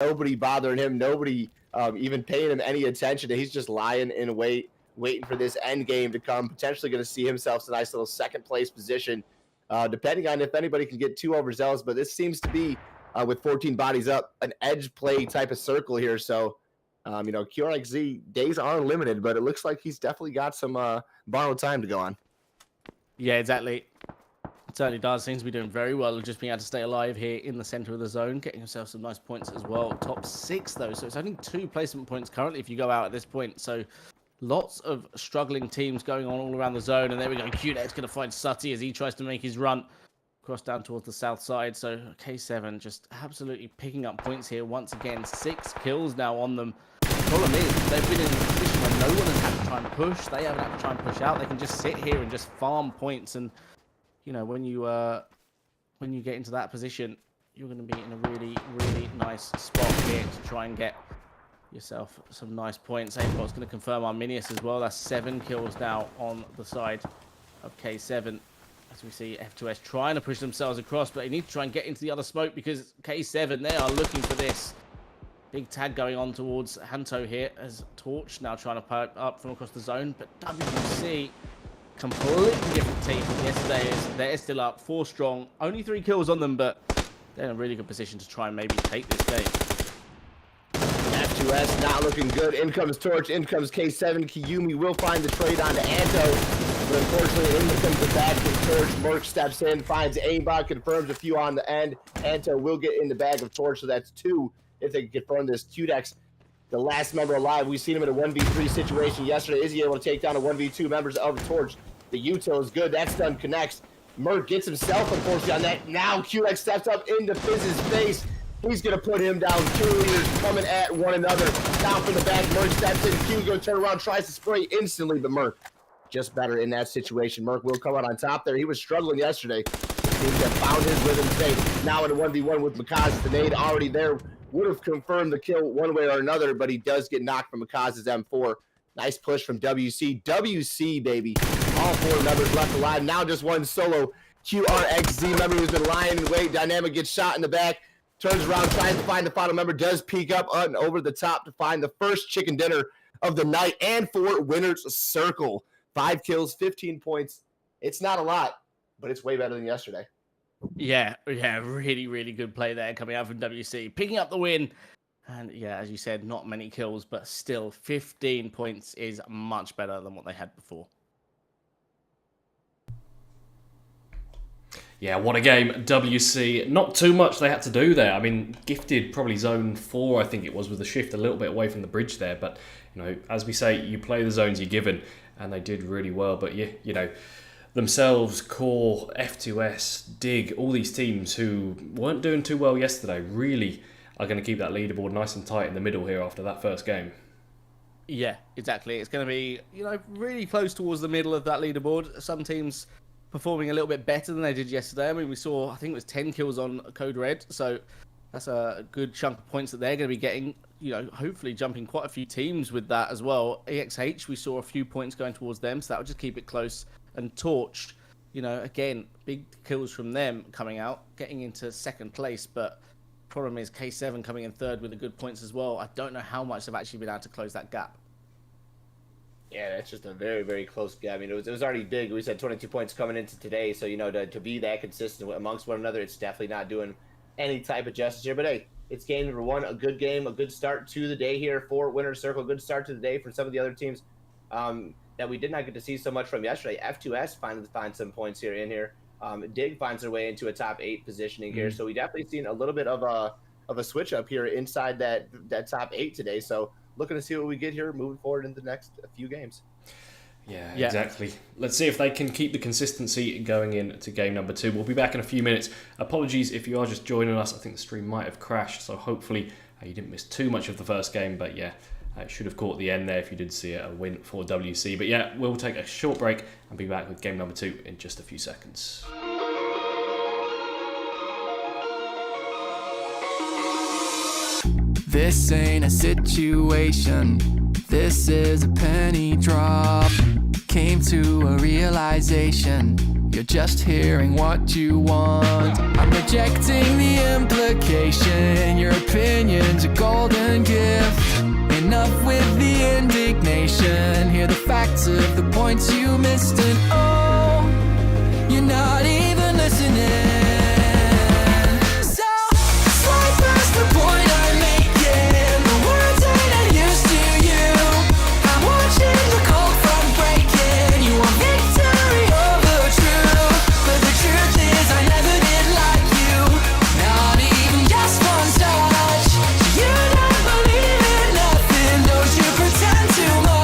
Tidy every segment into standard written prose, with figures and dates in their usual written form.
Nobody bothering him. Nobody even paying him any attention. He's just lying in wait, waiting for this end game to come. Potentially going to see himself a nice little second place position, depending on if anybody can get too overzealous. But this seems to be, with 14 bodies up, an edge play type of circle here. So, CoRXZ days are limited, but it looks like he's definitely got some borrowed time to go on. Yeah, exactly. It certainly does. Seems to be doing very well, just being able to stay alive here in the center of the zone, getting himself some nice points as well. Top 6 though, so it's only 2 placement points currently if you go out at this point. So lots of struggling teams going on all around the zone. And there we go. QDEX going to find Sutty as he tries to make his run across down towards the south side. So K7 just absolutely picking up points here once again. 6 kills now on them. The problem is they've been in a position where no one has had to try and push. They haven't had to try and push out. They can just sit here and just farm points. And when you get into that position, you're going to be in a really, really nice spot here to try and get yourself some nice points. Apot's going to confirm Arminius as well. That's 7 kills now on the side of K7. As we see F2S trying to push themselves across, but they need to try and get into the other smoke because K7, they are looking for this. Big tag going on towards Hanto here as Torch now trying to pipe up from across the zone. But WC, completely different team from yesterday. They're still up 4 strong. Only 3 kills on them, but they're in a really good position to try and maybe take this game. F2S not looking good. In comes Torch. In comes K7. Kiyumi will find the trade onto Anto. But unfortunately, in comes the bag from Torch. Merc steps in, finds aimbot, confirms a few on the end. Anto will get in the bag of Torch, so that's 2 if they can confirm this. QDEX, the last member alive. We've seen him in a 1v3 situation yesterday. Is he able to take down a 1v2 members of Torch? The util is good. That's done. Connects. Merc gets himself, unfortunately, on that. Now QDEX steps up into Fizz's face. He's going to put him down. 2 leaders coming at one another. Down from the back. Merc steps in. Q going to turn around, tries to spray instantly, but Merc just better in that situation. Merc will come out on top there. He was struggling yesterday. He found his rhythm today. Now in a 1v1 with Makazi. The nade already there. Would have confirmed the kill one way or another, but he does get knocked from Makazi's M4. Nice push from WC. WC, baby. All 4 members left alive. Now just one solo QRXZ member who's been lying in wait. Dynamic gets shot in the back. Turns around, tries to find the final member. Does peek up over the top to find the first chicken dinner of the night and for winner's circle. 5 kills, 15 points. It's not a lot, but it's way better than yesterday. Yeah, really, really good play there coming out from WC. Picking up the win. And yeah, as you said, not many kills, but still 15 points is much better than what they had before. Yeah, what a game. WC, not too much they had to do there. I mean, Gifted probably zone 4, I think it was, with the shift a little bit away from the bridge there. But, as we say, you play the zones you're given, and they did really well. But, themselves, CoR, F2S, Dig, all these teams who weren't doing too well yesterday really are going to keep that leaderboard nice and tight in the middle here after that first game. Yeah, exactly. It's going to be, really close towards the middle of that leaderboard. Some teams performing a little bit better than they did yesterday. I mean, we saw, I think it was 10 kills on CodeRed, so that's a good chunk of points that they're going to be getting, hopefully jumping quite a few teams with that as well. EXH, we saw a few points going towards them, so that would just keep it close. And Torch, again, big kills from them coming out, getting into second place, but problem is K7 coming in third with the good points as well. I don't know how much they've actually been able to close that gap. Yeah, that's just a very, very close gap. I mean, it was already big. We said 22 points coming into today, so, to be that consistent amongst one another, it's definitely not doing any type of justice here. But, hey, it's game number 1, a good game, a good start to the day here for Winner's Circle, good start to the day for some of the other teams that we did not get to see so much from yesterday. F2S finally finds some points here in here. Dig finds their way into a top 8 positioning here, so we definitely seen a little bit of a switch up here inside that top 8 today. So looking to see what we get here moving forward in the next few games. Yeah, exactly. Let's see if they can keep the consistency going into game number 2. We'll be back in a few minutes. Apologies if you are just joining us. I think the stream might have crashed, so hopefully you didn't miss too much of the first game, but yeah, should have caught the end there if you did see a win for WC. But yeah, we'll take a short break and be back with game number 2 in just a few seconds. This ain't a situation, this is a penny drop. Came to a realization, You're just hearing what you want. I'm rejecting the implication. Your opinion's a golden gift. Enough with the indignation. Hear the facts of the points you missed, and oh, you're not even listening. So, slide past the point I'm making. The words ain't of use to you. I'm watching the cold front breaking. You want victory over truth, but the truth is I never did like you. Not even just one touch. You don't believe in nothing. Don't you pretend too much.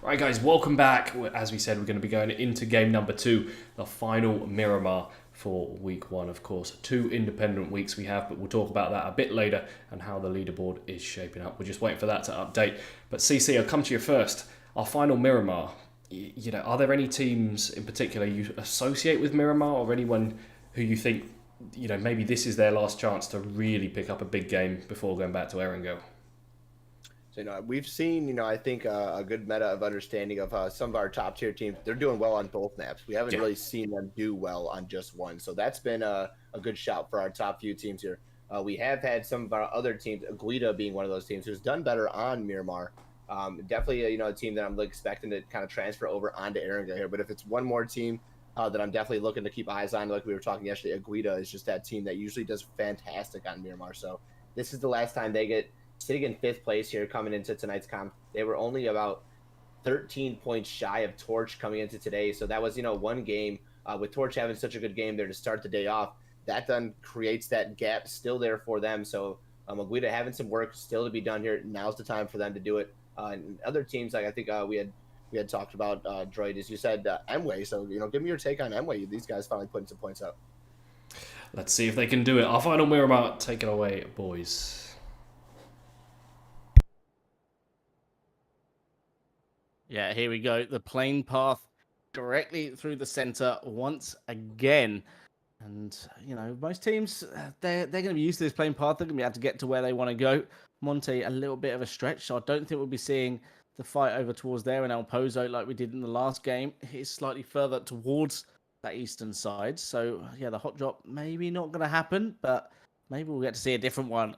Right guys, welcome back. As we said, we're going to be going into game number 2, the final Miramar for week 1, of course. 2 independent weeks we have, but we'll talk about that a bit later and how the leaderboard is shaping up. We're just waiting for that to update. But CC, I'll come to you first. Our final Miramar, you know, are there any teams in particular you associate with Miramar, or anyone who you think, you know, maybe this is their last chance to really pick up a big game before going back to Erangel? So, we've seen, I think a good meta of understanding of some of our top tier teams. They're doing well on both maps. We haven't really seen them do well on just one. So that's been a good shout for our top few teams here. We have had some of our other teams, Aguida being one of those teams who's done better on Miramar. Definitely, a team that I'm expecting to kind of transfer over onto Eranga here. But if it's one more team that I'm definitely looking to keep eyes on, like we were talking yesterday, Aguida is just that team that usually does fantastic on Miramar. So this is the last time they get sitting in 5th place here coming into tonight's comp. They were only about 13 points shy of Torch coming into today. So that was, one game with Torch having such a good game there to start the day off. That then creates that gap still there for them. So Aguida having some work still to be done here. Now's the time for them to do it. And other teams, like I think we had talked about Droid, as you said, Emway. So, give me your take on Emway. These guys finally putting some points up. Let's see if they can do it. Our final Miramar, take it away, boys. Yeah, here we go. The plane path directly through the center once again. And, most teams, they're going to be used to this plane path. They're going to be able to get to where they want to go. Monte, a little bit of a stretch. So I don't think we'll be seeing the fight over towards there in El Pozo like we did in the last game. It's slightly further towards that eastern side. So, yeah, the hot drop maybe not going to happen, but maybe we'll get to see a different one.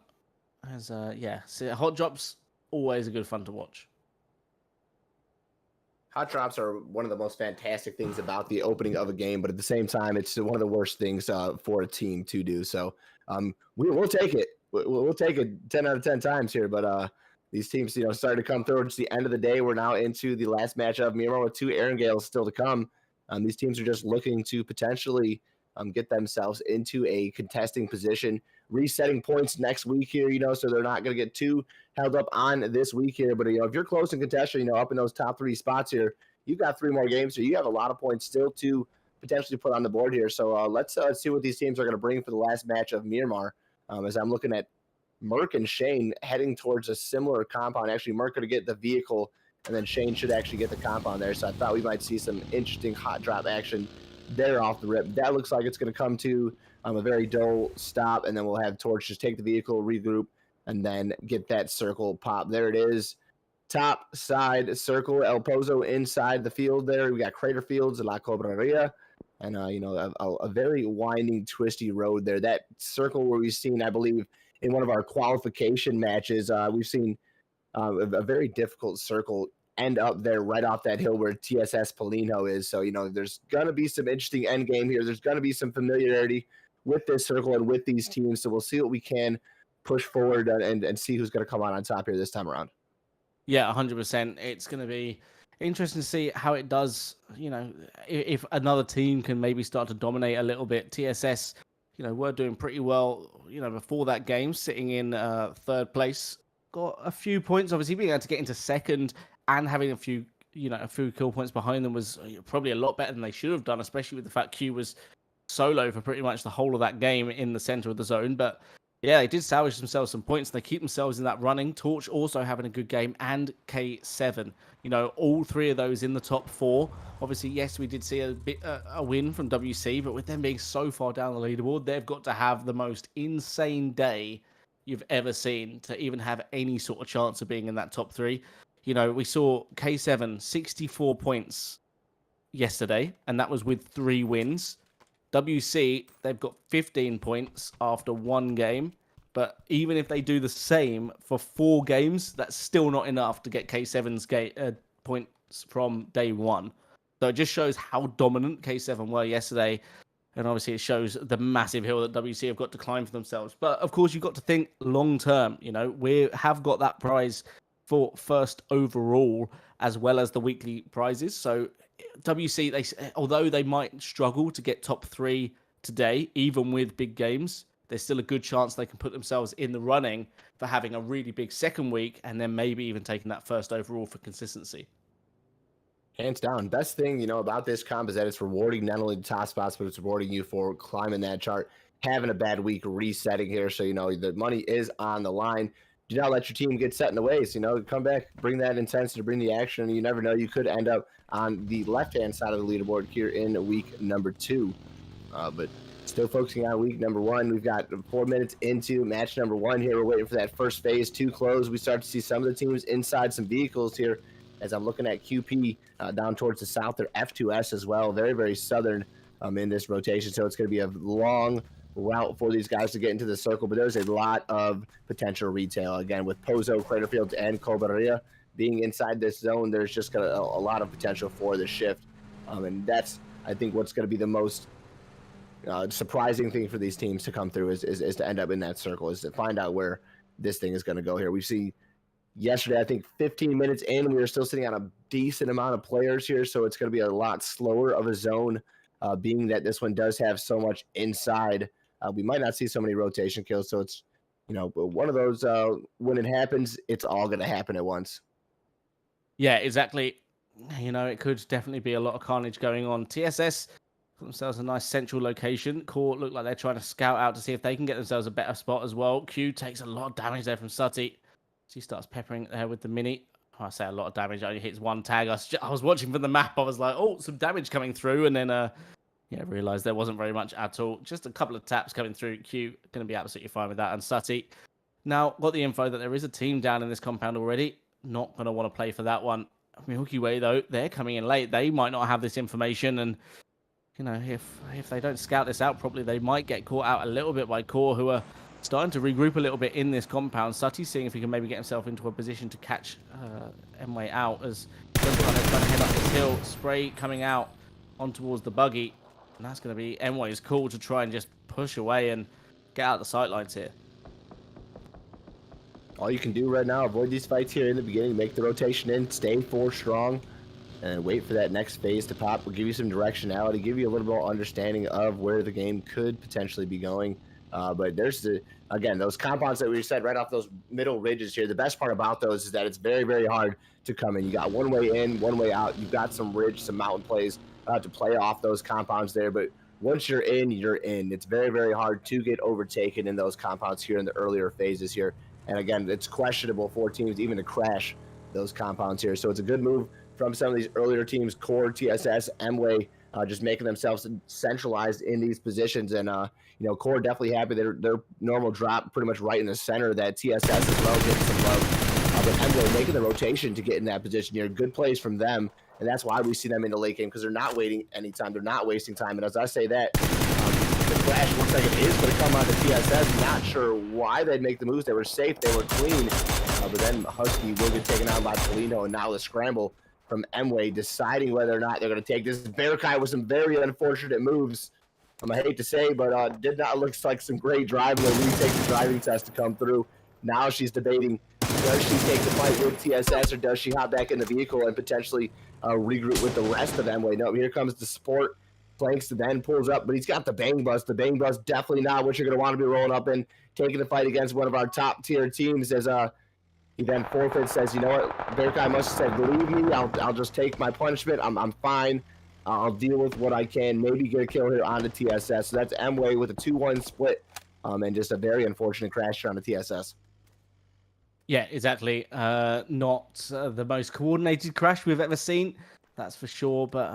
As, hot drops, always a good fun to watch. Hot drops are one of the most fantastic things about the opening of a game, but at the same time, it's one of the worst things for a team to do. So we'll take it. We'll take it 10 out of 10 times here. But these teams, started to come towards the end of the day. We're now into the last matchup of Miramar with 2 Erangales still to come. These teams are just looking to potentially get themselves into a contesting position, resetting points next week here, so they're not going to get too held up on this week here. But, if you're close in contention, up in those top 3 spots here, you've got 3 more games here. You have a lot of points still to potentially put on the board here. So let's see what these teams are going to bring for the last match of Miramar. As I'm looking at Merc and Shane heading towards a similar compound. Actually, Merc going to get the vehicle, and then Shane should actually get the compound there. So I thought we might see some interesting hot drop action there off the rip. That looks like it's going to come to a very dull stop, and then we'll have Torch just take the vehicle, regroup, and then get that circle pop. There it is. Top side circle, El Pozo inside the field there. We got Crater Fields, La Cobreria, and, a very winding, twisty road there. That circle where we've seen, I believe, in one of our qualification matches, we've seen a very difficult circle end up there right off that hill where TSS Polino is. So, there's going to be some interesting end game here. There's going to be some familiarity with this circle and with these teams. So we'll see what we can push forward and see who's going to come out on top here this time around. Yeah, 100%. It's going to be interesting to see how it does, if another team can maybe start to dominate a little bit. TSS, we're doing pretty well, before that game, sitting in 3rd place. Got a few points, obviously being able to get into 2nd and having a few kill points behind them was probably a lot better than they should have done, especially with the fact Q was solo for pretty much the whole of that game in the center of the zone. But yeah, they did salvage themselves some points. They keep themselves in that running. Torch also having a good game, and K7. All 3 of those in the top 4. Obviously, yes, we did see a win from WC, but with them being so far down the leaderboard, they've got to have the most insane day you've ever seen to even have any sort of chance of being in that top 3. We saw K7 64 points yesterday, and that was with 3 wins. WC, they've got 15 points after 1 game. But even if they do the same for 4 games, that's still not enough to get K7's points from day 1. So it just shows how dominant K7 were yesterday. And obviously it shows the massive hill that WC have got to climb for themselves. But of course, you've got to think long term. We have got that prize for 1st overall, as well as the weekly prizes. So WC, although they might struggle to get top 3 today, even with big games, there's still a good chance they can put themselves in the running for having a really big 2nd week, and then maybe even taking that 1st overall for consistency. Hands down. Best thing, about this comp is that it's rewarding not only the top spots, but it's rewarding you for climbing that chart, having a bad week, resetting here. So, the money is on the line. Do not let your team get set in the ways. Come back, bring that intensity, bring the action. You never know. You could end up on the left-hand side of the leaderboard here in week number 2. But Still focusing on week number 1. We've got 4 minutes into match number 1 here. We're waiting for that first phase to close. We start to see some of the teams inside some vehicles here. As I'm looking at QP down towards the south, or F2S as well. Very, very southern in this rotation. So it's going to be a long route for these guys to get into the circle. But there's a lot of potential retail. Again, with Pozo, Craterfields, and Colberia being inside this zone, there's just gonna a lot of potential for the shift. And that's, I think, what's going to be the most surprising thing for these teams to come through is to end up in that circle, is to find out where this thing is going to go here. We see yesterday, I think 15 minutes in, we were still sitting on a decent amount of players here, so it's going to be a lot slower of a zone, being that this one does have so much inside. We might not see so many rotation kills, so it's, one of those, when it happens, it's all going to happen at once. Yeah, exactly. It could definitely be a lot of carnage going on. TSS got themselves a nice central location. CoR look like they're trying to scout out to see if they can get themselves a better spot as well. Q takes a lot of damage there from Sutty. She starts peppering there with the mini. I say a lot of damage. Only hits one tag. I was watching from the map. I was like, oh, some damage coming through. And then, realized there wasn't very much at all. Just a couple of taps coming through. Q going to be absolutely fine with that. And Sutty now got the info that there is a team down in this compound already. Not going to want to play for that one. Milky Way, though, they're coming in late. They might not have this information. And, if they don't scout this out properly, they might get caught out a little bit by CoR, who are starting to regroup a little bit in this compound. Sutty's seeing if he can maybe get himself into a position to catch M-Way out as they're trying to head up this hill. Spray coming out on towards the buggy. And that's going to be M-Way's call to try and just push away and get out the sightlines here. All you can do right now, avoid these fights here in the beginning, make the rotation in, stay 4 strong, and wait for that next phase to pop. Will give you some directionality, give you a little bit of understanding of where the game could potentially be going. But there's again, those compounds that we said right off those middle ridges here. The best part about those is that it's very, very hard to come in. You got one way in, one way out. You've got some ridge, some mountain plays to play off those compounds there. But once you're in, you're in. It's very, very hard to get overtaken in those compounds here in the earlier phases here. And again, it's questionable for teams even to crash those compounds here. So it's a good move from some of these earlier teams, CoR, TSS, M-Way, just making themselves centralized in these positions. And, CoR definitely happy. Their normal drop pretty much right in the center of that. TSS as well getting some love. But M-Way making the rotation to get in that position here. Good plays from them. And that's why we see them in the late game, because they're not waiting any time. They're not wasting time. And as I say that, the flash looks like it is going to come on to TSS. Not sure why they'd make the moves. They were safe. They were clean. But then Husky will get taken out by Polino, and now the scramble from M-Way deciding whether or not they're going to take this. Bearkai with some very unfortunate moves. I hate to say, but did not look like some great driving. They'll retake the driving test to come through. Now she's debating, does she take the fight with TSS, or does she hop back in the vehicle and potentially regroup with the rest of M-Way? No, here comes the support. Flanks the Ben, pulls up, but he's got the Bang Bus. The Bang Bus definitely not what you're going to want to be rolling up in, taking the fight against one of our top tier teams. As he then forfeits, says, you know what, Bearkai must have said, believe me, I'll just take my punishment. I'm fine. I'll deal with what I can. Maybe get a kill here on the TSS. So that's M-Way with a 2-1 split, and just a very unfortunate crash here on the TSS. Yeah, exactly. Not the most coordinated crash we've ever seen, that's for sure. But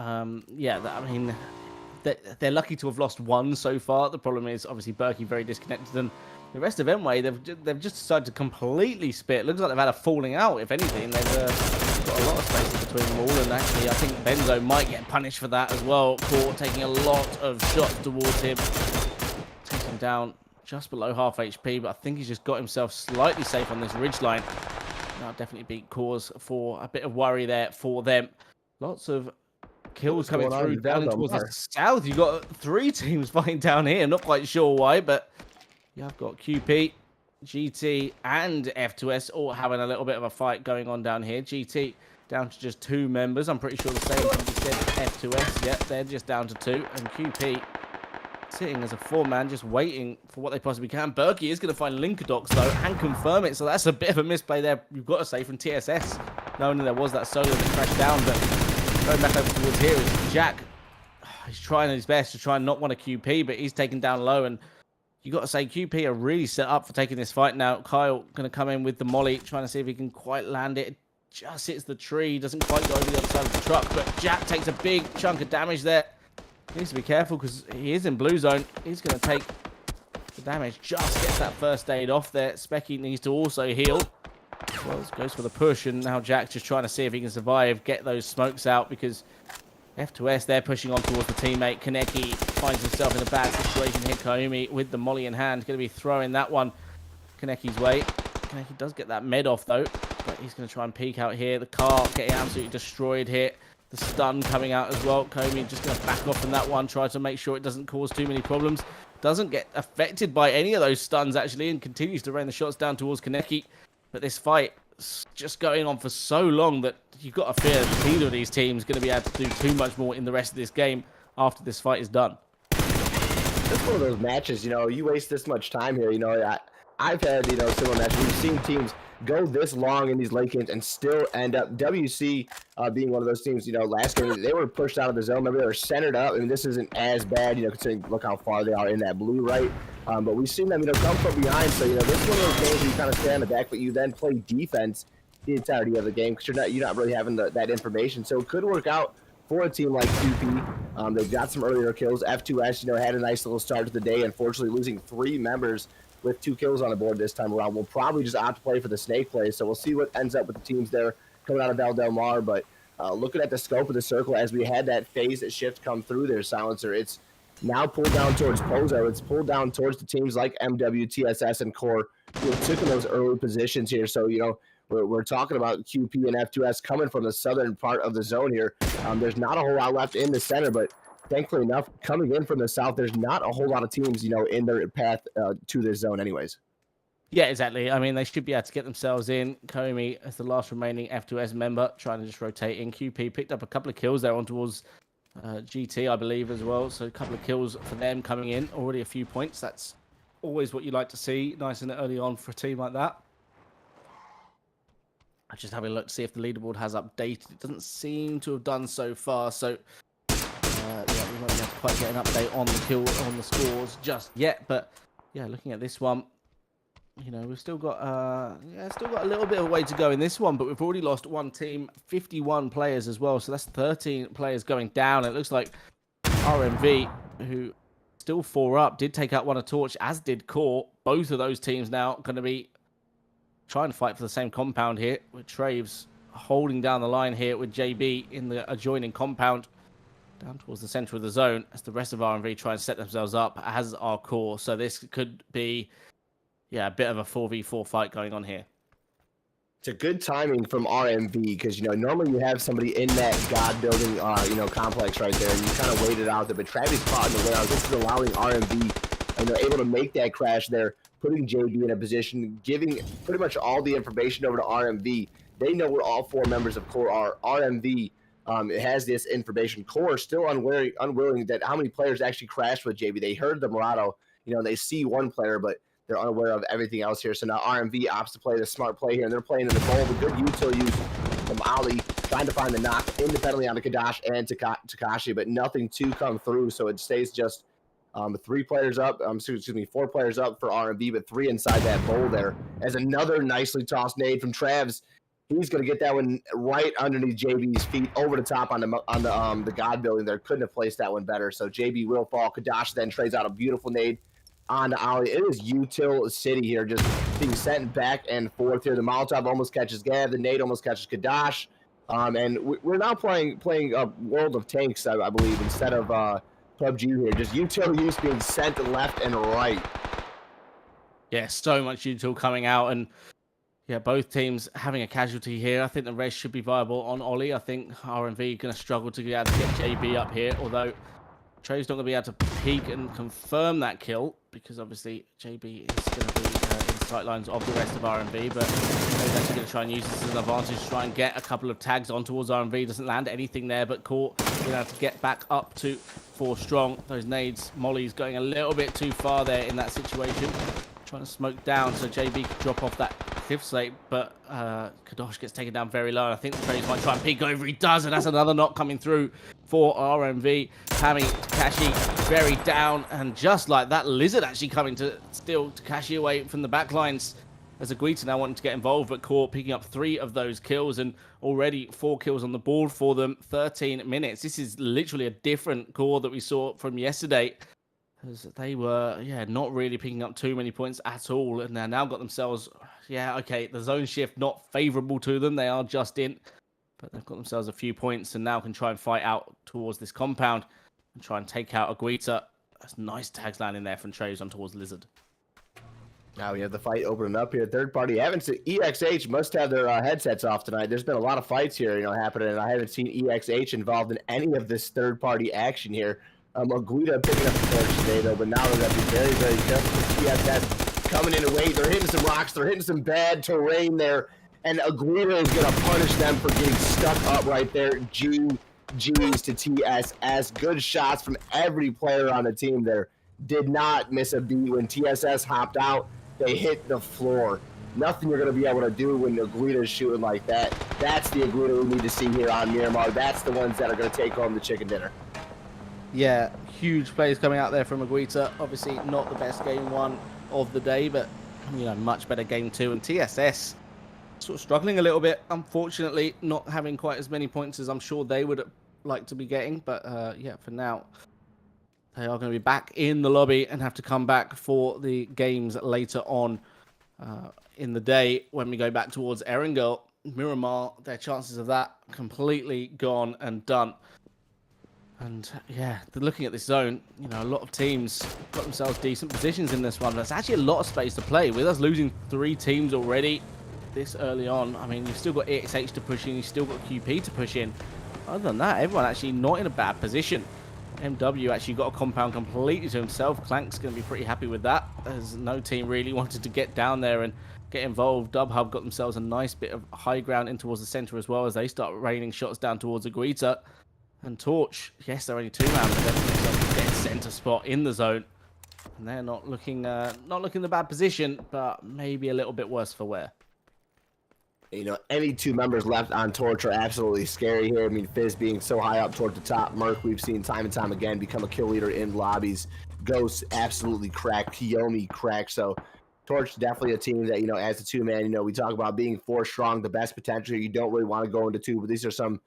they're lucky to have lost one so far. The problem is obviously Berkey very disconnected, and the rest of M-Way, they've just decided to completely split. It looks like they've had a falling out. If anything, they've got a lot of space between them all, and actually I think Benzo might get punished for that as well. CoR taking a lot of shots towards him, takes him down just below half HP, but I think he's just got himself slightly safe on this ridgeline. Now definitely beat cause for a bit of worry there for them. Lots of kills coming through down towards the south. You've got 3 teams fighting down here. Not quite sure why, but you have got QP, GT, and F2S all having a little bit of a fight going on down here. GT down to just 2 members. I'm pretty sure the same can be said F2S. Yep, they're just down to 2. And QP sitting as a 4-man, just waiting for what they possibly can. Berkey is going to find Linkadox, though, and confirm it. So that's a bit of a misplay there, you've got to say, from TSS. Knowing there was that solo that crashed down, but going back over towards here is Jack. He's trying his best to try and not want a QP, but he's taken down low. And you got to say, QP are really set up for taking this fight now. Kyle going to come in with the molly, trying to see if he can quite land it. It just hits the tree, doesn't quite go over the other side of the truck, but Jack takes a big chunk of damage there. Needs to be careful because he is in blue zone. He's going to take the damage. Just gets that first aid off there. Specky needs to also heal. Well, goes for the push, and now Jack's just trying to see if he can survive, get those smokes out, because F2S, they're pushing on towards the teammate. Kaneki finds himself in a bad situation here. Koumi with the molly in hand, going to be throwing that one Kaneki's way. Kaneki does get that med off, though, but he's going to try and peek out here. The car getting absolutely destroyed here. The stun coming out as well. Koumi just going to back off from that one, try to make sure it doesn't cause too many problems. Doesn't get affected by any of those stuns, actually, and continues to rain the shots down towards Kaneki. But this fight is just going on for so long that you've got to fear that neither of these teams is going to be able to do too much more in the rest of this game after this fight is done. It's one of those matches, you know, you waste this much time here, you know, I've had, you know, similar matches. We've seen teams go this long in these late games and still end up, WC being one of those teams, you know, last game, they were pushed out of the zone. Remember, they were centered up. I mean, this isn't as bad, you know, considering, look how far they are in that blue, right? But we've seen them, you know, come from behind. So, you know, this is one of those games where you kind of stay on the back, but you then play defense the entirety of the game because you're not really having that information. So it could work out for a team like QP. They've got some earlier kills. F2S, you know, had a nice little start to the day. Unfortunately, losing 3 members with 2 kills on the board this time around. We'll probably just opt to play for the snake play. So we'll see what ends up with the teams there coming out of Val Del Mar. But looking at the scope of the circle, as we had that phase that shift come through there, Silencer, it's now pulled down towards Pozo. It's pulled down towards the teams like MW, TSS, and CoR who took in those early positions here. So, you know, we're talking about QP and F2S coming from the southern part of the zone here. There's not a whole lot left in the center, but thankfully enough, coming in from the south, there's not a whole lot of teams, you know, in their path to this zone anyways. Yeah, exactly. I mean, they should be able to get themselves in. Koumi, as the last remaining F2S member, trying to just rotate in. QP picked up a couple of kills there on towards GT, I believe, as well. So a couple of kills for them coming in. Already a few points. That's always what you like to see, nice and early on for a team like that. I just having a look to see if the leaderboard has updated. It doesn't seem to have done so far. So yeah, we won't be able to quite get an update on the scores just yet. But yeah, looking at this one, you know, we've still got a little bit of a way to go in this one, but we've already lost one team, 51 players as well. So that's 13 players going down. It looks like RMV, who still 4 up, did take out one of Torch, as did CoR. Both of those teams now going to be trying to fight for the same compound here, with Traves holding down the line here with JB in the adjoining compound down towards the center of the zone, as the rest of RMV try and set themselves up, as are CoR. So this could be, yeah, a bit of a 4v4 fight going on here. It's a good timing from RMV because, you know, normally you have somebody in that God building, you know, complex right there, and you kind of wait it out there. But Travis caught in the warehouse. This is allowing RMV, and they're able to make that crash there, putting JB in a position, giving pretty much all the information over to RMV. They know where all 4 members of CoR are. RMV has this information. CoR is still unwilling that how many players actually crashed with JB. They heard the Murado, you know, they see one player, but they're unaware of everything else here. So now RMV opts to play the smart play here, and they're playing in the goal. The good util use from Ali, trying to find the knock independently on the Kadash and Takashi, but nothing to come through. So it stays just 4 players up for RMV, but 3 inside that bowl there. As another nicely tossed nade from Travs, he's going to get that one right underneath JB's feet, over the top on the God building there. Couldn't have placed that one better. So JB will fall. Kadash then trades out a beautiful nade on to Ali. It is Util City here, just being sent back and forth here. The Molotov almost catches Gav, the nade almost catches Kadash, and we're now playing World of Tanks, I believe, instead of PUBG here. Just Util use being sent left and right. Yeah, so much Util coming out, and yeah, both teams having a casualty here. I think the res should be viable on Ollie. I think RMV going to struggle to be able to get JB up here, although Trey's not going to be able to peek and confirm that kill, because obviously JB is going to be in the sight lines of the rest of RMV, but he's actually going to try and use this as an advantage to try and get a couple of tags on towards RMV. Doesn't land anything there, but CoR going to have to get back up to 4 strong. Those nades, Molly's going a little bit too far there in that situation. Trying to smoke down so JB can drop off that cliff slate, but Kadosh gets taken down very low, and I think the Trays might try and peek over. He does, and that's another knock coming through for RMV. Tammy, Takashi very down, and just like that, Lizard actually coming to steal Takashi away from the backlines. as Aguita now wanting to get involved, but CoR picking up 3 of those kills and already 4 kills on the board for them. 13 minutes. This is literally a different CoR that we saw from yesterday, as they were, not really picking up too many points at all, and they now got themselves, okay, the zone shift not favorable to them. They are just in, but they've got themselves a few points and now can try and fight out towards this compound and try and take out Aguita. That's nice tags landing there from Traves on towards Lizard. Now we have the fight opening up here. Third party. I haven't seen EXH must have their headsets off tonight. There's been a lot of fights here, happening, and I haven't seen EXH involved in any of this third party action here. Aguita picking up the torch today, though, but now they're going to be very, very careful with TSS coming in to wait. They're hitting some rocks. They're hitting some bad terrain there, and Aguita is going to punish them for getting stuck up right there. GG's to TSS. Good shots from every player on the team there. Did not miss a beat when TSS hopped out. They hit the floor. Nothing you're going to be able to do when Aguita is shooting like that. That's the Aguita we need to see here on Miramar. That's the ones that are going to take home the chicken dinner. Yeah, huge plays coming out there from Aguita. Obviously not the best game 1 of the day, but much better game 2. And TSS sort of struggling a little bit, unfortunately, not having quite as many points as I'm sure they would like to be getting. But for now, they are going to be back in the lobby and have to come back for the games later on in the day when we go back towards Erangel. Miramar, their chances of that completely gone and done. And they're looking at this zone. A lot of teams got themselves decent positions in this one. There's actually a lot of space to play. With us losing 3 teams already this early on, I mean, you've still got EXH to push in. You've still got QP to push in. Other than that, everyone actually not in a bad position. MW actually got a compound completely to himself. Clank's going to be pretty happy with that, as no team really wanted to get down there and get involved. Dubhub got themselves a nice bit of high ground in towards the center as well, as they start raining shots down towards Aguita. And Torch, yes, they're only 2 man, but they're getting center spot in the zone. And they're not looking in the bad position, but maybe a little bit worse for wear. Any 2 members left on Torch are absolutely scary here. I mean, Fizz being so high up toward the top. Merc, we've seen time and time again become a kill leader in lobbies. Ghost absolutely cracked. Kiyomi cracked. So Torch definitely a team that, as a 2-man, we talk about being 4 strong, the best potential. You don't really want to go into 2, but these are some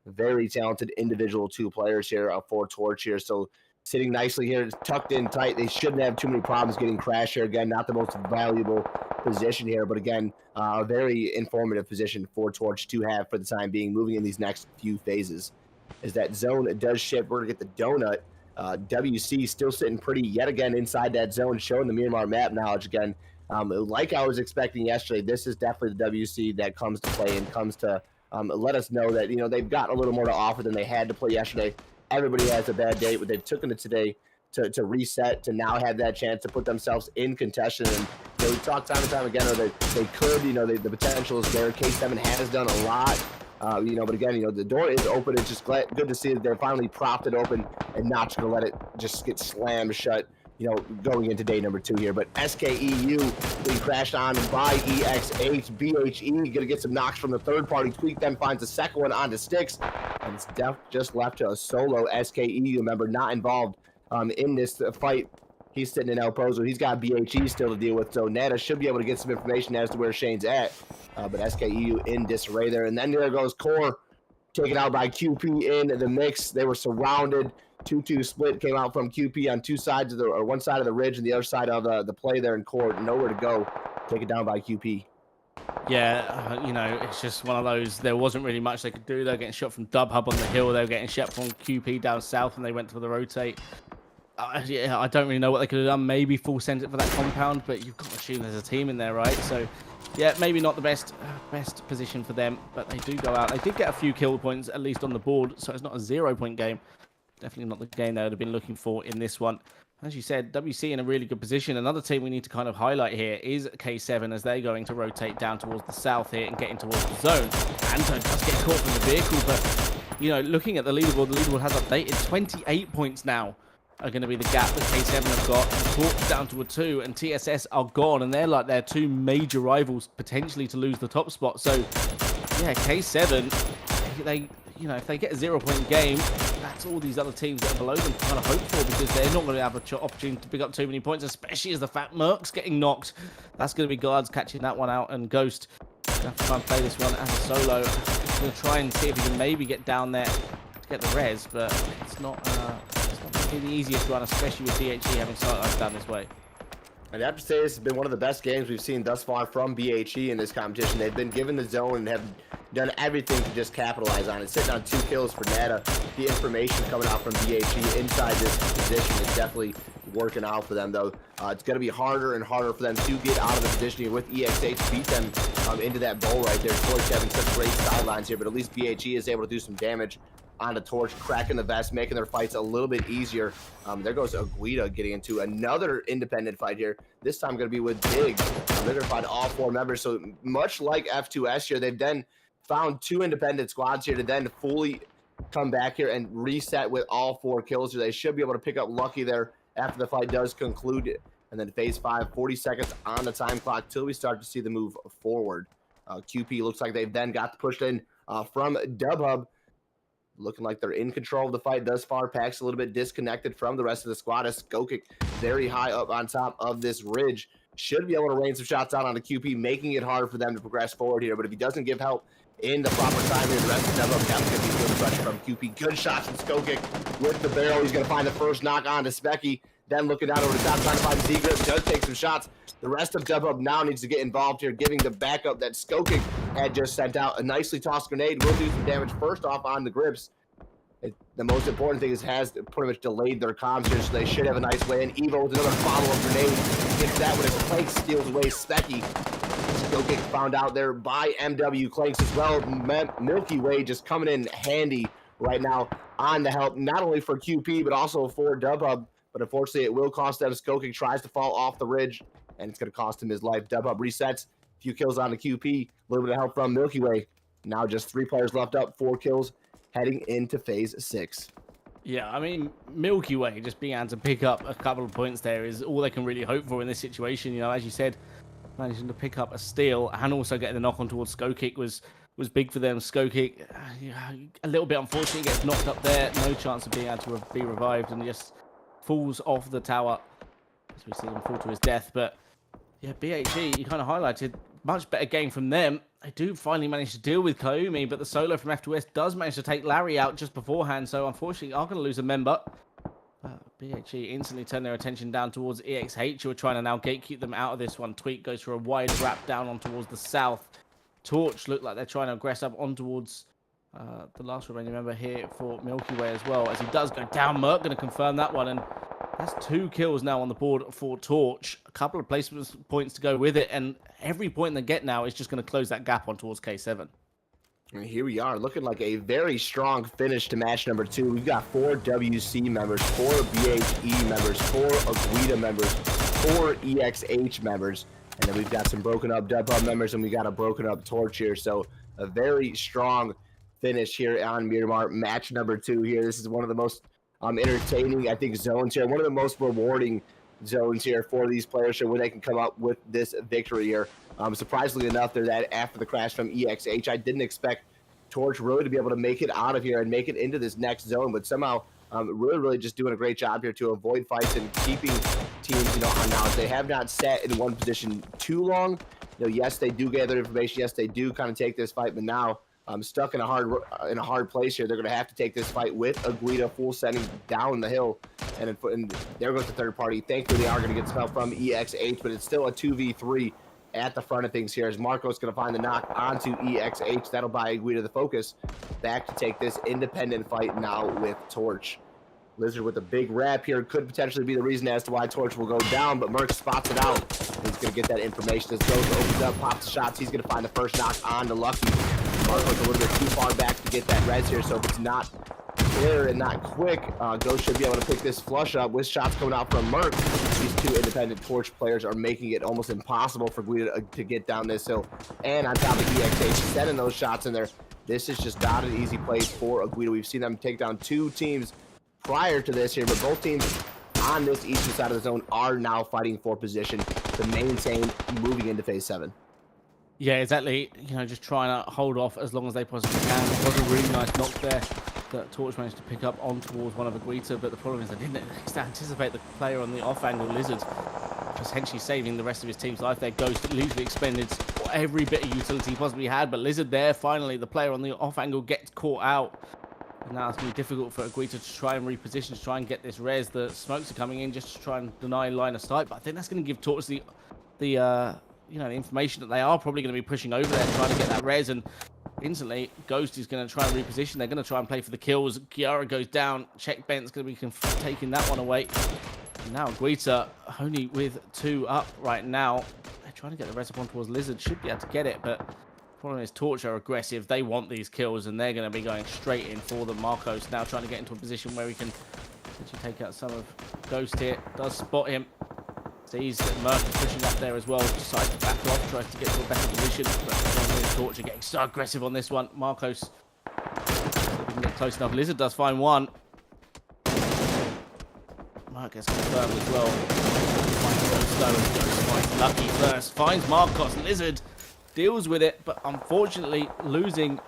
very talented individual 2 players here for Torch here. So sitting nicely here, tucked in tight. They shouldn't have too many problems getting crashed here. Again, not the most valuable position here, but again, a very informative position for Torch to have for the time being, moving in these next few phases. As that zone does shift, we're going to get the donut. WC still sitting pretty yet again inside that zone, showing the Miramar map knowledge again. Like I was expecting yesterday, this is definitely the WC that comes to play and comes to let us know that, they've got a little more to offer than they had to play yesterday. Everybody has a bad day, but they've taken it today to reset, to now have that chance to put themselves in contention. And we talked time and time again that they could, the potential is there. K7 has done a lot, but again, the door is open. It's just good to see that they're finally propped it open and not just going to let it just get slammed shut, going into day number 2 here. But SKEU being crashed on by EXH. BHE going to get some knocks from the third party. Tweak then finds the second one onto Sticks. And it's just left to a solo SKEU member not involved in this fight. He's sitting in El Pozo. He's got BHE still to deal with. So Nana should be able to get some information as to where Shane's at. But SKEU in disarray there. And then there goes CoR, taken out by QP in the mix. They were surrounded. 2-2 split came out from QP on 2 sides of one side of the ridge and the other side of the play there in CoR. Nowhere to go. Taken down by QP. Yeah, it's just one of those. There wasn't really much they could do. They were getting shot from Dubhub on the hill. They were getting shot from QP down south, and they went for the rotate. I don't really know what they could have done. Maybe full send it for that compound, but you've got to assume there's a team in there, right? So, yeah, maybe not the best position for them, but they do go out. They did get a few kill points, at least on the board, so it's not a 0-point game. Definitely not the game they would have been looking for in this one. As you said, WC in a really good position. Another team we need to kind of highlight here is K7, as they're going to rotate down towards the south here and get in towards the zone. Anton does get caught from the vehicle, but, looking at the leaderboard has updated. 28 points now are going to be the gap that K7 have got. Torch down to a 2, and TSS are gone, and they're like their 2 major rivals potentially to lose the top spot. So, yeah, K7, you know, if they get a 0-point game, that's all these other teams that are below them kind of hope for, because they're not going to have an opportunity to pick up too many points, especially as the Fat Merc's getting knocked. That's going to be Guards catching that one out, and Ghost going to have to try and play this one as a solo. He's going to try and see if he can maybe get down there to get the res, but it's not going to be the easiest run, especially with BHE having sight lines down this way. I'd have to say this has been one of the best games we've seen thus far from BHE in this competition. They've been given the zone and have done everything to just capitalize on it. Sitting on 2 kills for Nata. The information coming out from BHE inside this position is definitely working out for them, though. It's going to be harder and harder for them to get out of the position here with EXH to beat them into that bowl right there. Torch having such great sidelines here, but at least BHE is able to do some damage on the Torch, cracking the vest, making their fights a little bit easier. There goes Aguida getting into another independent fight here. This time going to be with Big. They're going to find all 4 members. So much like F2S here, they've then found 2 independent squads here to then fully come back here and reset with all 4 kills here. They should be able to pick up Lucky there after the fight does conclude. And then phase 5, 40 seconds on the time clock till we start to see the move forward. QP looks like they've then got pushed in from Dubhub. Looking like they're in control of the fight thus far. Pack's a little bit disconnected from the rest of the squad as Skokik very high up on top of this ridge. Should be able to rain some shots out on the QP, making it hard for them to progress forward here. But if he doesn't give help in the proper time here, the rest of Dubhub definitely going to be feeling pressure from QP. Good shots from Skokik with the barrel. He's going to find the first knock on to Specky. Then looking down over the top, trying to find Z-Grip. Does take some shots. The rest of Dubhub now needs to get involved here, giving the backup that Skokik had just sent out. A nicely tossed grenade will do some damage first off on the grips. The most important thing is has pretty much delayed their comms here, so they should have a nice way in. Evo with another follow-up grenade. Gets that when his Clank steals away Specky. Skokik found out there by MW Clanks as well. Milky Way just coming in handy right now on the help, not only for QP, but also for Dubhub. But unfortunately, it will cost them. Skokik tries to fall off the ridge, and it's going to cost him his life. Dubhub resets. A few kills on the QP. A little bit of help from Milky Way. Now just 3 players left up. 4 kills heading into phase 6. Yeah, I mean, Milky Way just being able to pick up a couple of points there is all they can really hope for in this situation. You know, as you said, managing to pick up a steal and also getting the knock on towards Skokik was big for them. Skokik, a little bit unfortunately, gets knocked up there. No chance of being able to be revived, and just falls off the tower as we see him fall to his death. But yeah, BHE, you kind of highlighted, much better game from them. They do finally manage to deal with Koumi, but the solo from F2S does manage to take Larry out just beforehand, so unfortunately are going to lose a member. BHE instantly turn their attention down towards EXH, who are trying to now gatekeep them out of this one. Tweak goes for a wide wrap down on towards the south. Torch look like they're trying to aggress up on towards the last remaining member here for Milky Way as well. As he does go down, Merc going to confirm that one, and that's 2 kills now on the board for Torch. A couple of placement points to go with it, and every point they get now is just going to close that gap on towards K7. And here we are, looking like a very strong finish to match number 2. We've got 4 WC members, 4 BHE members, 4 Aguida members, 4 EXH members, and then we've got some broken up Dubhub members, and we got a broken up Torch here. So a very strong finish here on Miramar, match number 2 here. This is one of the most entertaining, I think, zones here. One of the most rewarding zones here for these players here, where they can come up with this victory here. Surprisingly enough, they're that after the crash from EXH. I didn't expect Torch really to be able to make it out of here and make it into this next zone, but somehow really just doing a great job here to avoid fights and keeping teams, on knowledge. They have not sat in one position too long. Yes, they do gather information. Yes, they do kind of take this fight, but now stuck in a hard place here. They're going to have to take this fight with Aguida full sending down the hill, and there goes the third party. Thankfully, they are going to get some help from EXH, but it's still a 2v3 at the front of things here, as Marco's going to find the knock onto EXH. That'll buy Aguida the focus back to take this independent fight now with Torch. Lizard with a big wrap here could potentially be the reason as to why Torch will go down, but Merc spots it out. He's going to get that information as Ghost opens up, pops the shots. He's going to find the first knock on to Lucky. Marco's a little bit too far back to get that res here, so if it's not clear and not quick, Ghost should be able to pick this flush up with shots coming out from Merc. These 2 independent Torch players are making it almost impossible for Guida to get down this hill. And on top of EXH, sending those shots in there. This is just not an easy place for Aguida. We've seen them take down 2 teams prior to this here, but both teams on this eastern side of the zone are now fighting for position to maintain moving into phase 7. Yeah, exactly. You know, just trying to hold off as long as they possibly can. It was a really nice knock there that Torch managed to pick up on towards one of Aguita, but the problem is they didn't anticipate the player on the off-angle Lizard, essentially saving the rest of his team's life there. Ghost literally expended every bit of utility he possibly had, but Lizard there, finally, the player on the off-angle gets caught out. And now it's going to be difficult for Aguita to try and reposition, to try and get this res. The smokes are coming in just to try and deny line of sight, but I think that's going to give Torch the you know, the information that they are probably going to be pushing over there, trying to get that res, and instantly Ghost is going to try and reposition. They're going to try and play for the kills. Kiara goes down. Check Bent's going to be taking that one away. And now Aguita only with 2 up right now. They're trying to get the res up on towards Lizard. Should be able to get it, but the problem is Torch are aggressive. They want these kills, and they're going to be going straight in for them. Marcos now trying to get into a position where he can actually take out some of Ghost here. Does spot him. Sees that Merc is pushing up there as well. Decides to back off, tries to get to a better position. But Torch are getting so aggressive on this one. Marcos can get close enough. Lizard does find one. Mark gets confirmed as well. Finds Lucky first. Finds Marcos. Lizard deals with it, but unfortunately losing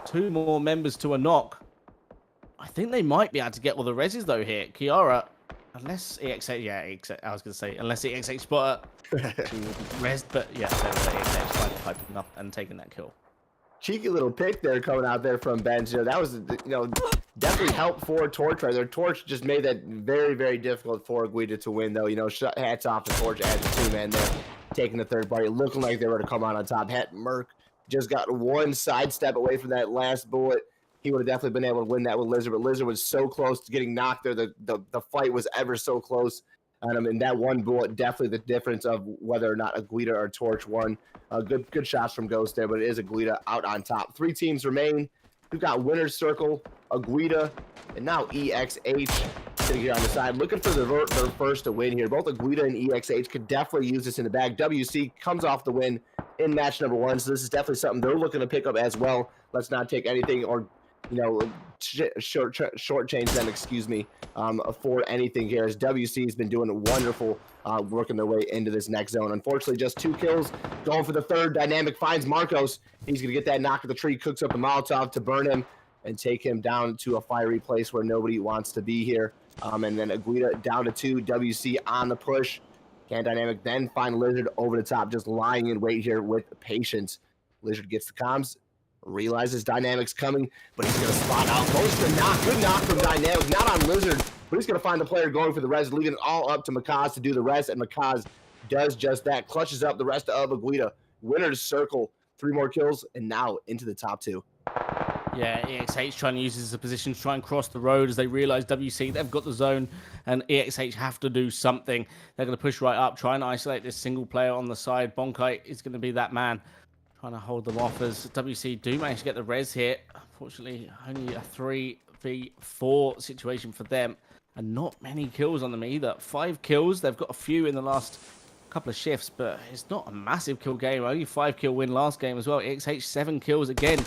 2 more members to a knock. I think they might be able to get all the reses though here. Kiara, unless EXH, yeah, I was going to say, unless EXH spotter res, but yeah, so EXH finally piping up and taking that kill. Cheeky little pick there coming out there from Benz. You know, that was, you know, definitely helped for Torch right there. Torch just made that very, very difficult for Aguita to win, though. You know, hats off to Torch as the 2-man there, taking the third party, looking like they were to come out on top. Merc just got 1 sidestep away from that last bullet. He would have definitely been able to win that with Lizard, but Lizard was so close to getting knocked there. The fight was ever so close. And I mean, that 1 bullet, definitely the difference of whether or not Aguita or Torch won. Good shots from Ghost there, but it is Aguita out on top. 3 teams remain. We've got Winner's Circle, Aguita, and now EXH sitting here on the side, looking for their first to win here. Both Aguita and EXH could definitely use this in the bag. WC comes off the win in match number 1, so this is definitely something they're looking to pick up as well. Let's not take anything or, you know, short change them, excuse me, for anything here, as WC has been doing wonderful working their way into this next zone. Unfortunately, just 2 kills, going for the third. Dynamic finds Marcos. He's going to get that knock at the tree, cooks up the Molotov to burn him and take him down to a fiery place where nobody wants to be here. And then Aguita down to 2, WC on the push. Can Dynamic then find Lizard over the top, just lying in wait here with patience. Lizard gets the comms, realizes Dynamic's coming, but he's going to spot out. Goes for knock. Good knock from Dynamic. Not on Lizard, but he's going to find the player going for the res, leaving it all up to Makaz to do the rest, and Makaz does just that. Clutches up the rest of Aguita. Winner's Circle. 3 more kills, and now into the top 2. Yeah, EXH trying to use this as a position to try and cross the road as they realize WC, they've got the zone, and EXH have to do something. They're going to push right up, try and isolate this single player on the side. Bonkai is going to be that man, trying to hold them off as WC do manage to get the res here. Unfortunately, only a 3v4 situation for them, and not many kills on them either. 5 kills, they've got a few in the last couple of shifts, but it's not a massive kill game. Only 5 kill win last game as well. EXH 7 kills again.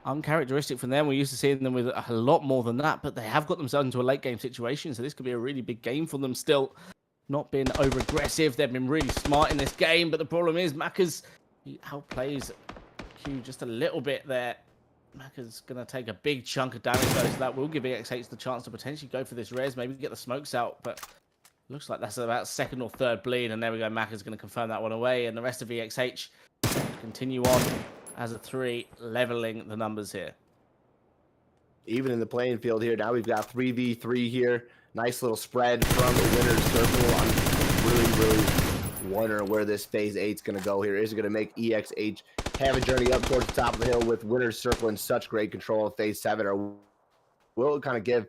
Uncharacteristic from them. We're used to seeing them with a lot more than that, but they have got themselves into a late game situation, so this could be a really big game for them still. Not being over aggressive. They've been really smart in this game, but the problem is Macca's, he outplays Q just a little bit there. Macca's going to take a big chunk of damage though, so that will give EXH the chance to potentially go for this res, maybe get the smokes out, but looks like that's about 2nd or 3rd bleed, and there we go. Macca's going to confirm that one away, and the rest of EXH continue on as a 3, leveling the numbers here. Even in the playing field here, now we've got 3v3 here. Nice little spread from the Winner's Circle. I'm really wondering where this phase 8 is going to go here. Is it going to make EXH have a journey up towards the top of the hill with Winner's Circle in such great control of phase 7, or will it kind of give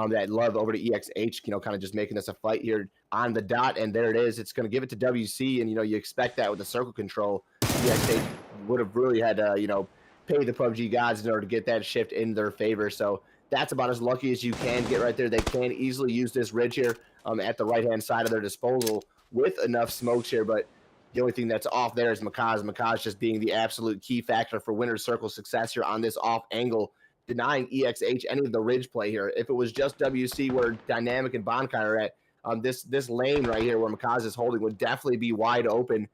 that love over to EXH, you know, kind of just making this a fight here on the dot? And there it is. It's going to give it to WC, and, you know, you expect that with the circle control. EXH would have really had to, you know, pay the PUBG gods in order to get that shift in their favor. So that's about as lucky as you can get right there. They can easily use this ridge here at the right-hand side of their disposal with enough smokes here, but the only thing that's off there is Makaz. Makaz just being the absolute key factor for Winner's Circle success here on this off angle, denying EXH any of the ridge play here. If it was just WC where Dynamic and Bonkai are at, this lane right here where Makaz is holding would definitely be wide open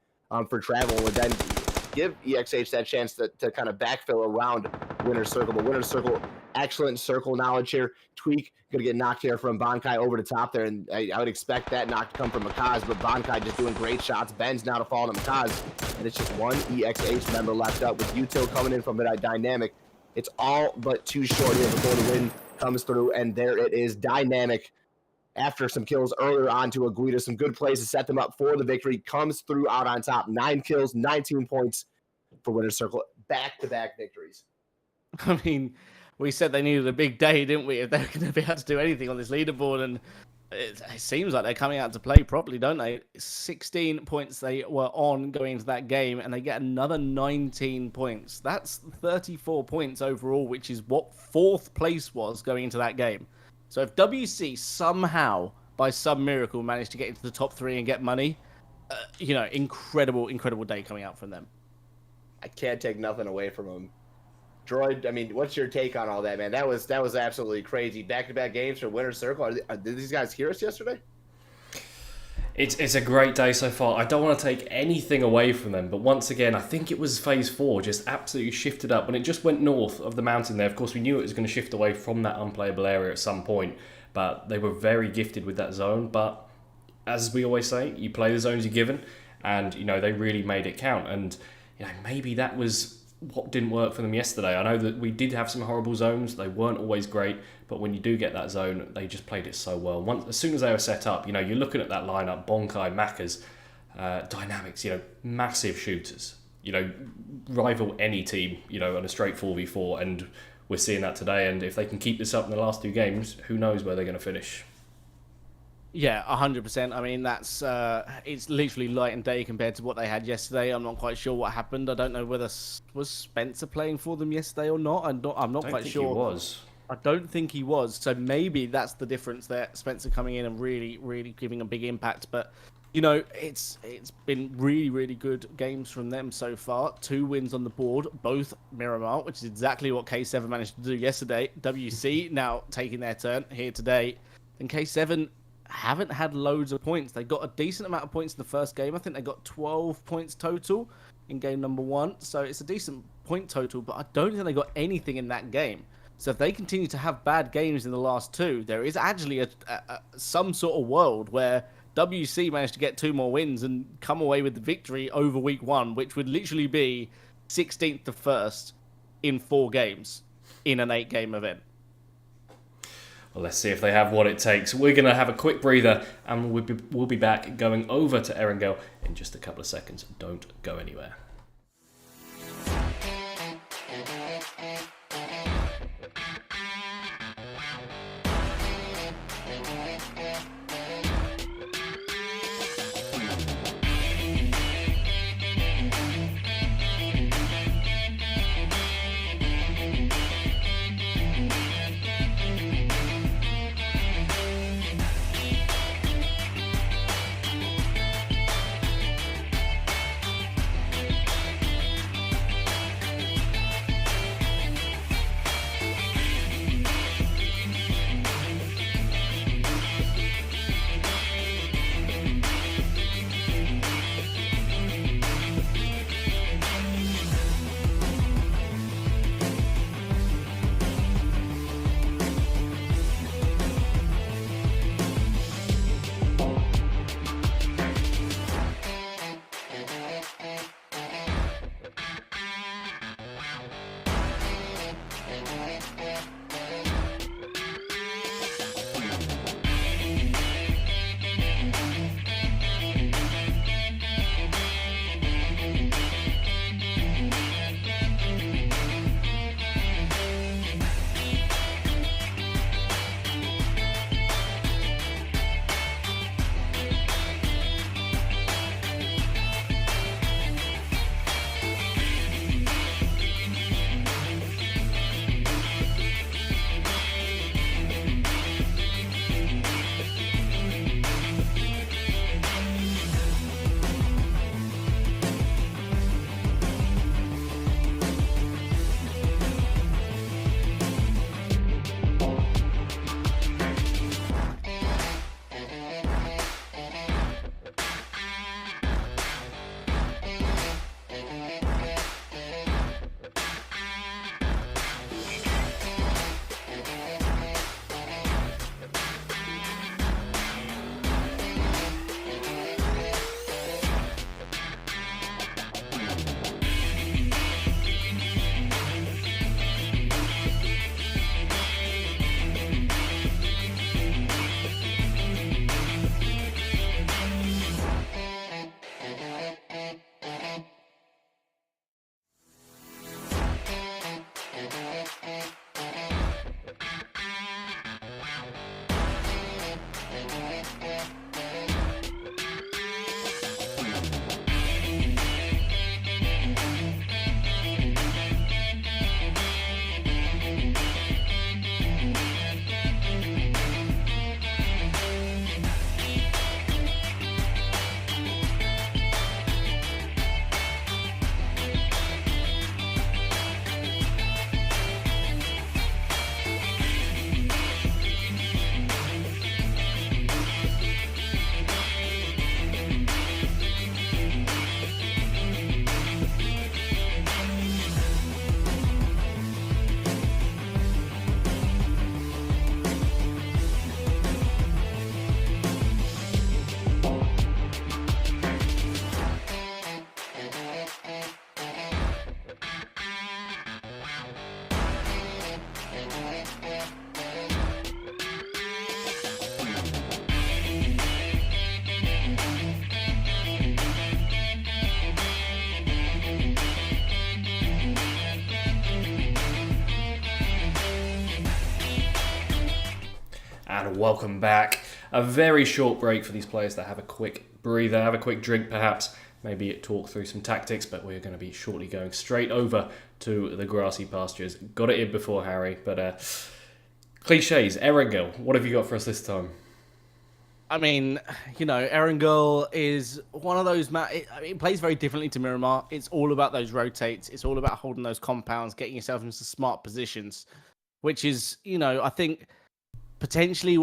for travel, and would then give EXH that chance to kind of backfill around Winner's Circle. But Winner's Circle, excellent circle knowledge here. Tweak going to get knocked here from Bankai over the top there, and I would expect that knock to come from Makaz, but Bankai just doing great shots. Ben's now to fall to Makaz, and it's just one EXH member left up with Util coming in from the Dynamic. It's all but too short here before the win comes through, and there it is. Dynamic, after some kills earlier on to Aguida, some good plays to set them up for the victory, comes through out on top. 9 kills, 19 points for Winner's Circle. Back-to-back victories. I mean, we said they needed a big day, didn't we? If they're going to be able to do anything on this leaderboard, and it seems like they're coming out to play properly, don't they? 16 points they were on going into that game, and they get another 19 points. That's 34 points overall, which is what 4th place was going into that game. So if WC somehow, by some miracle, managed to get into the top 3 and get money, incredible day coming out from them. I can't take nothing away from them. Droid, I mean, what's your take on all that, man? That was absolutely crazy. Back-to-back games for Winner's Circle. Did these guys hear us yesterday? It's a great day so far. I don't want to take anything away from them, but once again, I think it was phase 4 just absolutely shifted up. When it just went north of the mountain there, of course, we knew it was going to shift away from that unplayable area at some point, but they were very gifted with that zone. But as we always say, you play the zones you're given, and, they really made it count. And, maybe that was what didn't work for them yesterday. I know that we did have some horrible zones. They weren't always great, but when you do get that zone, they just played it so well. As soon as they were set up, you're looking at that lineup, Bonkai, Makas, Dynamics, massive shooters, rival any team, on a straight 4v4, and we're seeing that today. And if they can keep this up in the last 2 games, who knows where they're going to finish. Yeah, 100%. I mean, that's it's literally light and day compared to what they had yesterday. I'm not quite sure what happened. I don't know whether was Spencer playing for them yesterday or not. I'm not quite sure. He was. I don't think he was. So maybe that's the difference there. Spencer coming in and really giving a big impact. But it's been really good games from them so far. 2 wins on the board, both Miramar, which is exactly what K7 managed to do yesterday. WC now taking their turn here today, and K7 haven't had loads of points. They got a decent amount of points in the first game. I think they got 12 points total in game number 1. So it's a decent point total, but I don't think they got anything in that game. So if they continue to have bad games in the last 2, there is actually some sort of world where WC managed to get 2 more wins and come away with the victory over week 1, which would literally be 16th to 1st in 4 games in an 8-game event. Well, let's see if they have what it takes. We're going to have a quick breather, and we'll be back going over to Erangel in just a couple of seconds. Don't go anywhere. And welcome back. A very short break for these players to have a quick breather, have a quick drink perhaps, maybe talk through some tactics, but we're going to be shortly going straight over to the grassy pastures. Got it in before, Harry, but cliches. Erangel, what have you got for us this time? I mean, you know, Erangel is one of those it plays very differently to Miramar. It's all about those rotates. It's all about holding those compounds, getting yourself into smart positions, which is, you know, I think potentially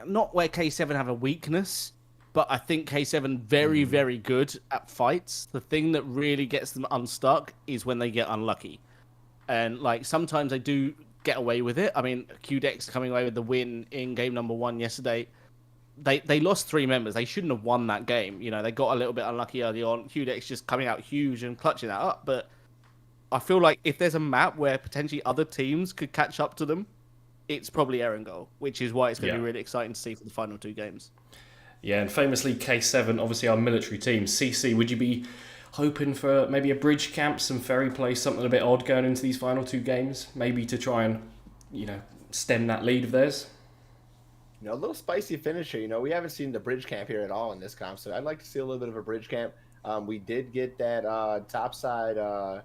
not where K7 have a weakness, but I think K7 very, very good at fights. The thing that really gets them unstuck is when they get unlucky. And like sometimes they do get away with it. I mean, QDex coming away with the win in game number 1 yesterday. They lost 3 members. They shouldn't have won that game. You know, they got a little bit unlucky early on. QDex just coming out huge and clutching that up. But I feel like if there's a map where potentially other teams could catch up to them, it's probably Erangel, which is why it's going to be really exciting to see for the final 2 games. Yeah, and famously K7, obviously our military team. CC, would you be hoping for maybe a bridge camp, some ferry play, something a bit odd going into these final 2 games? Maybe to try and, you know, stem that lead of theirs? You know, a little spicy finish here. You know, we haven't seen the bridge camp here at all in this comp, so I'd like to see a little bit of a bridge camp. We did get that top side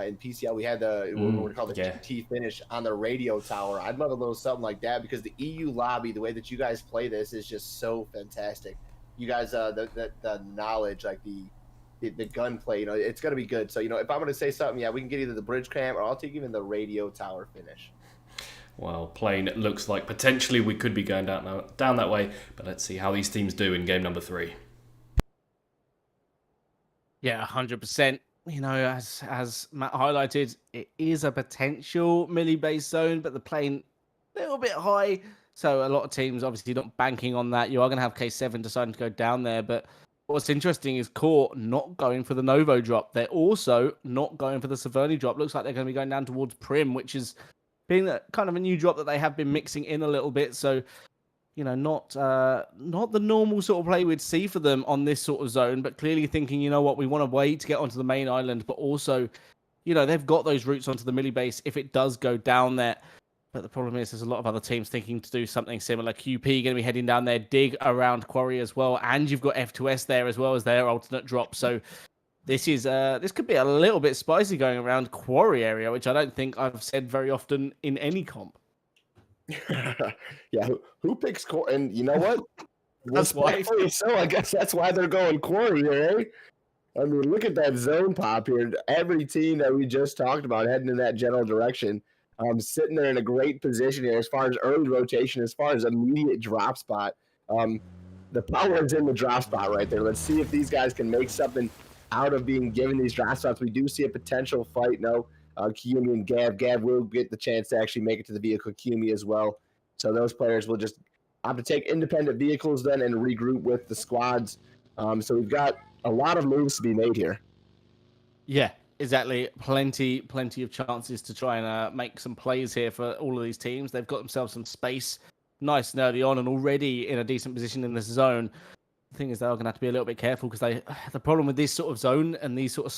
in PCL. We had what we call the GT finish on the radio tower. I'd love a little something like that because the EU lobby, the way that you guys play this is just so fantastic. You guys, the knowledge, like the gunplay, you know, it's going to be good. So, you know, if I'm going to say something, yeah, we can get either the bridge camp or I'll take even the radio tower finish. Well, plain it looks like potentially we could be going down that way, but let's see how these teams do in game number 3. Yeah, 100%. You know, as Matt highlighted, it is a potential melee-based zone, but the plane a little bit high. So a lot of teams obviously not banking on that. You are going to have K7 deciding to go down there, but what's interesting is CoR not going for the Novo drop. They're also not going for the Severny drop. Looks like they're going to be going down towards Prim, which is being kind of a new drop that they have been mixing in a little bit. So, you know, not the normal sort of play we'd see for them on this sort of zone, but clearly thinking, you know what, we want to wait to get onto the main island, but also, you know, they've got those routes onto the milli base if it does go down there. But the problem is there's a lot of other teams thinking to do something similar. QP going to be heading down there, dig around Quarry as well, and you've got F2S there as well as their alternate drop. So this could be a little bit spicy going around Quarry area, which I don't think I've said very often in any comp. Yeah, who picks Quarry? And you know what? That's why. So I guess that's why they're going Quarry here, eh? I mean, look at that zone pop here. Every team that we just talked about heading in that general direction, sitting there in a great position here as far as early rotation, as far as immediate drop spot. The power is in the drop spot right there. Let's see if these guys can make something out of being given these drop spots. We do see a potential fight. No, Kiyumi and Gav. Gav will get the chance to actually make it to the vehicle. Kiyumi as well. So those players will just have to take independent vehicles then and regroup with the squads. So we've got a lot of moves to be made here. Yeah, exactly. Plenty of chances to try and make some plays here for all of these teams. They've got themselves some space nice and early on and already in a decent position in this zone. The thing is, they're going to have to be a little bit careful because the problem with this sort of zone and this sort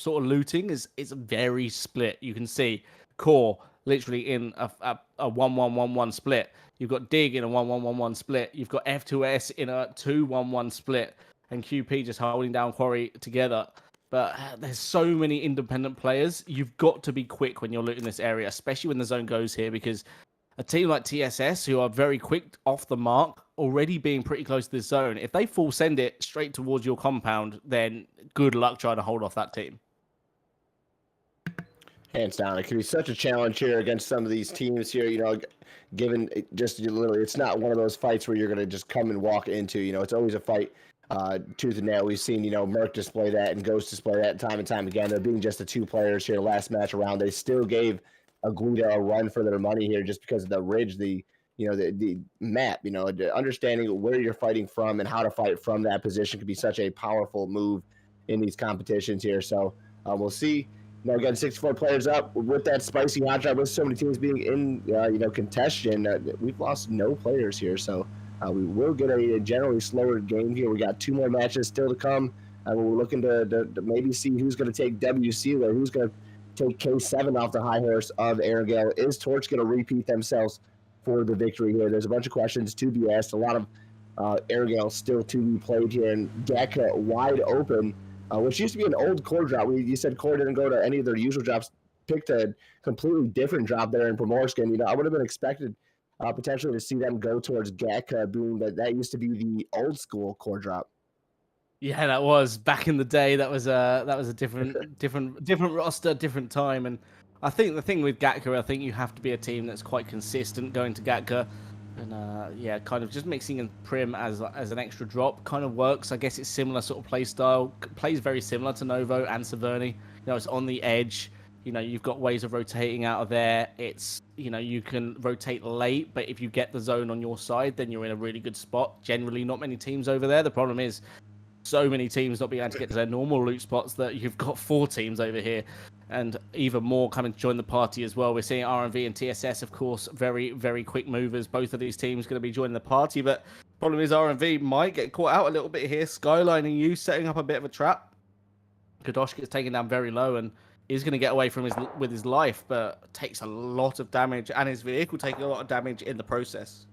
of looting is it's very split. You can see CoR literally in a 1-1-1-1 split. You've got Dig in a 1-1-1-1 split. You've got F2S in a 2-1-1 split, and QP just holding down Quarry together. But there's so many independent players. You've got to be quick when you're looting this area, especially when the zone goes here, because a team like TSS, who are very quick off the mark, already being pretty close to this zone, if they full send it straight towards your compound, then good luck trying to hold off that team. Hands down, it could be such a challenge here against some of these teams here, you know, given just literally, it's not one of those fights where you're going to just come and walk into, you know, it's always a fight tooth and nail. We've seen, you know, Merc display that and Ghost display that time and time again. They're being just the 2 players here last match around. They still gave Aguida a run for their money here just because of the ridge, the map, you know, understanding where you're fighting from and how to fight from that position could be such a powerful move in these competitions here. So we'll see. You know, again, 64 players up with that spicy hot shot with so many teams being in, contention. We've lost no players here. So we will get a generally slower game here. We got 2 more matches still to come. We're looking to maybe see who's going to take WC or who's going to take K7 off the high horse of Erangel. Is Torch going to repeat themselves for the victory here. There's a bunch of questions to be asked, a lot of air gales still to be played here, and Gatka wide open, which used to be an old CoR drop. You said CoR didn't go to any of their usual drops, picked a completely different drop there in Primorskin. I would have been expected potentially to see them go towards Gatka, being that used to be the old school CoR drop. Yeah, that was back in the day. That was a different roster, different time. And I think the thing with Gatka, I think you have to be a team that's quite consistent going to Gatka. And yeah, kind of just mixing in Prim as an extra drop kind of works. I guess it's similar sort of play style. Plays very similar to Novo and Severny. It's on the edge. You've got ways of rotating out of there. It's, you can rotate late, but if you get the zone on your side, then you're in a really good spot. Generally, not many teams over there. The problem is so many teams not being able to get to their normal loot spots that you've got 4 teams over here, and even more coming to join the party as well. We're seeing RMV and TSS, of course, very, very quick movers. Both of these teams going to be joining the party, but problem is RMV might get caught out a little bit here. Skylining you, setting up a bit of a trap. Kadosh gets taken down very low and is going to get away from with his life, but takes a lot of damage, and his vehicle taking a lot of damage in the process.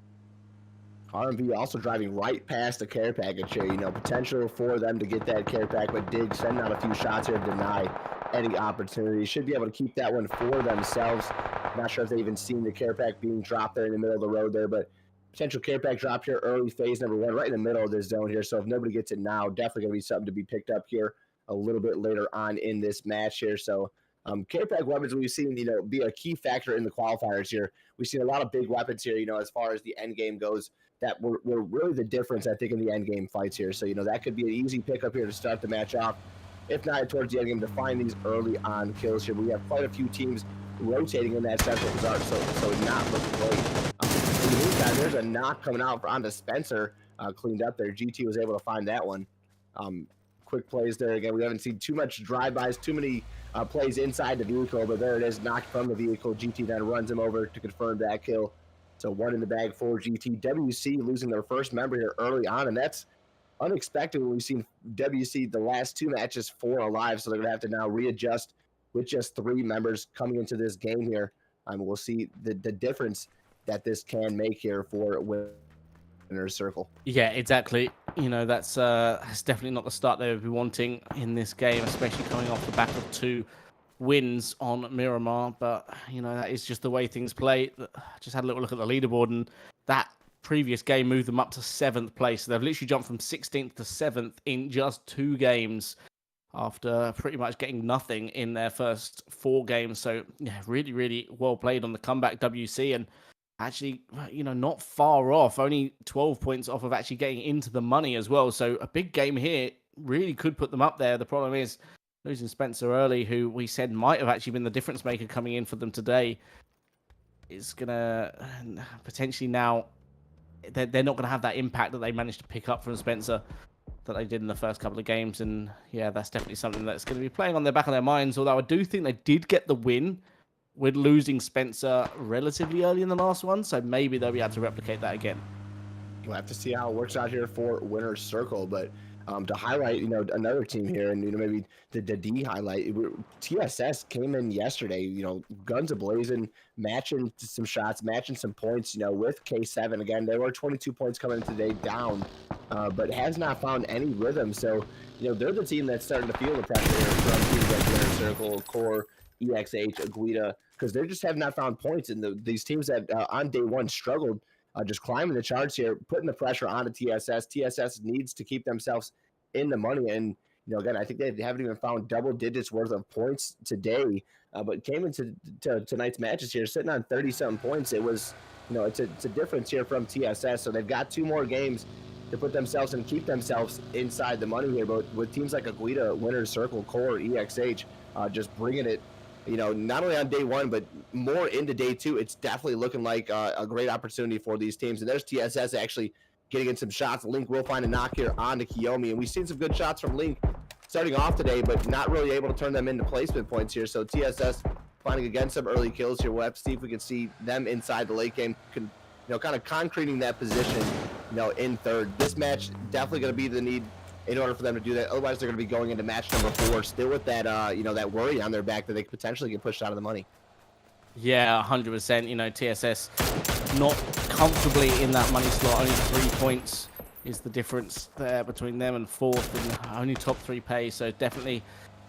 RMV also driving right past the care package here. Potential for them to get that care pack, but did send out a few shots here to deny any opportunity. Should be able to keep that one for themselves. Not sure if they even seen the care pack being dropped there in the middle of the road there, but potential care pack drop here early phase number 1, right in the middle of this zone here. So if nobody gets it now, definitely going to be something to be picked up here a little bit later on in this match here. So care pack weapons we've seen, be a key factor in the qualifiers here. We've seen a lot of big weapons here, as far as the end game goes, that were really the difference, I think, in the end game fights here. So, that could be an easy pickup here to start the match off. If not, towards the end game to find these early on kills here. We have quite a few teams rotating in that central bazaar, so not looking great. In the meantime, there's a knock coming out onto Spencer, cleaned up there. GT was able to find that one. Quick plays there. Again, we haven't seen too much drive-bys, too many plays inside the vehicle, but there it is, knocked from the vehicle. GT then runs him over to confirm that kill. So 1 in the bag for GT. WC losing their first member here early on, and that's unexpected when we've seen WC the last 2 matches 4 alive, so they're going to have to now readjust with just 3 members coming into this game here. We'll see the difference that this can make here for Winner's Circle. Yeah, exactly. That's definitely not the start they would be wanting in this game, especially coming off the back of 2 wins on Miramar. But, that is just the way things play. Just had a little look at the leaderboard, and that previous game moved them up to 7th place. So they've literally jumped from 16th to 7th in just 2 games after pretty much getting nothing in their first 4 games. So, yeah, really, really well played on the comeback, WC. And actually, not far off, only 12 points off of actually getting into the money as well. So a big game here really could put them up there. The problem is losing Spencer early, who we said might have actually been the difference maker coming in for them today, is going to potentially now, they're not going to have that impact that they managed to pick up from Spencer that they did in the first couple of games. And yeah, that's definitely something that's going to be playing on the back of their minds. Although I do think they did get the win with losing Spencer relatively early in the last one, so maybe they'll be able to replicate that again. We'll have to see how it works out here for Winner's Circle, but to highlight, another team here, and maybe the D highlight, TSS came in yesterday, guns a-blazing, matching some shots, matching some points, with K7. Again, there were 22 points coming in today down, but has not found any rhythm. So, they're the team that's starting to feel the pressure from teams like Winner's Circle, CoR, EXH, Aguita, because they just have not found points. And these teams that on day 1 struggled, just climbing the charts here, putting the pressure onto TSS. TSS needs to keep themselves in the money. And, again, I think they haven't even found double digits worth of points today, but came into tonight's matches here sitting on 30-something points. It was, it's a difference here from TSS. So they've got 2 more games to put themselves and keep themselves inside the money here. But with teams like Aguita, Winner's Circle, CoR, EXH, just bringing it, not only on day 1, but more into day 2, it's definitely looking like a great opportunity for these teams. And there's TSS actually getting in some shots. Link will find a knock here onto Kiyomi. And we've seen some good shots from Link starting off today, but not really able to turn them into placement points here. So TSS finding again some early kills here. We'll have to see if we can see them inside the late game, kind of concreting that position, in 3rd. This match definitely going to be the need in order for them to do that. Otherwise, they're going to be going into match number 4 still with that, that worry on their back that they could potentially get pushed out of the money. Yeah, 100%. You know, TSS not comfortably in that money slot. Only 3 points is the difference there between them and fourth, and only top 3 pay. So definitely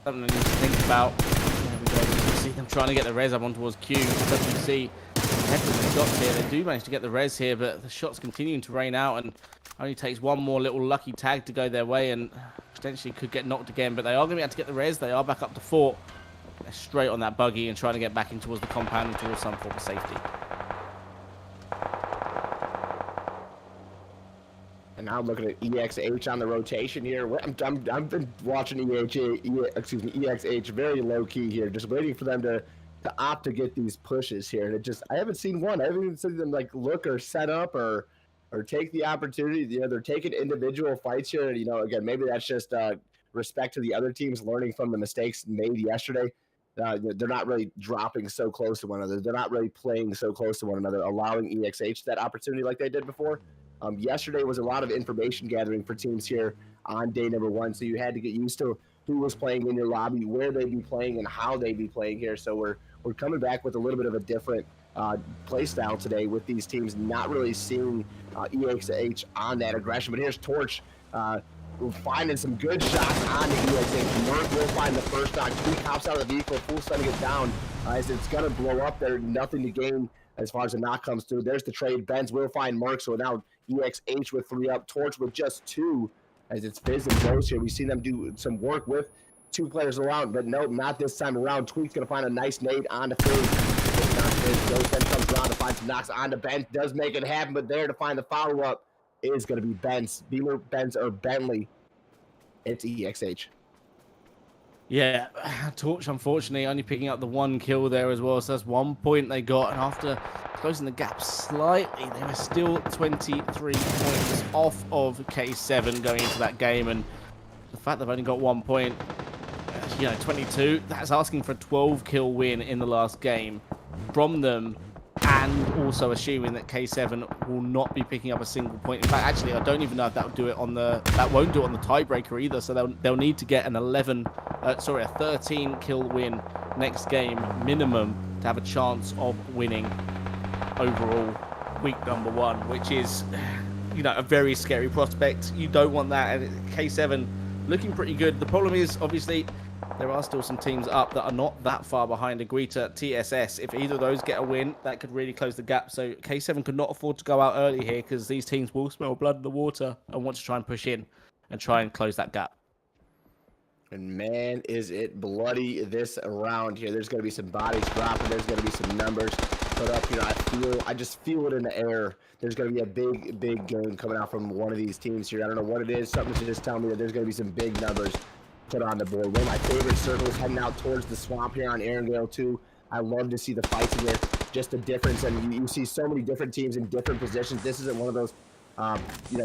something I need to think about. There we go. You can see them trying to get the res up on towards Q. WC definitely shots here. They do manage to get the res here, but the shots continuing to rain out, and only takes one more little lucky tag to go their way, and potentially could get knocked again. But they are going to be able to get the res. They are back up to 4. They're straight on that buggy and trying to get back in towards the compound and towards some form of safety. And now I'm looking at EXH on the rotation here. I've been watching EXH very low key here, just waiting for them to opt to get these pushes here. And I haven't seen one. I haven't even seen them like look or set up or take the opportunity. You know, they're taking individual fights here. You know, again, maybe that's just respect to the other teams, learning from the mistakes made yesterday. They're not really dropping so close to one another. They're not really playing so close to one another, allowing EXH that opportunity like they did before. Yesterday was a lot of information gathering for teams here on day number 1, so you had to get used to who was playing in your lobby, where they'd be playing, and how they'd be playing here. So we're coming back with a little bit of a different play style today with these teams not really seeing EXH on that aggression. But here's Torch finding some good shots on the EXH. Merc will find the first knock. 2 cops out of the vehicle, full setting it down as it's going to blow up there. Nothing to gain as far as the knock comes through. There's the trade. Benz will find Merc, so now EXH with 3 up. Torch with just 2 as it's Fizz and Ghost here. We've seen them do some work with 2 players around, but no, not this time around. Tweak's going to find a nice nade on the Fizz. Ghost then comes around to find some knocks on the Benz. Does make it happen, but there to find the follow-up is going to be Benz. Beamer, Benz, or Bentley. It's EXH. Yeah, Torch, unfortunately, only picking up the 1 kill there as well. So that's 1 point they got. And after closing the gap slightly, they were still 23 points off of K7 going into that game. And the fact they've only got 1 point, 22, that's asking for a 12-kill win in the last game from them. And also assuming that K7 will not be picking up a single point. In fact, actually, I don't even know if that would do it on the tiebreaker either. So they'll need to get an 13 kill win next game minimum to have a chance of winning overall week number 1, which is, a very scary prospect. You don't want that. And K7 looking pretty good. The problem is, obviously, there are still some teams up that are not that far behind Aguita, TSS. If either of those get a win, that could really close the gap. So K7 could not afford to go out early here because these teams will smell blood in the water and want to try and push in and try and close that gap. And man, is it bloody this round here. There's going to be some bodies dropping. There's going to be some numbers put up here. I just feel it in the air. There's going to be a big game coming out from one of these teams here. I don't know what it is. Something to just tell me that there's going to be some big numbers put on the board. One of my favorite circles heading out towards the swamp here on Erangale too. I love to see the fights in there. Just the difference, and you see so many different teams in different positions. This isn't one of those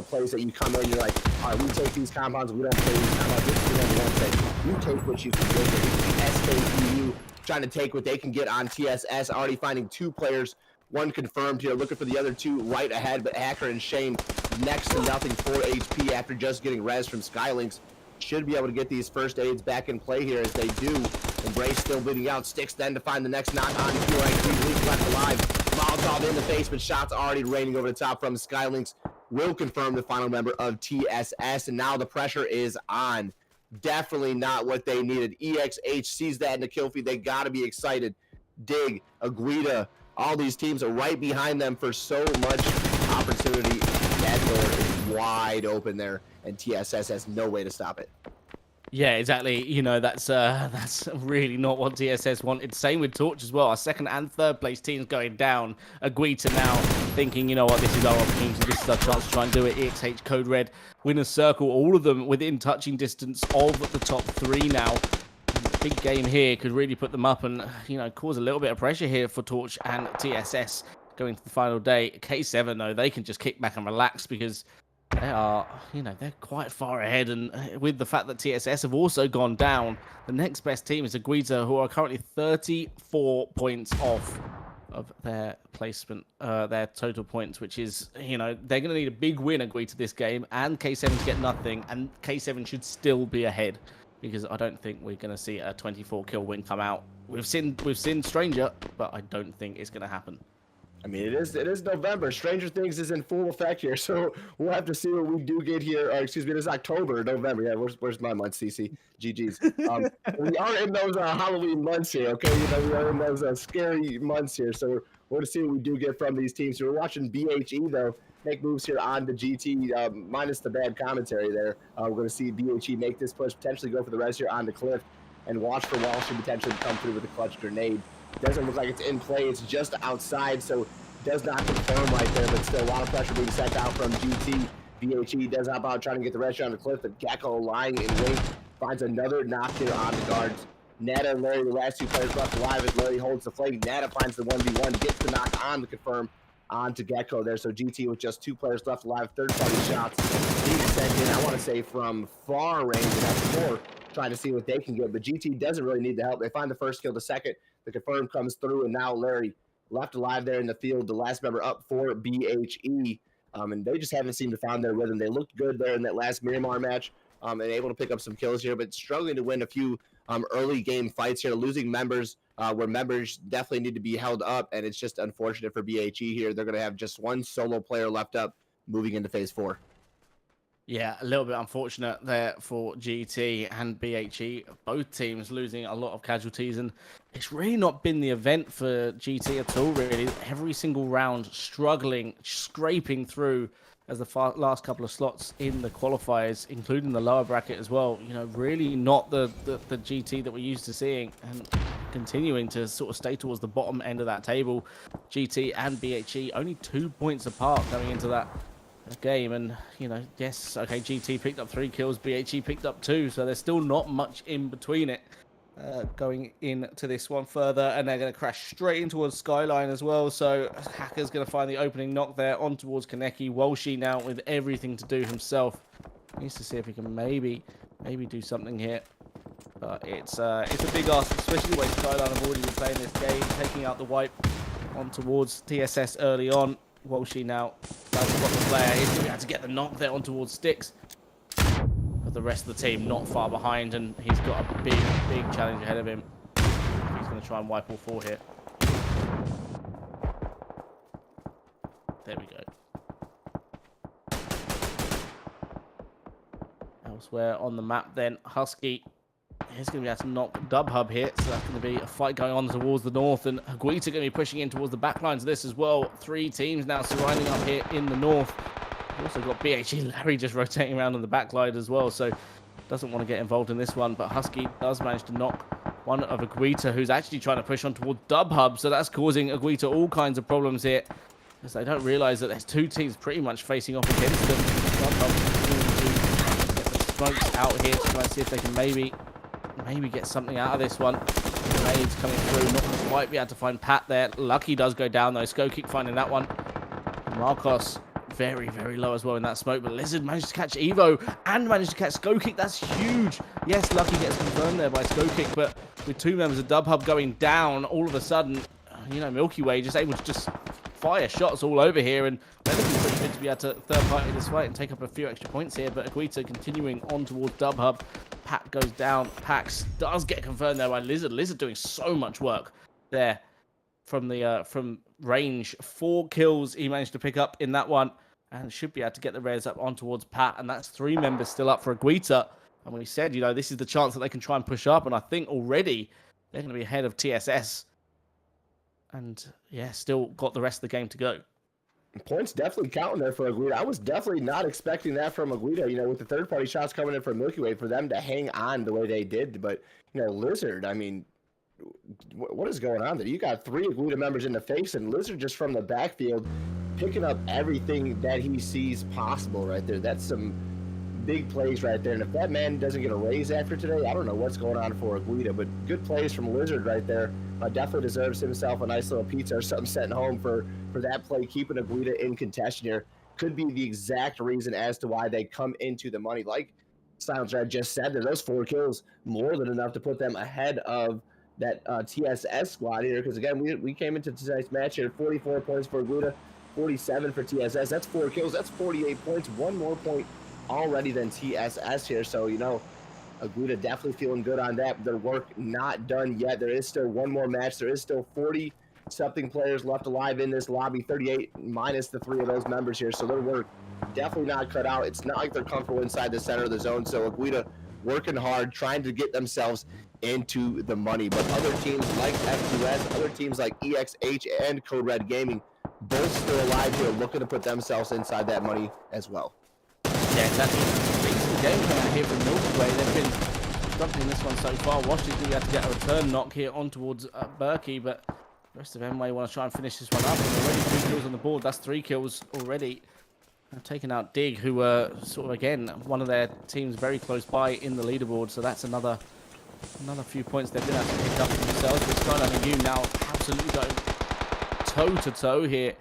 plays that you come in, you're like, all right, we take these compounds, we don't play these compounds. This is the number 1 thing. You take what you can get. SKEU trying to take what they can get on TSS, already finding 2 players, 1 confirmed here, looking for the other 2 right ahead, but Hacker and Shane next to nothing, 4 HP after just getting res from Skylinks. Should be able to get these first aids back in play here as they do. Embrace still bleeding out. Sticks then to find the next knock on QIQ. Leaf left alive. Molotov in the face, but shots already raining over the top from Skylinks. Will confirm the final member of TSS, and now the pressure is on. Definitely not what they needed. EXH sees that in the kill feed. They got to be excited. Dig, Aguita, all these teams are right behind them for so much opportunity. That door is wide open there, and TSS has no way to stop it. Yeah, exactly. That's really not what TSS wanted. Same with Torch as well. Our 2nd and 3rd place teams going down. Aguita now thinking, this is our opportunity. This is our chance to try and do it. EXH, CodeRed, Winner's Circle, all of them within touching distance of the top 3 now. Big game here could really put them up and, cause a little bit of pressure here for Torch and TSS going to the final day. K7, though, they can just kick back and relax because they are, they're quite far ahead. And with the fact that TSS have also gone down, the next best team is Aguita, who are currently 34 points off of their placement, their total points, which is, they're going to need a big win, Aguita, this game, and K7 to get nothing. And K7 should still be ahead because I don't think we're going to see a 24 kill win come out we've seen Stranger, but I don't think it's going to happen. I mean, it is November. Stranger Things is in full effect here, so we'll have to see what we do get here. Excuse me, it is October, November. Yeah, where's my month, CC? GG's. We are in those Halloween months here, okay? You know, we are in those scary months here, so we're going to see what we do get from these teams. So we're watching BHE, though, make moves here on the GT, minus the bad commentary there. We're going to see BHE make this push, potentially go for the res here on the cliff, and watch for Walsh to potentially come through with a clutch grenade. Doesn't look like it's in play. It's just outside, so does not confirm right there, but still a lot of pressure being sent out from GT. BHE does hop out trying to get the rest on the cliff, but Gecko lying in wait finds another knock here on the guards. Nada and Larry, the last two players left alive, as Larry holds the flank. Nada finds the 1v1, gets the knock on the confirm onto Gecko there. So GT with just 2 players left alive, third-party shots being sent in, I want to say, from far range, and that's 4, trying to see what they can get. But GT doesn't really need the help. They find the first kill, the second. The confirm comes through, and now Larry left alive there in the field, the last member up for BHE. And they just haven't seemed to find their rhythm. They looked good there in that last Miramar match, and able to pick up some kills here, but struggling to win a few early game fights here, losing members where members definitely need to be held up, and it's just unfortunate for BHE here. They're going to have just 1 solo player left up moving into phase 4. Yeah, a little bit unfortunate there for GT and BHE. Both teams losing a lot of casualties, and it's really not been the event for GT at all, really. Every single round struggling, scraping through as the last couple of slots in the qualifiers, including the lower bracket as well. You know, really not the GT that we're used to seeing, and continuing to sort of stay towards the bottom end of that table. GT and BHE only 2 points apart going into that game, and you know, yes, okay, GT picked up 3 kills, BHE picked up 2, so there's still not much in between it. Going into this one further, and they're going to crash straight in towards Skyline as well, so Hacker's going to find the opening knock there on towards Kaneki. Walshy now with everything to do himself, needs to see if he can maybe do something here, but it's a big ask, especially when Skyline have already been playing this game, taking out the wipe on towards TSS early on. Walshy now does spot the player. He's going to have to get the knock there on towards Sticks. But the rest of the team not far behind, and he's got a big challenge ahead of him. He's going to try and wipe all 4 here. There we go. Elsewhere on the map then, Husky is going to be able to knock Dub Hub here, so that's going to be a fight going on towards the north, and Higuita going to be pushing in towards the back lines of this as well. 3 teams now surrounding up here in the north. Also got BHE Larry just rotating around on the back line as well, so doesn't want to get involved in this one, but Husky does manage to knock one of Higuita, who's actually trying to push on towards Dub Hub, so that's causing Higuita all kinds of problems here, because they don't realize that there's 2 teams pretty much facing off against them. Dub Hub to get the smokes out here to try and see if they can maybe get something out of this one. Grenades coming through, not quite be able to find Pat there. Lucky does go down though. Skokick finding that one. Marcos very low as well in that smoke, but Lizard managed to catch Evo and managed to catch Skokick. That's huge. Yes, Lucky gets confirmed there by Skokick, but with 2 members of Dub Hub going down, all of a sudden, you know, Milky Way just able to just fire shots all over here, and they're looking pretty good to be able to third party this fight and take up a few extra points here, but Higuita continuing on towards Dub Hub. Pat goes down. Pax does get confirmed there by Lizard. Lizard doing so much work there from the from range. 4 kills he managed to pick up in that one, and should be able to get the res up on towards Pat, and that's 3 members still up for Higuita. And we said, you know, this is the chance that they can try and push up, and I think already they're going to be ahead of TSS. And yeah, still got the rest of the game to go. Points definitely counting there for Aguita. I was definitely not expecting that from Aguita, you know, with the third-party shots coming in from Milky Way, for them to hang on the way they did. But, you know, Lizard, I mean, what is going on there? You got 3 Aguita members in the face, and Lizard just from the backfield picking up everything that he sees possible right there. That's some big plays right there. And if that man doesn't get a raise after today, I don't know what's going on for Aguita. But good plays from Lizard right there. Definitely deserves himself a nice little pizza or something sent home for that play, keeping Aguita in contention here. Could be the exact reason as to why they come into the money. Like SilencRed just said, there, those 4 kills more than enough to put them ahead of that TSS squad here. Because again, we came into tonight's match here, 44 points for Aguita, 47 for TSS. That's 4 kills. That's 48 points. 1 more point already than TSS here. So, you know, Aguda definitely feeling good on that. Their work not done yet. There is still one more match. There is still 40-something players left alive in this lobby, 38 minus the 3 of those members here. So their work definitely not cut out. It's not like they're comfortable inside the center of the zone. So Aguda working hard, trying to get themselves into the money. But other teams like F2S, other teams like EXH and CodeRed Gaming, both still alive here, looking to put themselves inside that money as well. Yeah, exactly. Decent game coming out here from Milky Way. They've been struggling this one so far. Washington going to have to get a return knock here on towards Berkey, but the rest of M-Way want to try and finish this one up. And already 2 kills on the board. That's 3 kills already. They've taken out Dig, who were sort of, again, one of their teams very close by in the leaderboard. So that's another few points they're going to have to pick up for themselves. But Skyline and you now absolutely going toe-to-toe here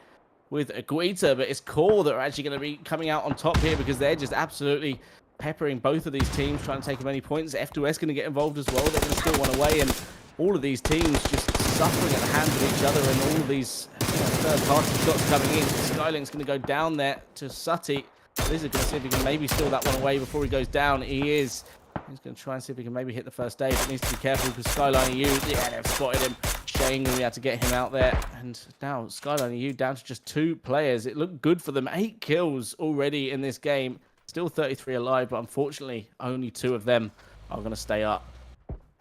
with Aguita, but it's CoR that are actually going to be coming out on top here because they're just absolutely peppering both of these teams, trying to take as many points. F2S going to get involved as well. They're going to steal one away, and all of these teams just suffering at the hands of each other, and all of these third-party shots coming in. Skylink's going to go down there to Sutty. Lizard going to see if he can maybe steal that one away before he goes down. He is. He's going to try and see if he can maybe hit the first day, but needs to be careful because Skyline EU, yeah, they've spotted him. Shane, we had to get him out there. And now Skyline EU down to just 2 players. It looked good for them. 8 kills already in this game. Still 33 alive, but unfortunately, only 2 of them are going to stay up.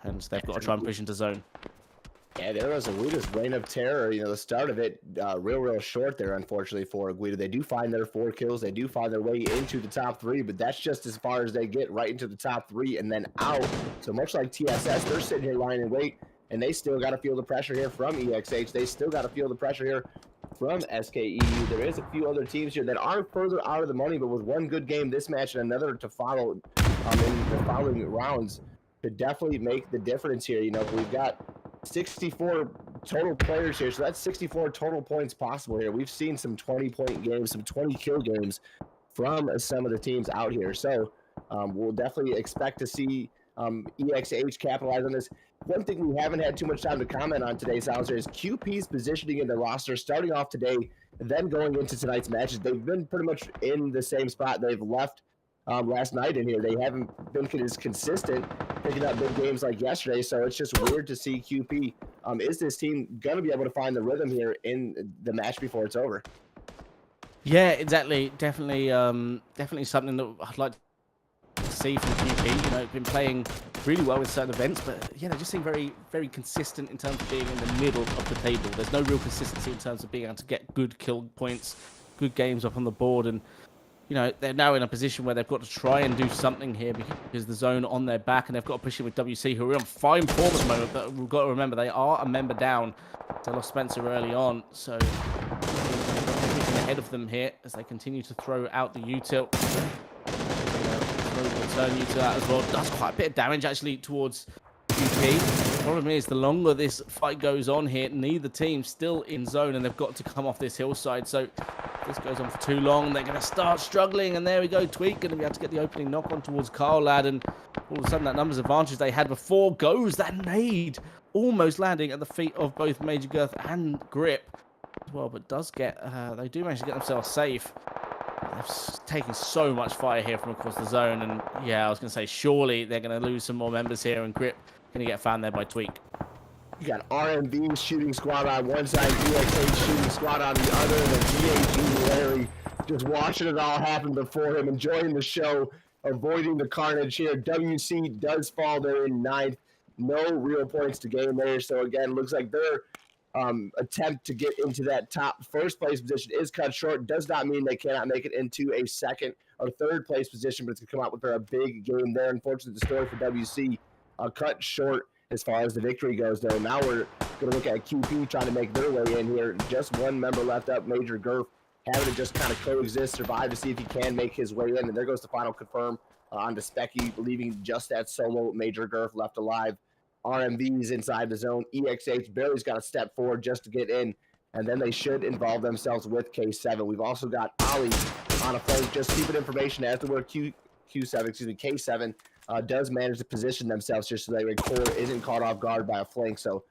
And they've got to try and push into zone. Yeah, there was Aguda's reign of terror. You know, the start of it, real short there, unfortunately, for Aguda. They do find their 4 kills. They do find their way into the top 3, but that's just as far as they get, right into the top 3 and then out. So much like TSS, they're sitting here lying in wait, and they still got to feel the pressure here from EXH. They still got to feel the pressure here from SKEU. There is a few other teams here that are further out of the money, but with one good game this match and another to follow in the following rounds, could definitely make the difference here. You know, we've got 64 total players here, so that's 64 total points possible here. We've seen some 20-point games, some 20-kill games from some of the teams out here. So we'll definitely expect to see EXH capitalize on this. One thing we haven't had too much time to comment on today, Silencer, is QP's positioning in the roster, starting off today, then going into tonight's matches. They've been pretty much in the same spot they've left last night in here. They haven't been as consistent picking up big games like yesterday, so it's just weird to see QP. Is this team going to be able to find the rhythm here in the match before it's over? Yeah, exactly. Definitely something that I'd like to see from QP. You know, been playing really well with certain events, but yeah, they just seem very, very consistent in terms of being in the middle of the table. There's no real consistency in terms of being able to get good kill points, good games up on the board, and you know, they're now in a position where they've got to try and do something here because the zone on their back, and they've got to push it with WC, who are in fine form at the moment, but we've got to remember they are a member down. They lost Spencer early on, so pushing ahead of them here as they continue to throw out the util. Return util out as well. Does quite a bit of damage actually towards QP. The problem is, the longer this fight goes on here, neither team still in zone, and they've got to come off this hillside. So if this goes on for too long, they're going to start struggling. And there we go, Tweak going to be able to get the opening knock on towards Carlad, and all of a sudden that numbers advantage they had before goes. That nade almost landing at the feet of both Major Girth and Grip as well, but does get they do manage to get themselves safe. They've taken so much fire here from across the zone, and yeah, I was going to say surely they're going to lose some more members here, and Grip going to get found there by Tweak. You got RMV shooting squad on one side, EXA shooting squad on the other, and then GAG Larry just watching it all happen before him, enjoying the show, avoiding the carnage here. WC does fall there in 9th. No real points to gain there, so again, looks like their attempt to get into that top first place position is cut short. Does not mean they cannot make it into a second or third place position, but it's going to come out with a big game there. Unfortunately, the story for WC cut short as far as the victory goes, though. Now we're going to look at QP trying to make their way in here. Just one member left up, Major Girth, having to just kind of coexist, survive to see if he can make his way in. And there goes the final confirm on to Specky, leaving just that solo Major Girth left alive. RMV's inside the zone. EXH barely's got to step forward just to get in, and then they should involve themselves with K7. We've also got Ali on a flank, just keeping information as to where K7 does manage to position themselves just so that CoR isn't caught off guard by a flank. So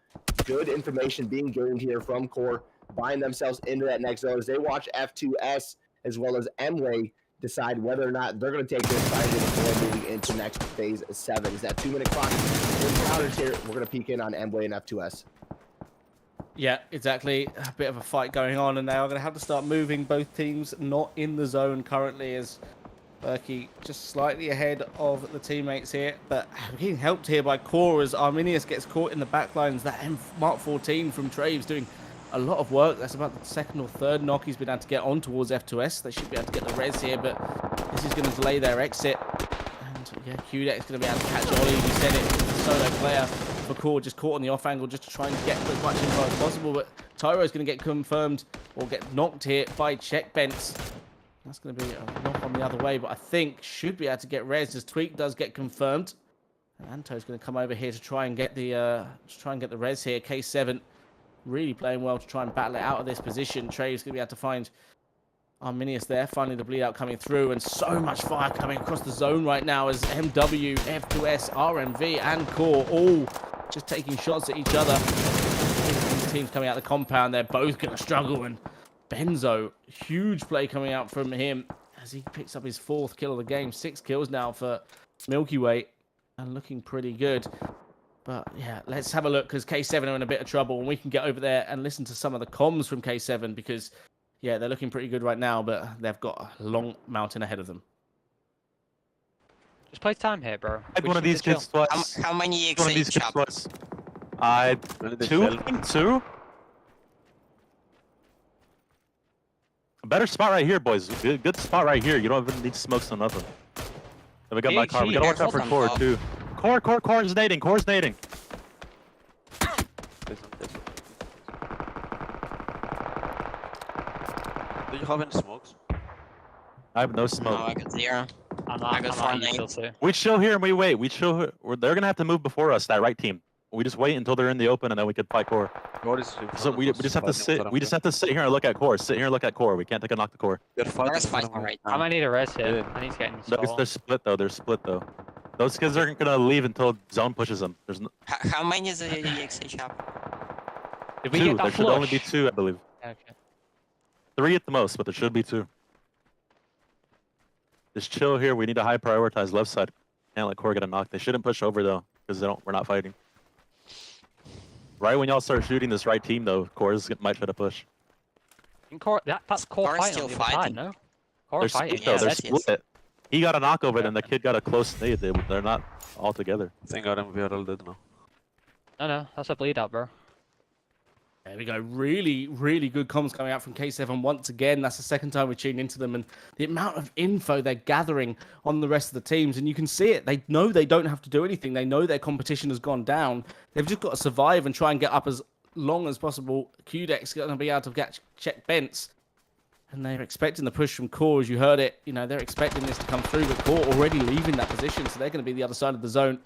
good information being gained here from CoR, buying themselves into that next zone as they watch F2S as well as M-Way decide whether or not they're going to take this fight before moving into next phase 7. Is that 2-minute clock? Encounters here. We're going to peek in on Embley and F2S. Yeah, exactly. A bit of a fight going on, and they are going to have to start moving. Both teams not in the zone currently, as Berkey just slightly ahead of the teammates here, but getting helped here by CoR as Arminius gets caught in the back lines. That Mark 14 from Traves doing a lot of work. That's about the second or third knock he's been able to get on towards F2S. They should be able to get the res here, but this is going to delay their exit. And yeah, QDEX going to be able to catch Ollie. We said it, the solo player for CoR just caught on the off angle just to try and get as much info as possible, but Tyro's going to get confirmed or get knocked here by Check Bents. That's going to be a knock on the other way, but I think should be able to get res as Tweak does get confirmed. And Anto's going to come over here to try and get the res here. K7 really playing well to try and battle it out of this position. Trey's going to be able to find Arminius there. Finally, the bleed out coming through, and so much fire coming across the zone right now as MW, F2S, RMV, and CoR all just taking shots at each other. These teams coming out of the compound, they're both going to struggle, and Benzo, huge play coming out from him as he picks up his 4th kill of the game. 6 kills now for Milky Way and looking pretty good. But yeah, let's have a look because K7 are in a bit of trouble, and we can get over there and listen to some of the comms from K7 because, yeah, they're looking pretty good right now, but they've got a long mountain ahead of them. Just play time here, bro. I had one of these kids twice. How many One of these kids twice. I two. A better spot right here, boys. Good spot right here. You don't even need to smoke some nothing. Then we got my car. We gotta watch out for CoR too. CoR is nading. CoR is nading. Do you have any smokes? I have no smoke. No, I got 0. I got 4 nades. We chill here and we wait. We chill here. They're gonna have to move before us. That right team. We just wait until they're in the open and then we can fight CoR. So we just have to sit. We just have to sit here and look at CoR. Sit here and look at CoR. We can't take a knock to CoR. They're Let's fighting fight right I now. might need a res here. I need to get installed. They're split though. They're split though. Those kids aren't gonna leave until zone pushes them. There's no, How many is the EXH have? Did we 2. get that There should only be flush? 2, I believe. Okay. 3 at the most, but there should be 2. Just chill here. We need to high prioritize left side. Can't let CoR get a knock. They shouldn't push over though, because we're not fighting. Right when y'all start shooting this right team though, CoR might try to push. That's CoR CoR's fighting still on the other side, fighting. no? CoR They're fighting. split though. yeah, They're that is. split. He got a knock over it, and the kid got a close nade. They're not all together. I think RMV are all dead now. No, that's a bleed out, bro. There we go. Really, really good comms coming out from K7 once again. That's the second time we tuned into them, and the amount of info they're gathering on the rest of the teams, and you can see it. They know they don't have to do anything. They know their competition has gone down. They've just got to survive and try and get up as long as possible. QDEX going to be able to check Bents, and they're expecting the push from CoR, as you heard it. You know, they're expecting this to come through, but CoR already leaving that position, so they're going to be the other side of the zone.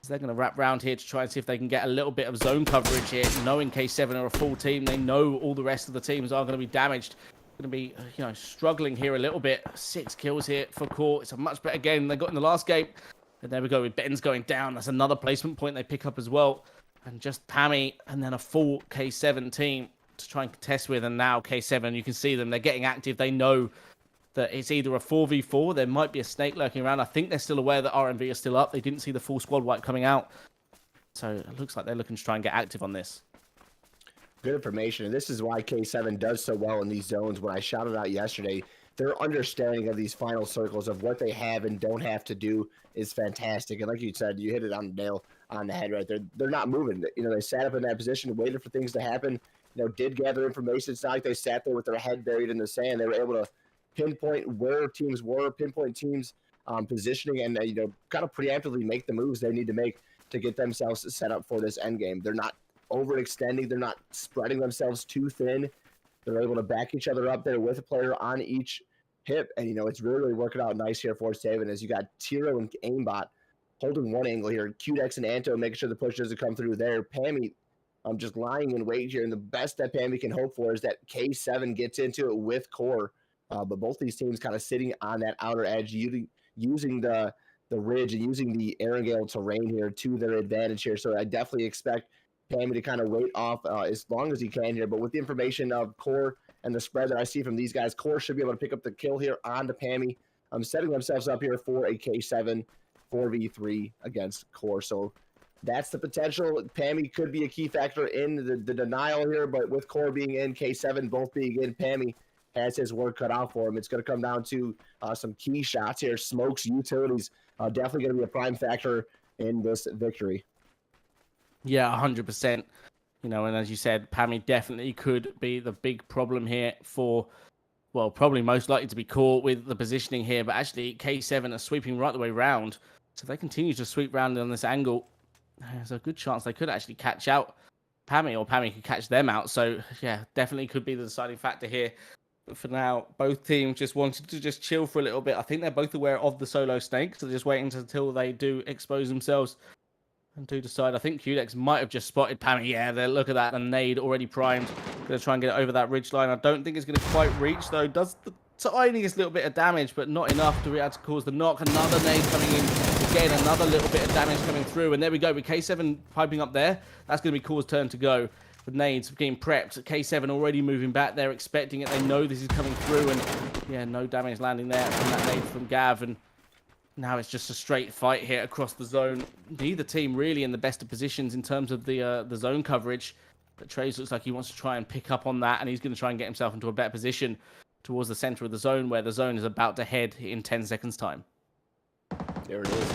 So they're going to wrap round here to try and see if they can get a little bit of zone coverage here. Knowing K7 are a full team, they know all the rest of the teams are going to be damaged. Going to be, struggling here a little bit. 6 kills here for CoR. It's a much better game than they got in the last game. And there we go with Ben's going down. That's another placement point they pick up as well. And just Pammy and then a full K7 team to try and contest with. And now K7, you can see them. They're getting active. They know that it's either a 4v4, there might be a snake lurking around. I think they're still aware that RMV are still up. They didn't see the full squad wipe coming out. So it looks like they're looking to try and get active on this. Good information, and this is why K7 does so well in these zones. When I shouted out yesterday, their understanding of these final circles of what they have and don't have to do is fantastic. And like you said, you hit it on the nail on the head right there. They're not moving. They sat up in that position, waited for things to happen. Did gather information. It's not like they sat there with their head buried in the sand. They were able to pinpoint where teams were, pinpoint teams positioning, and kind of preemptively make the moves they need to make to get themselves set up for this end game. They're not overextending. They're not spreading themselves too thin. They're able to back each other up there with a player on each hip, and it's really working out nice here for Saban as you got Tiro and Aimbot holding one angle here. QDEX and Anto making sure the push doesn't come through there. Pammy just lying in wait here, and the best that Pammy can hope for is that K7 gets into it with CoR. But both these teams kind of sitting on that outer edge, using the ridge and using the Erangel terrain here to their advantage here. So I definitely expect Pammy to kind of wait off as long as he can here. But with the information of CoR and the spread that I see from these guys, CoR should be able to pick up the kill here on the Pammy. setting themselves up here for a K7 4v3 against CoR. So that's the potential. Pammy could be a key factor in the denial here, but with CoR being in, K7 both being in, Pammy has his work cut out for him. It's going to come down to some key shots here. Smokes, utilities, definitely going to be a prime factor in this victory. Yeah, 100%. You know, and as you said, Pammy definitely could be the big problem here for, well, probably most likely to be caught with the positioning here. But actually, K7 are sweeping right the way round. So if they continue to sweep round on this angle, there's a good chance they could actually catch out Pammy, or Pammy could catch them out. So, yeah, definitely could be the deciding factor here. But for now, both teams just wanted to just chill for a little bit. I think they're both aware of the solo snake, so they're just waiting until they do expose themselves and do decide. I think QDex might have just spotted Pammy. Yeah, look at that. The nade already primed. Going to try and get it over that ridge line. I don't think it's going to quite reach, though. Does the tiniest little bit of damage, but not enough to be able to cause the knock. Another nade coming in. Again, another little bit of damage coming through. And there we go with K7 piping up there. That's going to be CoR's turn to go. The nades getting prepped. K7 already moving back. They're expecting it. They know this is coming through. And yeah, no damage landing there from that nade from Gav. And now it's just a straight fight here across the zone. Neither team really in the best of positions in terms of the zone coverage. But Traves looks like he wants to try and pick up on that. And he's going to try and get himself into a better position towards the center of the zone, where the zone is about to head in 10 seconds time. There it is.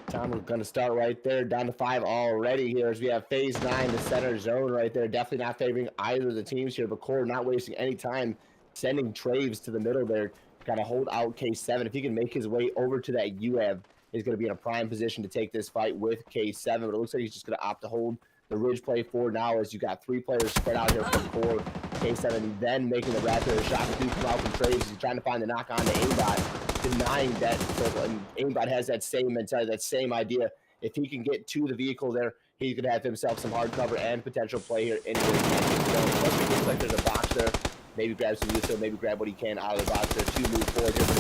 Time we're going to start right there. Down to 5 already here as we have phase 9, the center zone right there. Definitely not favoring either of the teams here, but CoR not wasting any time sending Traves to the middle there. Got to hold out K7. If he can make his way over to that UAV, he's going to be in a prime position to take this fight with K7. But it looks like he's just going to opt to hold the ridge play for now, as you got 3 players spread out here from CoR. K7 then making the rapid shot to come out from Traves. He's trying to find the knock on to aimbot, denying that. And aimbot has that same mentality, that same idea. If he can get to the vehicle there, he's going to have himself some hard cover and potential play here in the it looks like there's a box there. Maybe grab some use, maybe grab what he can out of the box there to move forward here. But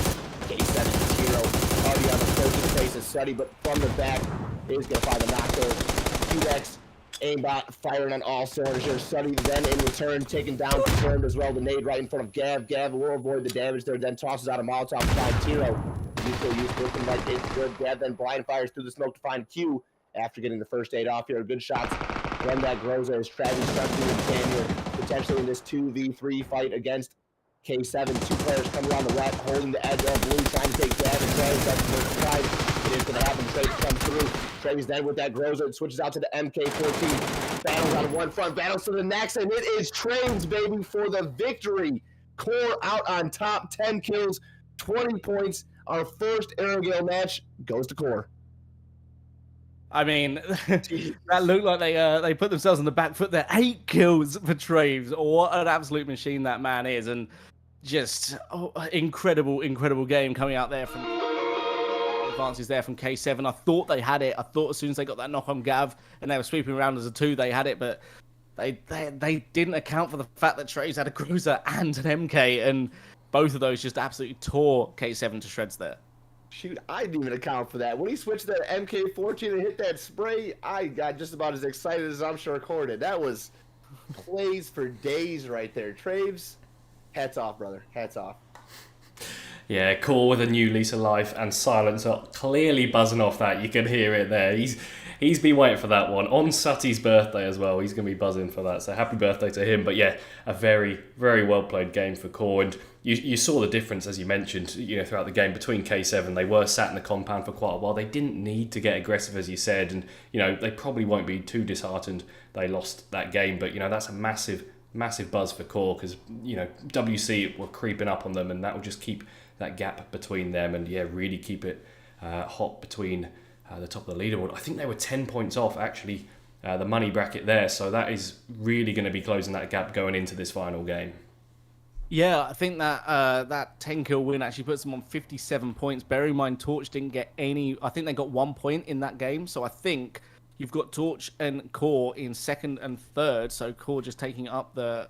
K7 0 already on the approach to the face of Suddy, but from the back is going to find the knock there. QX, aimbot firing on all cylinders here. Suddy then in return taken down, confirmed as well. The nade right in front of Gav. Gav will avoid the damage there, then tosses out a Molotov to find Tiro. Mutual use looking like it's good. Gav then blind fires through the smoke to find Q after getting the first aid off here. Good shots when that grows as Travis Trump and Cam here potentially in this 2v3 fight against K7. 2 players coming around the left, holding the edge of blue, trying to take Gav and Travis. That's the first try. It is going to happen. Travis comes through. Travis then with that Groza, it switches out to the MK14. Battles on one front, battles to the next, and it is Trains, baby, for the victory. CoR out on top, 10 kills, 20 points. Our first Aerogale match goes to CoR. I mean, that looked like they put themselves on the back foot there. 8 kills for Traves. What an absolute machine that man is. And just incredible game coming out there from advances there from K7. I thought they had it. I thought as soon as they got that knock on Gav and they were sweeping around as a 2, they had it. But they didn't account for the fact that Traves had a Cruiser and an MK. And both of those just absolutely tore K7 to shreds there. Shoot, I didn't even account for that. When he switched that MK14 and hit that spray, I got just about as excited as I'm sure CoR did. That was plays for days right there. Traves, hats off, brother. Hats off. Yeah, CoR with a new lease of life, and Silencer clearly buzzing off that. You can hear it there. He's been waiting for that one. On Sutty's birthday as well. He's going to be buzzing for that. So happy birthday to him. But yeah, a very, very well played game for CoR. And you saw the difference, as you mentioned, throughout the game between K7. They were sat in the compound for quite a while. They didn't need to get aggressive, as you said. And, they probably won't be too disheartened they lost that game. But, that's a massive buzz for CoR because, WC were creeping up on them, and that will just keep that gap between them and, really keep it hot between the top of the leaderboard. I think they were 10 points off, actually, the money bracket there. So that is really going to be closing that gap going into this final game. Yeah, I think that 10-kill win actually puts them on 57 points. Bear in mind, Torch didn't get any. I think they got 1 point in that game. So I think you've got Torch and CoR in second and third. So CoR just taking up the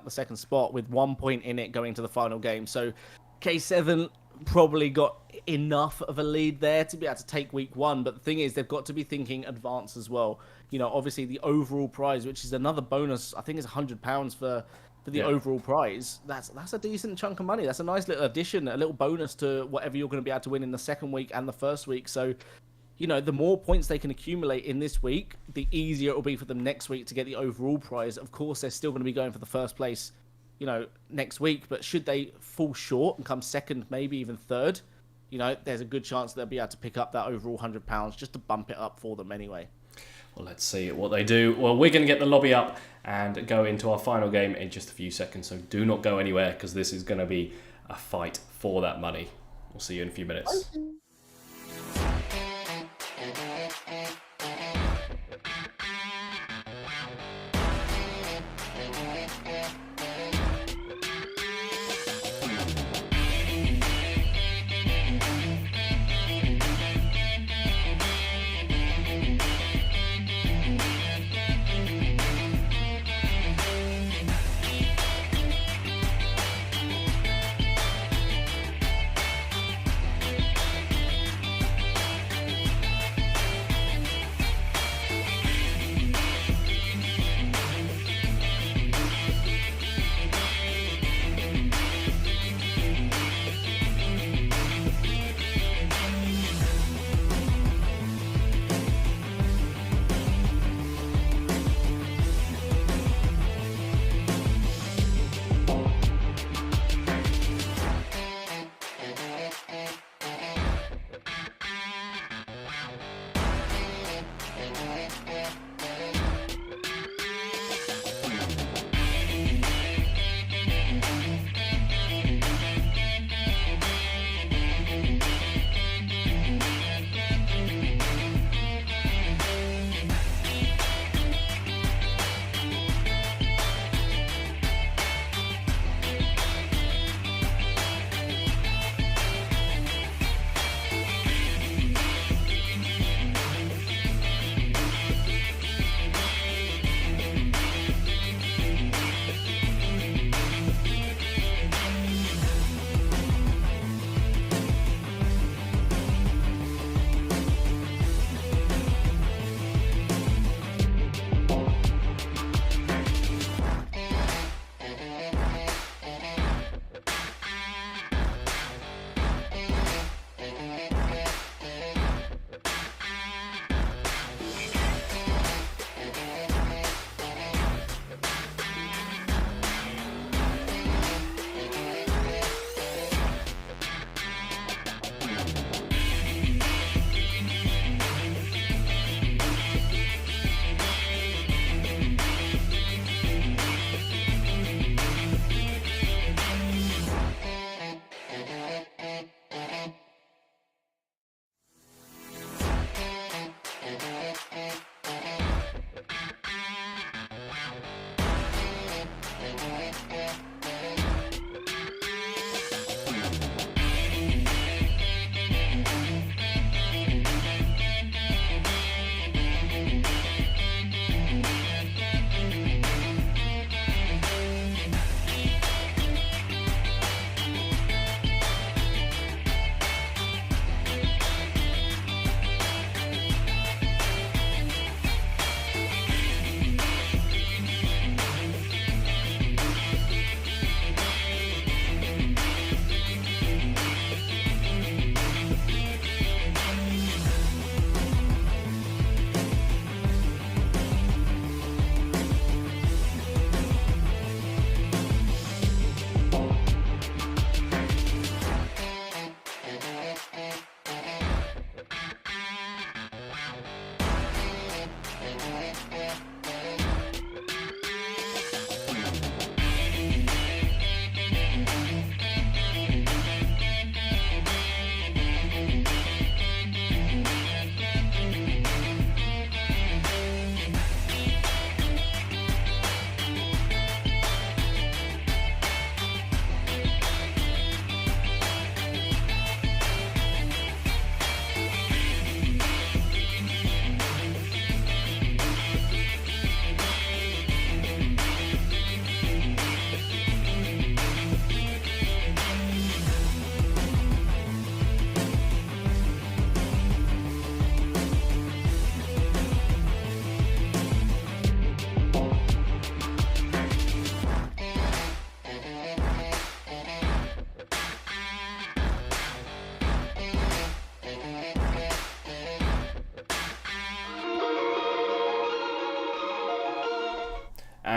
second spot with 1 point in it going to the final game. So K7 probably got enough of a lead there to be able to take week 1. But the thing is, they've got to be thinking advance as well. Obviously the overall prize, which is another bonus, I think is £100 for for the Yeah. overall prize, that's a decent chunk of money. That's a nice little addition, a little bonus to whatever you're going to be able to win in the second week and the first week. So, you know, the more points they can accumulate in this week, the easier it will be for them next week to get the overall prize. Of course, they're still going to be going for the first place, you know, next week. But should they fall short and come second, maybe even third, you know, there's a good chance they'll be able to pick up that overall £100 just to bump it up for them anyway. Well, let's see what they do. Well, we're going to get the lobby up and go into our final game in just a few seconds. So do not go anywhere because this is going to be a fight for that money. We'll see you in a few minutes.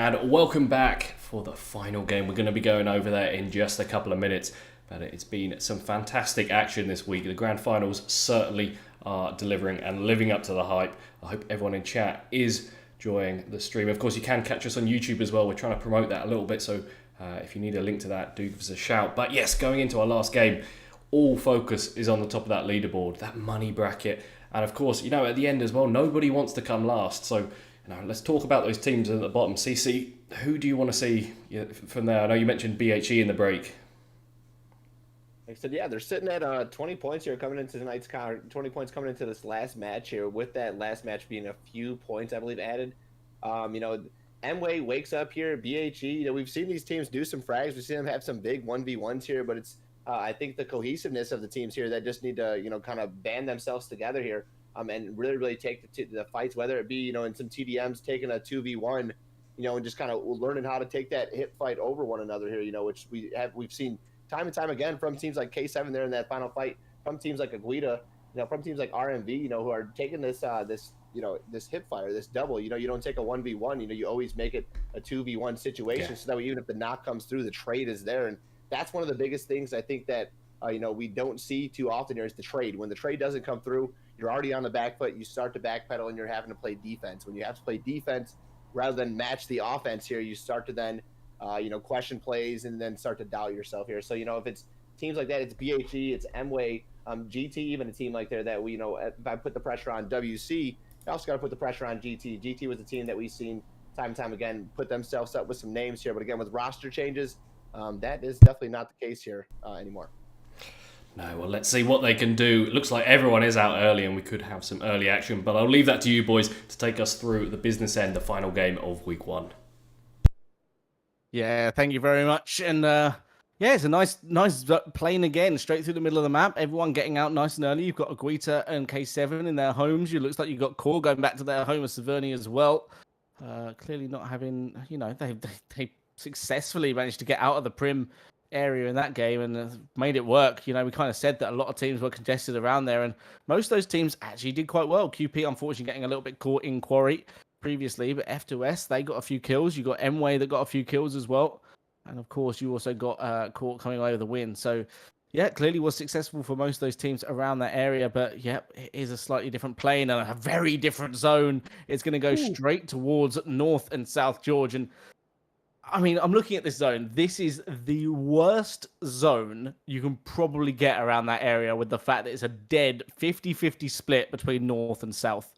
and welcome back for the final game. We're going to be going over there in just a couple of minutes, but it's been some fantastic action this week. The grand finals certainly are delivering and living up to the hype. I hope everyone in chat is enjoying the stream. Of course, you can catch us on YouTube as well. We're trying to promote that a little bit, so if you need a link to that, do give us a shout. But yes, going into our last game, all focus is on the top of that leaderboard, that money bracket. And of course, you know, at the end as well, nobody wants to come last. So, let's talk about those teams at the bottom. CC, who do you want to see from there? I know you mentioned BHE in the break. Like I said, yeah, they're sitting at 20 points here coming into tonight's 20 points coming into this last match here, with that last match being a few points, I believe, added. M-Way wakes up here, BHE. We've seen these teams do some frags. We've seen them have some big 1v1s here, but it's I think the cohesiveness of the teams here that just need to, kind of band themselves together here and really take the fights, whether it be, in some TDMs taking a 2v1, and just kind of learning how to take that hip fight over one another here, which we've seen time and time again from teams like K7 there in that final fight, from teams like Aguita, from teams like RMV, who are taking this this hip fire, this double. You don't take a 1v1. You always make it a 2v1 situation, so that way, even if the knock comes through, the trade is there. And that's one of the biggest things I think that we don't see too often here is the trade. When the trade doesn't come through, you're already on the back foot. You start to backpedal, and you're having to play defense. When you have to play defense rather than match the offense here, you start to then question plays and then start to doubt yourself here. So if it's teams like that, it's BHE, it's M-Way, GT, even a team like there that we if I put the pressure on WC, I also got to put the pressure on GT. GT was a team that we've seen time and time again put themselves up with some names here, but again, with roster changes, that is definitely not the case here anymore. No, well, let's see what they can do. It looks like everyone is out early and we could have some early action, but I'll leave that to you boys to take us through the business end, the final game of week 1. Yeah, thank you very much. And it's a nice plane again, straight through the middle of the map. Everyone getting out nice and early. You've got Aguita and K7 in their homes. It looks like you've got CoR going back to their home of Severny as well. Clearly not having, they successfully managed to get out of the Prim area in that game and made it work. We kind of said that a lot of teams were congested around there, and most of those teams actually did quite well. QP, unfortunately, getting a little bit caught in Quarry previously, but F2S, they got a few kills. You got M-Way that got a few kills as well. And of course, you also got Court coming away with the win. So, yeah, clearly was successful for most of those teams around that area. But, yeah, it is a slightly different plane and a very different zone. It's going to go straight towards North and South George. And, I mean, I'm looking at this zone. This is the worst zone you can probably get around that area, with the fact that it's a dead 50-50 split between North and South.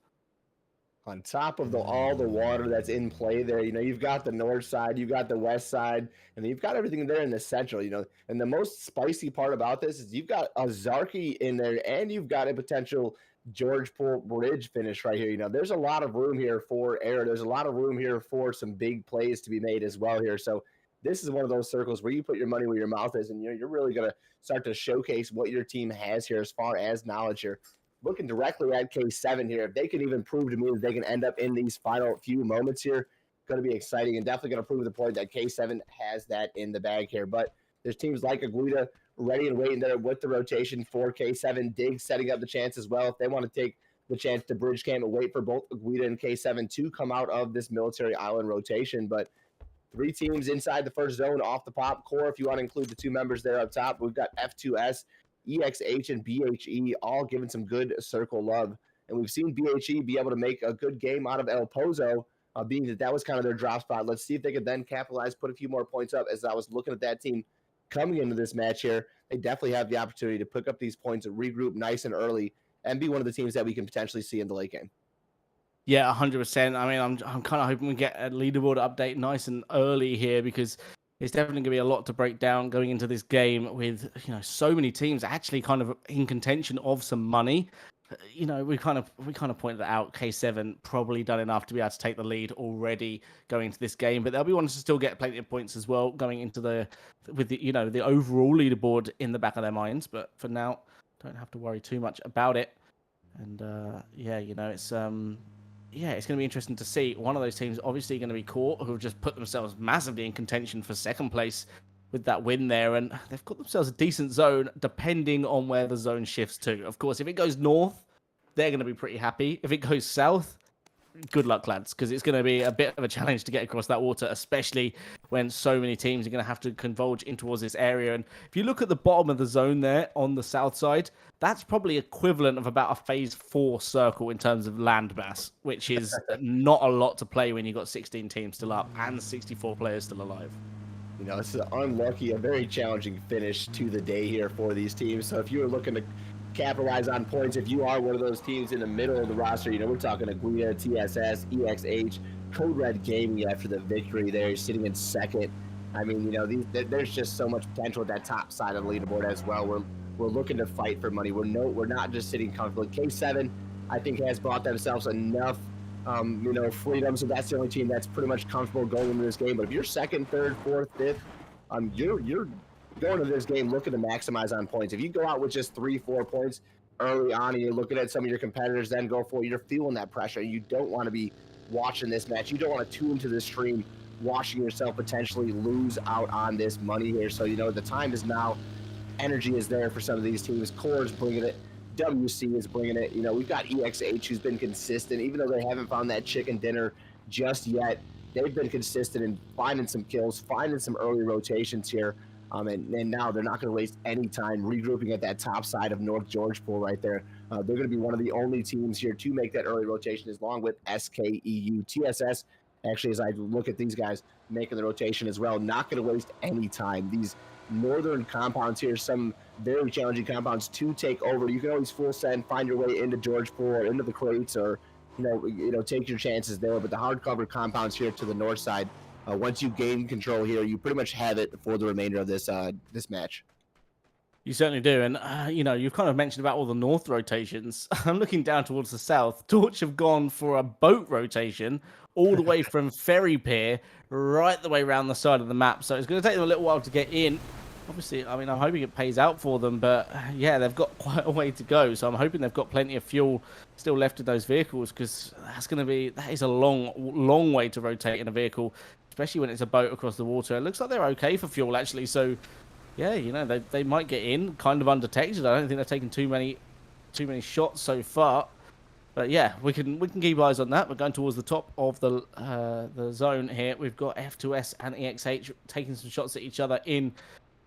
On top of all the water that's in play there, you've got the north side, you've got the west side, and then you've got everything there in the central, And the most spicy part about this is you've got a Zarky in there, and you've got a potential Georgeport Bridge finish right here. There's a lot of room here for air. There's a lot of room here for some big plays to be made as well here. So this is one of those circles where you put your money where your mouth is, and you're really going to start to showcase what your team has here as far as knowledge here. Looking directly at K7 here, if they can even prove to me that they can end up in these final few moments here, going to be exciting and definitely going to prove the point that K7 has that in the bag here. But there's teams like Aguita ready and waiting there with the rotation for K7. Dig setting up the chance as well if they want to take the chance to bridge camp and wait for both Aguita and K7 to come out of this military island rotation. But 3 teams inside the first zone off the pop. CoR, if you want to include the 2 members there up top, we've got F2S, EXH, and BHE all giving some good circle love. And we've seen BHE be able to make a good game out of El Pozo, being that was kind of their drop spot. Let's see if they could then capitalize, put a few more points up. As I was looking at that team coming into this match here, they definitely have the opportunity to pick up these points and regroup nice and early and be one of the teams that we can potentially see in the late game. Yeah, 100%. I mean, I'm kind of hoping we get a leaderboard update nice and early here, because it's definitely going to be a lot to break down going into this game with, so many teams actually kind of in contention of some money. We kind of pointed out K7 probably done enough to be able to take the lead already going into this game, but they'll be wanting to still get plenty of points as well going into the overall leaderboard in the back of their minds. But for now, don't have to worry too much about it. And it's going to be interesting to see. One of those teams obviously going to be CoR, who have just put themselves massively in contention for second place with that win there, and they've got themselves a decent zone depending on where the zone shifts to. Of course, if it goes north, they're going to be pretty happy. If it goes south, good luck, lads, because it's going to be a bit of a challenge to get across that water, especially when so many teams are going to have to converge in towards this area. And if you look at the bottom of the zone there on the south side, that's probably equivalent of about a phase 4 circle in terms of land mass, which is not a lot to play when you've got 16 teams still up and 64 players still alive. You know, it's unlucky, a very challenging finish to the day here for these teams. So if you were looking to capitalize on points, if you are one of those teams in the middle of the roster, you know, we're talking Aguia, TSS, EXH, CodeRed Gaming after the victory there, sitting in second. I mean, you know, there's just so much potential at that top side of the leaderboard as well. We're looking to fight for money. We're not just sitting comfortably. K7, I think, has bought themselves enough you know, freedom. So that's the only team that's pretty much comfortable going into this game. But if you're second, third, fourth, fifth, you're going to this game looking to maximize on points. If you go out with just 3-4 points early on and you're looking at some of your competitors then go for it, you're feeling that pressure. You don't want to be watching this match. You don't want to tune to the stream watching yourself potentially lose out on this money here. So, you know, the time is now. Energy is there for some of these teams. CoR is bringing it. WC is bringing it. You know, we've got EXH who's been consistent. Even though they haven't found that chicken dinner just yet, they've been consistent in finding some kills, finding some early rotations here. And now they're not going to waste any time regrouping at that top side of North George Pool right there. They're going to be one of the only teams here to make that early rotation, along with SKEU. TSS, actually, as I look at these guys making the rotation as well, not going to waste any time. These northern compounds here, some very challenging compounds to take over. You can always full send, find your way into George Pool or into the crates, or you know, take your chances there. But the hardcover compounds here to the north side, once you gain control here, you pretty much have it for the remainder of this this match. You certainly do. And, you know, you've kind of mentioned about all the north rotations. I'm looking down towards the south. Torch have gone for a boat rotation all the way from Ferry Pier right the way around the side of the map. So it's going to take them a little while to get in. Obviously, I mean, I'm hoping it pays out for them. But, yeah, they've got quite a way to go. So I'm hoping they've got plenty of fuel still left in those vehicles, because that is a long way to rotate in a vehicle, especially when it's a boat across the water. It looks like they're okay for fuel, actually. So, yeah, you know, they might get in kind of undetected. I don't think they've taken too many shots so far. But yeah, we can keep eyes on that. We're going towards the top of the zone here. We've got F2S and EXH taking some shots at each other in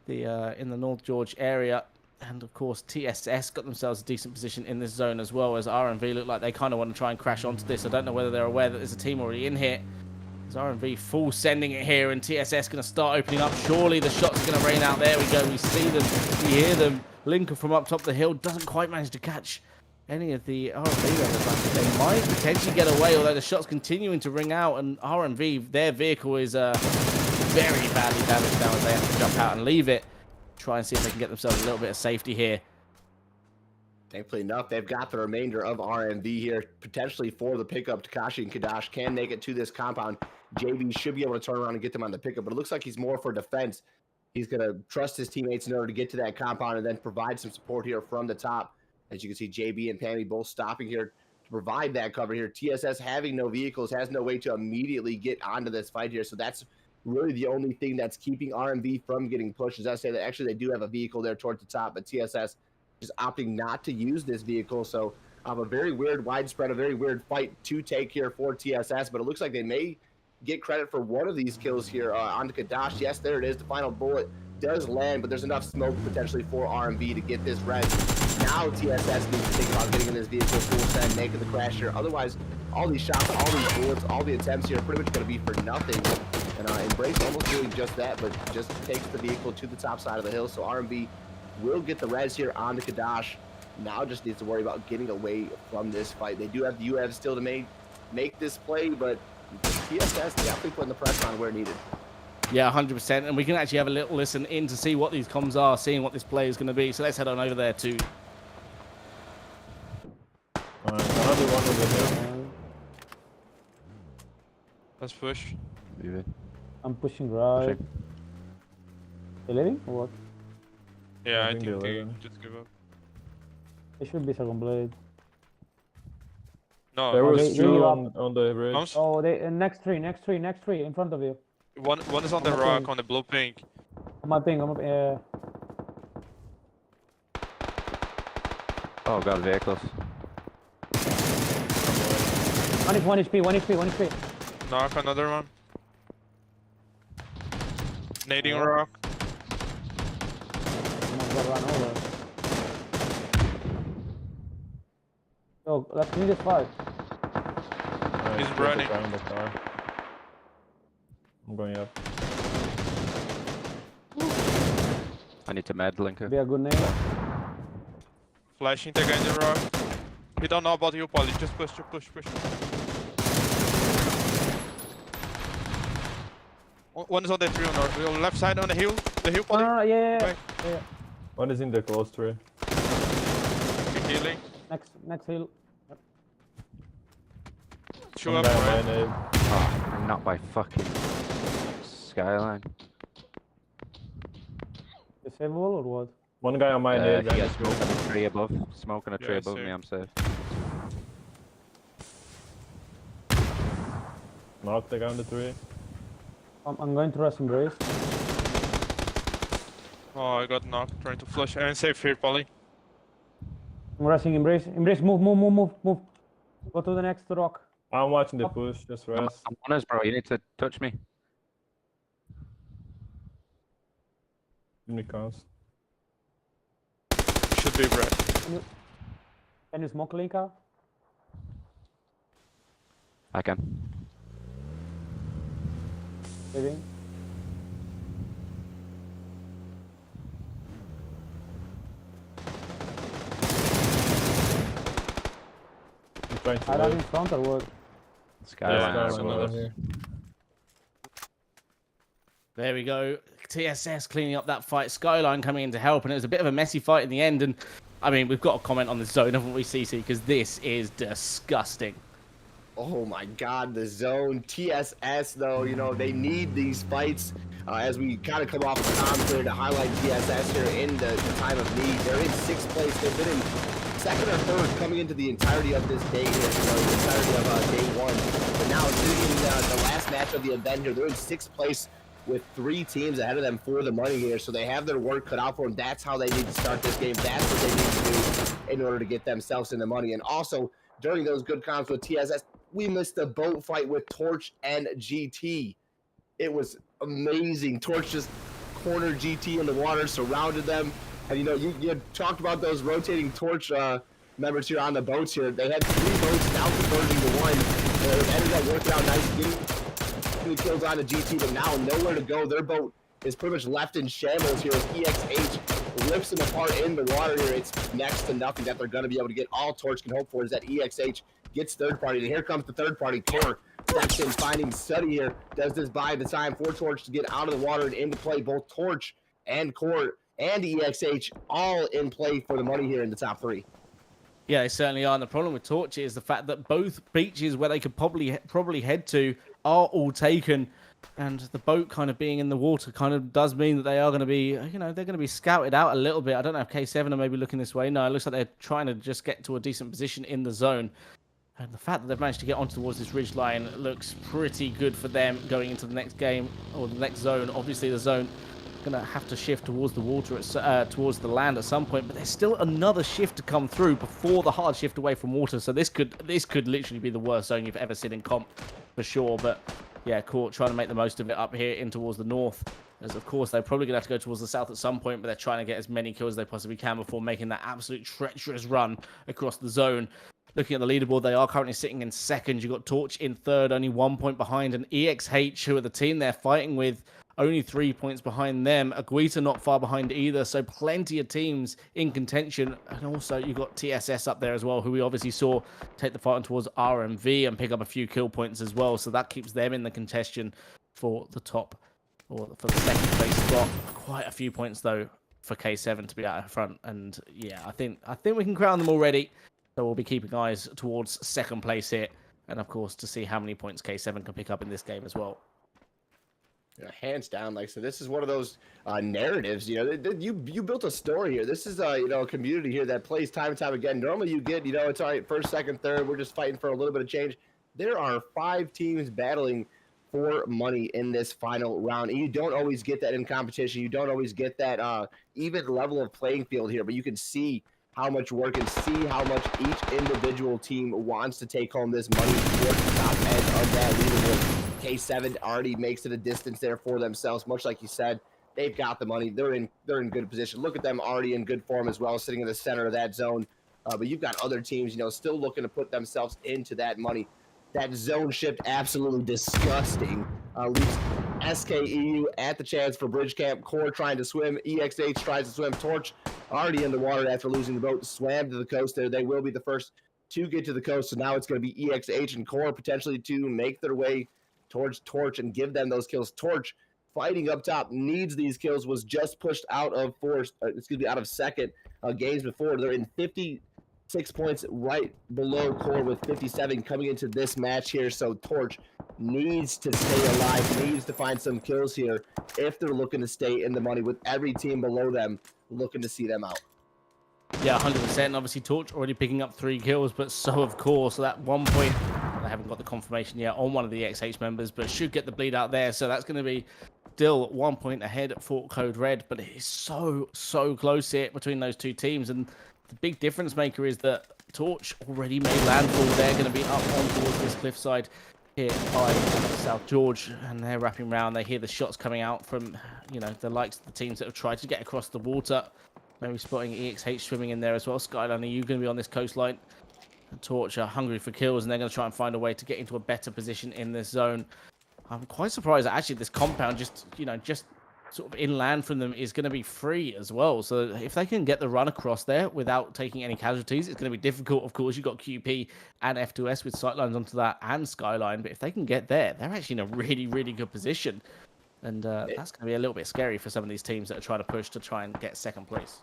the North George area. And of course, TSS got themselves a decent position in this zone as well, as RMV look like they kind of want to try and crash onto this. I don't know whether they're aware that there's a team already in here. RMV full sending it here, and TSS going to start opening up. Surely the shots are going to rain out. There we go. We see them. We hear them. Linker from up top of the hill doesn't quite manage to catch any of the RMV members. They might potentially get away, although the shot's continuing to ring out, and RMV, their vehicle is very badly damaged now as they have to jump out and leave it. Try and see if they can get themselves a little bit of safety here. Thankfully enough, they've got the remainder of RMV here, potentially for the pickup. Takashi and Kadash can make it to this compound. JB should be able to turn around and get them on the pickup, but it looks like he's more for defense. He's going to trust his teammates in order to get to that compound and then provide some support here from the top. As you can see, JB and Pammy both stopping here to provide that cover here. TSS having no vehicles, has no way to immediately get onto this fight here, so that's really the only thing that's keeping RMV from getting pushed. As I say, that actually they do have a vehicle there towards the top, but TSS is opting not to use this vehicle. So a very weird widespread, a very weird fight to take here for TSS, but it looks like they may get credit for one of these kills here onto Kadash. Yes, there it is. The final bullet does land, but there's enough smoke potentially for RMV to get this red. Now TSS needs to think about getting in this vehicle full send, making the crash here. Otherwise, all these shots, all these bullets, all the attempts here are pretty much going to be for nothing. And Embrace almost doing just that, but just takes the vehicle to the top side of the hill. So RMV will get the res here on the Kadash. Now just needs to worry about getting away from this fight. They do have the UAV still to make this play, but TSS definitely putting the pressure on where needed. Yeah, 100%. And we can actually have a little listen in to see what these comms are, seeing what this play is going to be. So let's head on over there too. Another one over there. Let's push. Leave it. I'm pushing right. They leaving or what? Yeah, I think think they're they leaving. just give up. It should be second blade. No, There was they two give on the bridge. Comes. Oh, they next three in front of you. One is on the Okay. rock on the blue pink. I'm up. Oh god, vehicles. 1 HP, 1 HP, 1 HP. Knock another one. Nading rock. Someone got run over. Yo, let's win this fight. He's Get running. the guy in the car. I'm going up. I need to med linker. Be a good name. Flashing the guy in the rock. He don't know about you, Polly. Just push. One is on the tree on the left side on the hill. The hill, Polly. No, yeah. Right. One is in the close tree. Keep healing. Next hill. Shoot One up, guy on right. my nade. Oh, I'm not by fucking skyline. Disable or what? One guy on my nade. He ran has into smoke me. on a tree above. Smoke on a tree Yeah, above me, same. I'm safe. Knocked the guy on the tree. I'm going to rush embrace. Oh, I got knocked. Trying to flush. And safe here, Polly. I'm rushing embrace. Embrace, move. Go to the next rock. I'm watching the push. Just I'm rest. on us, bro. You need to touch me. Give me cons. Should be red. Can you smoke Linka? I can. Living. I'm trying to I run wait. in front or what? Skyline. Yeah, or Skyline another. over here. There we go. TSS cleaning up that fight. Skyline coming in to help, and it was a bit of a messy fight in the end. And I mean, we've got to comment on the zone, haven't we, CC? Because this is disgusting. Oh my God, the zone. TSS, though, you know, they need these fights as we kind of come off the comms here to highlight TSS here in the time of need. They're in 6th place. They've been in 2nd or 3rd coming into the entirety of this day here, the entirety of day 1. But now, sitting in the last match of the event here, they're in 6th place with 3 teams ahead of them for the money here. So they have their work cut out for them. That's how they need to start this game. That's what they need to do in order to get themselves in the money. And also, during those good comms with TSS, we missed the boat fight with Torch and GT. It was amazing. Torch just cornered GT in the water, surrounded them. And, you know, you had talked about those rotating Torch members here on the boats here. They had 3 boats now converting to 1. It ended up working out nice, getting the kills on the GT, but now nowhere to go. Their boat is pretty much left in shambles here as EXH rips them apart in the water here. It's next to nothing that they're going to be able to get. All Torch can hope for is that EXH gets third party. And here comes the third party. CoR steps in, finding Study here. Does this buy the time for Torch to get out of the water and into play. Both Torch and CoR and EXH all in play for the money here in the top 3. Yeah, they certainly are. And the problem with Torch is the fact that both beaches where they could probably head to are all taken. And the boat kind of being in the water kind of does mean that they are going to be, you know, they're going to be scouted out a little bit. I don't know if K7 are maybe looking this way. No, it looks like they're trying to just get to a decent position in the zone. And the fact that they've managed to get onto towards this ridge line looks pretty good for them going into the next game or the next zone. Obviously, the zone going to have to shift towards the water, towards the land at some point. But there's still another shift to come through before the hard shift away from water. So this could literally be the worst zone you've ever seen in comp for sure. But yeah, CoR trying to make the most of it up here in towards the north. As of course, they're probably going to have to go towards the south at some point, but they're trying to get as many kills as they possibly can before making that absolute treacherous run across the zone. Looking at the leaderboard, they are currently sitting in 2nd. You've got Torch in 3rd, only 1 point behind. And EXH, who are the team they're fighting with, only 3 points behind them. Aguita not far behind either. So plenty of teams in contention. And also you've got TSS up there as well, who we obviously saw take the fight on towards RMV and pick up a few kill points as well. So that keeps them in the contention for the top, or for the 2nd place spot. Quite a few points though for K7 to be out in front. And yeah, I think we can crown them already. So we'll be keeping eyes towards 2nd place here. And of course, to see how many points K7 can pick up in this game as well. Yeah, hands down, like, so this is one of those narratives, you know, you built a story here. This is you know, a community here that plays time and time again. Normally you get, you know, it's all right, 1st, 2nd, 3rd, we're just fighting for a little bit of change. There are 5 teams battling for money in this final round, and you don't always get that in competition. You don't always get that even level of playing field here, but you can see how much work and see how much each individual team wants to take home this money towards the top end of that leaderboard. K7 already makes it a distance there for themselves, much like you said. They've got the money. They're in good position. Look at them already in good form as well, sitting in the center of that zone. But you've got other teams, still looking to put themselves into that money. That zone shift, absolutely disgusting. Leaves SKEU at the chance for bridge camp. CoR trying to swim. EXH tries to swim. Torch already in the water after losing the boat. Swam to the coast there. They will be the first to get to the coast. So now it's going to be EXH and CoR potentially to make their way towards Torch and give them those kills. Torch fighting up top, needs these kills, was just pushed out of out of second games before. They're in 56 points, right below CoR with 57 coming into this match here. So Torch needs to stay alive, needs to find some kills here if they're looking to stay in the money, with every team below them looking to see them out. Yeah, 100%. Obviously, Torch already picking up 3 kills, but so of course, so that 1 point, they haven't got the confirmation yet on one of the XH members, but should get the bleed out there. So that's going to be still 1 point ahead for CodeRed, but it is so close here between those two teams. And the big difference maker is that Torch already made landfall. They're going to be up on towards this cliffside here by South George, and they're wrapping around. They hear the shots coming out from, the likes of the teams that have tried to get across the water. Maybe spotting EXH swimming in there as well. Skyline, are you going to be on this coastline? Torch are hungry for kills, and they're going to try and find a way to get into a better position in this zone. I'm quite surprised that actually this compound just sort of inland from them is going to be free as well. So if they can get the run across there without taking any casualties, it's going to be difficult. Of course, you've got QP and F2S with sightlines onto that and Skyline, but if they can get there, they're actually in a really good position. And that's going to be a little bit scary for some of these teams that are trying to push to try and get second place.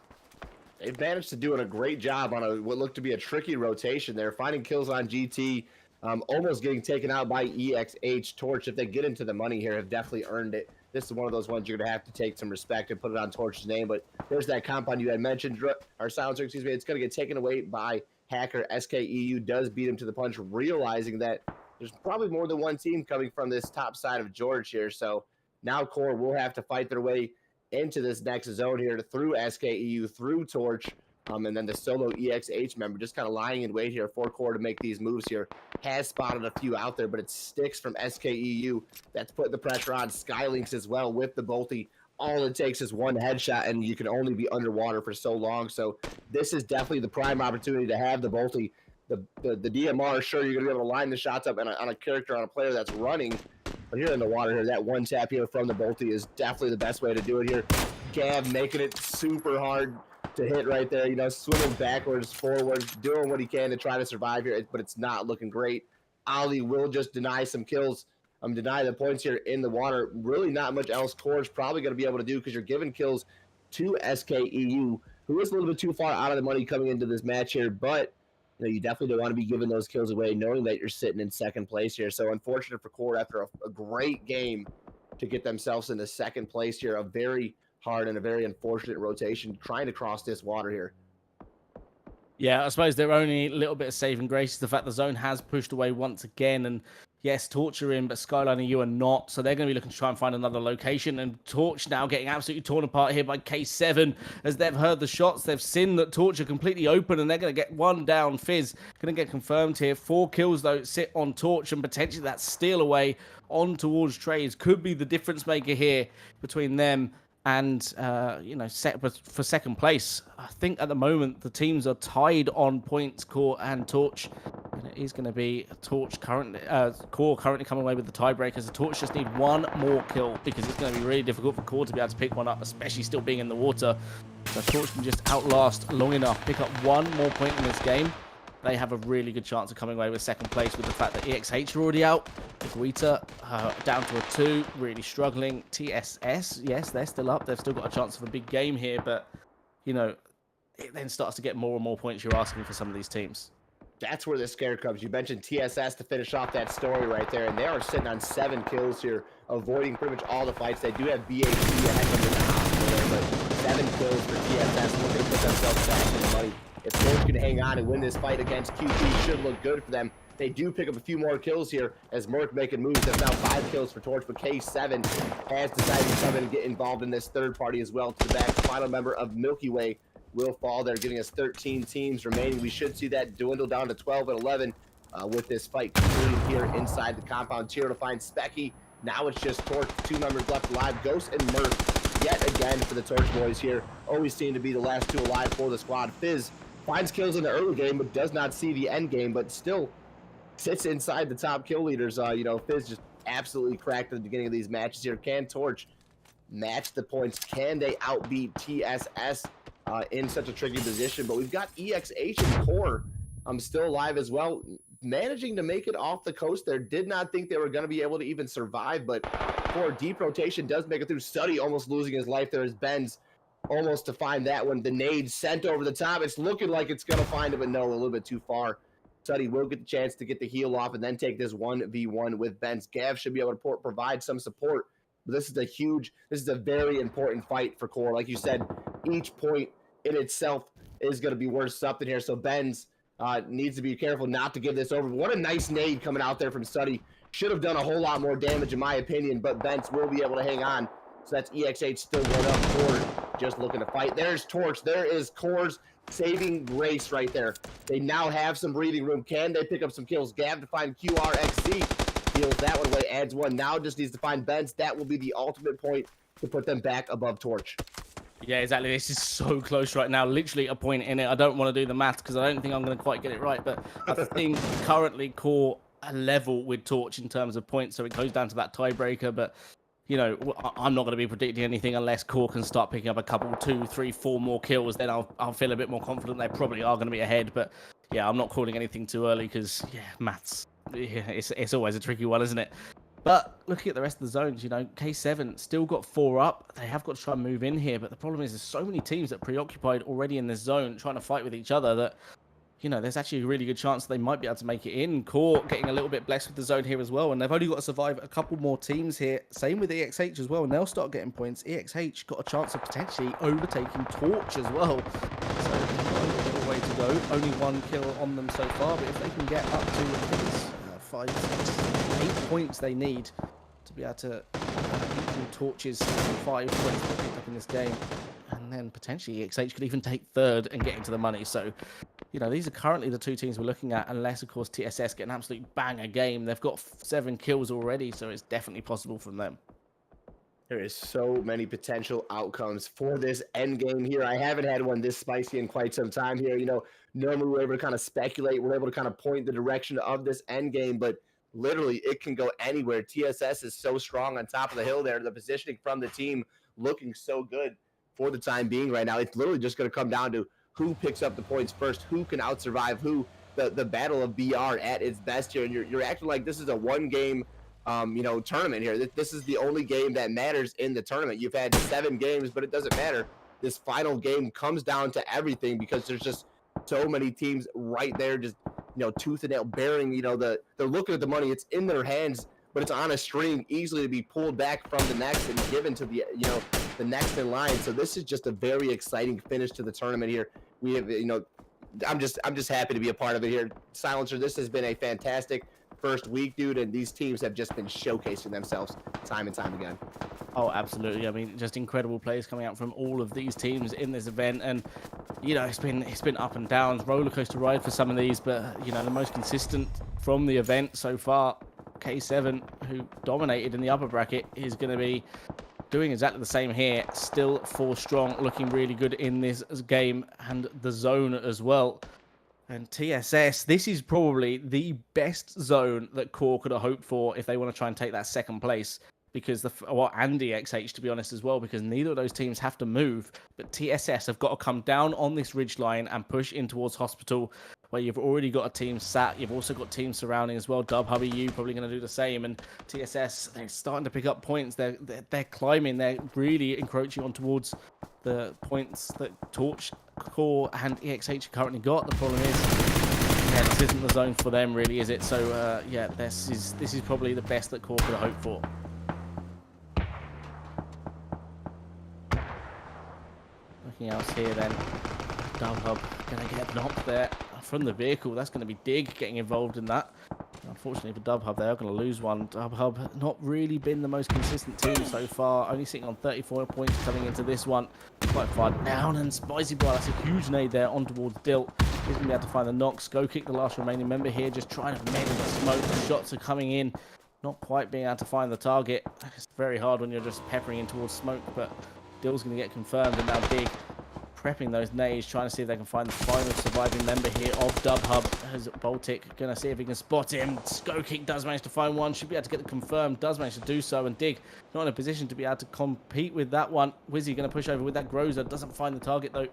They've managed to do a great job on what looked to be a tricky rotation there, finding kills on GT, almost getting taken out by EXH. Torch, if they get into the money here, have definitely earned it. This is one of those ones you're going to have to take some respect and put it on Torch's name. But there's that compound you had mentioned, or silencer, excuse me. It's going to get taken away by Hacker. SKEU does beat him to the punch, realizing that there's probably more than one team coming from this top side of George here. So now CoR will have to fight their way into this next zone here through SKEU, through Torch, and then the solo EXH member just kind of lying in wait here for CoR to make these moves here. Has spotted a few out there, but it sticks from SKEU. That's putting the pressure on Skylinks as well with the Bolty. All it takes is one headshot, and you can only be underwater for so long. So this is definitely the prime opportunity to have the Bolty. The DMR, sure, you're going to be able to line the shots up on a character, on a player that's running. But here in the water here, that one tap here from the Bolty is definitely the best way to do it here. Gav making it super hard to hit right there, swimming backwards, forwards, doing what he can to try to survive here, but it's not looking great. Ali will just deny some kills, deny the points here in the water. Really not much else CoR is probably going to be able to do, because you're giving kills to SKEU, who is a little bit too far out of the money coming into this match here, but you definitely don't want to be giving those kills away, knowing that you're sitting in second place here. So unfortunate for CoR after a great game to get themselves into second place here. A very hard and a very unfortunate rotation trying to cross this water here. Yeah, I suppose their only little bit of saving grace is the fact the zone has pushed away once again. And yes, Torch are in, but Skyline and you are not. So they're going to be looking to try and find another location. And Torch now getting absolutely torn apart here by K7. As they've heard the shots, they've seen that Torch are completely open, and they're going to get one down. Fizz going to get confirmed here. 4 kills, though, sit on Torch, and potentially that steal away on towards Trades could be the difference maker here between them and, set for second place. I think at the moment the teams are tied on points, CoR and Torch. And it is going to be CoR currently coming away with the tiebreakers. The Torch just need one more kill, because it's going to be really difficult for CoR to be able to pick one up, especially still being in the water. So Torch can just outlast long enough, pick up one more point in this game. They have a really good chance of coming away with second place, with the fact that EXH are already out. Guita down to a 2, really struggling. TSS, yes, they're still up. They've still got a chance of a big game here, but, it then starts to get more and more points you're asking for some of these teams. That's where the scare comes. You mentioned TSS to finish off that story right there, and they are sitting on 7 kills here, avoiding pretty much all the fights. They do have BAT ahead of them in the hospital there, but 7 kills for TSS, looking to put themselves back in the money. If Torch can hang on and win this fight against QP, should look good for them. They do pick up a few more kills here as Merc making moves. That's now 5 kills for Torch, but K7 has decided to come in and get involved in this third party as well, to the back final member of Milky Way will fall there, giving us 13 teams remaining. We should see that dwindle down to 12 and 11 with this fight continuing here inside the compound. Tier to find Specky. Now it's just Torch, 2 members left alive. Ghost and Murph yet again for the Torch boys here. Always seem to be the last 2 alive for the squad. Fizz finds kills in the early game, but does not see the end game, but still sits inside the top kill leaders. You know, Fizz just absolutely cracked at the beginning of these matches here. Can Torch match the points? Can they outbeat TSS in such a tricky position? But we've got EXH and CoR still alive as well, managing to make it off the coast there. Did not think they were going to be able to even survive, but CoR deep rotation does make it through. Study almost losing his life there as Ben's almost to find that one. The nade sent over the top. It's looking like it's going to find it, but no, a little bit too far. Study will get the chance to get the heal off and then take this 1v1 with Benz. Gav should be able to provide some support. But this is a very important fight for CoR. Like you said, each point in itself is going to be worth something here. So Benz needs to be careful not to give this over. What a nice nade coming out there from Study. Should have done a whole lot more damage in my opinion, but Benz will be able to hang on. So that's EXH still going up. CoR just looking to fight. There's Torch. There is CoR's saving grace right there. They now have some breathing room. Can they pick up some kills? Gav to find QRXZ. Heals that one away, adds one. Now just needs to find Benz. That will be the ultimate point to put them back above Torch. Yeah, exactly. This is so close right now. Literally a point in it. I don't want to do the math because I don't think I'm going to quite get it right. But I think currently CoR a level with Torch in terms of points. So it goes down to that tiebreaker. But, you know, I'm not going to be predicting anything unless CoR can start picking up a couple, 2, 3, 4 more kills. Then I'll feel a bit more confident they probably are going to be ahead. But, yeah, I'm not calling anything too early because, yeah, maths. Yeah, it's always a tricky one, isn't it? But looking at the rest of the zones, you know, K7 still got 4 up. They have got to try and move in here. But the problem is there's so many teams that are preoccupied already in this zone trying to fight with each other that, you know, there's actually a really good chance they might be able to make it in. CoR getting a little bit blessed with the zone here as well. And they've only got to survive a couple more teams here. Same with EXH as well. And they'll start getting points. EXH got a chance of potentially overtaking Torch as well. So a little way to go. Only 1 kill on them so far. But if they can get up to, I think it's 5, 6, 8 points they need to be able to equal Torch's 5 points they picked up in this game. And then potentially EXH could even take 3rd and get into the money. So, you know, these are currently the 2 teams we're looking at, unless, of course, TSS get an absolute banger game. They've got 7 kills already, so it's definitely possible from them. There is so many potential outcomes for this end game here. I haven't had one this spicy in quite some time here. You know, normally we're able to kind of speculate. We're able to kind of point the direction of this end game, but literally it can go anywhere. TSS is so strong on top of the hill there. The positioning from the team looking so good for the time being right now. It's literally just going to come down to who picks up the points first, who can out-survive who. The battle of BR at its best here. And you're acting like this is a one-game you know, tournament here. This is the only game that matters in the tournament. You've had 7 games, but it doesn't matter. This final game comes down to everything because there's just so many teams right there, just, you know, tooth and nail bearing, you know, they're looking at the money. It's in their hands, but it's on a string, easily to be pulled back from the next and given to the, you know, the next in line. So this is just a very exciting finish to the tournament here. We have, you know, I'm just happy to be a part of it here. Silencer, this has been a fantastic first week, dude, and these teams have just been showcasing themselves time and time again. Oh, absolutely. I mean, just incredible plays coming out from all of these teams in this event, and you know, it's been up and down, roller coaster ride for some of these, but you know, the most consistent from the event so far, K7, who dominated in the upper bracket, is going to be doing exactly the same here. Still 4 strong, looking really good in this game, and the zone as well. And TSS, this is probably the best zone that CoR could have hoped for if they want to try and take that 2nd place. Because and EXH, to be honest, as well, because neither of those teams have to move. But TSS have got to come down on this ridgeline and push in towards Hospital, where you've already got a team sat. You've also got teams surrounding as well. Dub, Hubby, you probably going to do the same. And TSS, they're starting to pick up points. They're climbing. They're really encroaching on towards the points that Torch, CoR, and EXH currently got. The problem is, yeah, this isn't the zone for them, really, is it? So, yeah, this is probably the best that CoR could have hoped for. Looking else here then, Dub Hub going to get knocked there from the vehicle. That's going to be Dig getting involved in that. unfortunately for Dubhub, they are going to lose one. Dubhub not really been the most consistent team so far, only sitting on 34 points coming into this one. Quite far down, and Spicy Boy, that's a huge nade there on towards Dilt. He's going to be able to find the knock. Go kick the last remaining member here, just trying to make the smoke. The shots are coming in, not quite being able to find the target. It's very hard when you're just peppering in towards smoke, but Dilt's going to get confirmed, and now Dig prepping those nades, trying to see if they can find the final surviving member here of Dubhub. As Baltic going to see if he can spot him. Go kick does manage to find one, should be able to get the confirm, does manage to do so, and Dig not in a position to be able to compete with that one. Wizzy going to push over with that Groza, doesn't find the target though.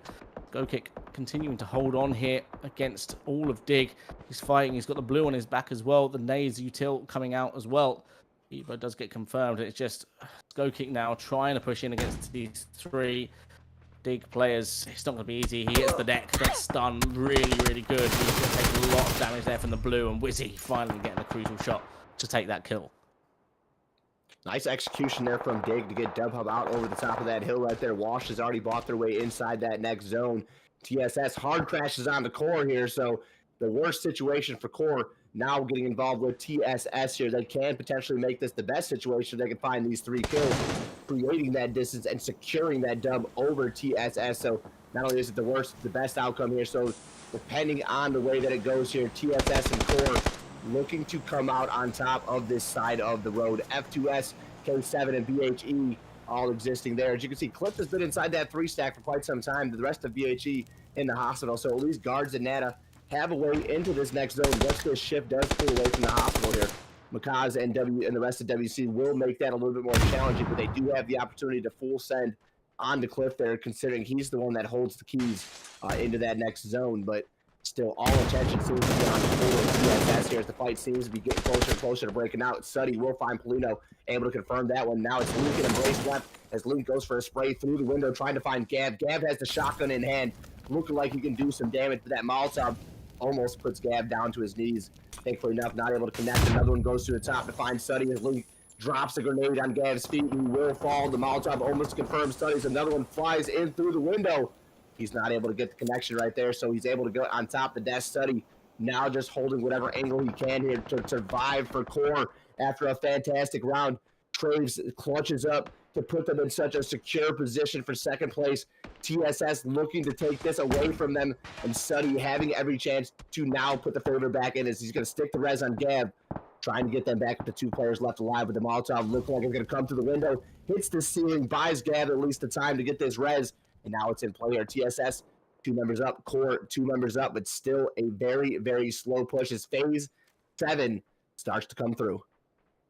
Go kick continuing to hold on here against all of Dig. He's fighting, he's got the blue on his back as well, the nades util coming out as well. Evo does get confirmed, it's just Go kick now trying to push in against these three Dig players. It's not going to be easy. He hits the deck. That stun really, really good. He's going to take a lot of damage there from the blue, and Wizzy finally getting a crucial shot to take that kill. Nice execution there from Dig to get Dubhub out over the top of that hill right there. Wash has already bought their way inside that next zone. TSS hard crashes on the CoR here, so the worst situation for CoR now getting involved with TSS here. They can potentially make this the best situation. They can find these 3 kills, creating that distance and securing that dub over TSS. So not only is it the worst, the best outcome here. So depending on the way that it goes here, TSS and CoR looking to come out on top of this side of the road. F2S, K7, and BHE all existing there. As you can see, Cliff has been inside that 3 stack for quite some time. The rest of BHE in the hospital. So at least Guards and Nana have a way into this next zone once this shift does pull away from the hospital here. Makaz and the rest of WC will make that a little bit more challenging, but they do have the opportunity to full send on the Cliff there, considering he's the one that holds the keys into that next zone. But still, all attention seems to be on the full TSS here as the fight seems to be getting closer and closer to breaking out. Suddy will find Polino, able to confirm that one. Now it's Link and Embrace left as Link goes for a spray through the window, trying to find Gab. Gab has the shotgun in hand, looking like he can do some damage, but that Molotov almost puts Gab down to his knees. Thankfully enough, not able to connect. Another one goes to the top to find Suddy as Link drops a grenade on Gab's feet. He will fall. The Molotov almost confirms Suddy's. Another one flies in through the window. He's not able to get the connection right there, so he's able to go on top of the desk. Suddy now just holding whatever angle he can here to survive for CoR after a fantastic round. Traves clutches up to put them in such a secure position for second place. TSS looking to take this away from them, and Suddy having every chance to now put the favor back in as he's going to stick the res on Gab, trying to get them back with the 2 players left alive with the Molotov. Looking like it's going to come through the window, hits the ceiling, buys Gab at least the time to get this res, and now it's in play here. TSS 2 members up, CoR 2 members up, but still a very, very slow push as phase 7 starts to come through.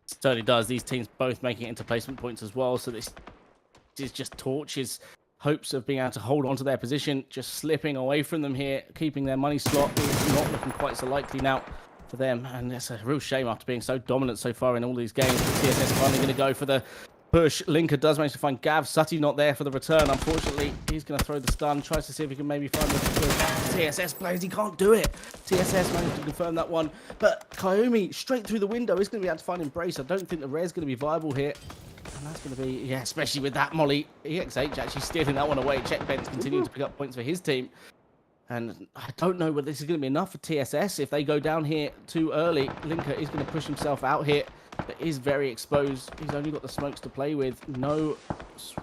Certainly does. These teams both making it into placement points as well, so this is just Torch's hopes of being able to hold on to their position, just slipping away from them here, keeping their money slot is not looking quite so likely now for them, and it's a real shame after being so dominant so far in all these games. TSS finally going to go for the push. Linker does manage to find Gav. Sutty not there for the return, unfortunately. He's going to throw the stun, tries to see if he can maybe find the TSS plays. He can't do it. TSS managed to confirm that one, but Kaomi straight through the window is going to be able to find Embrace. I don't think the res is going to be viable here. And that's going to be, yeah, especially with that molly. EXH actually stealing that one away. Check Ben's continuing to pick up points for his team. And I don't know whether this is going to be enough for TSS. If they go down here too early, Linker is going to push himself out here. But is very exposed. He's only got the smokes to play with. No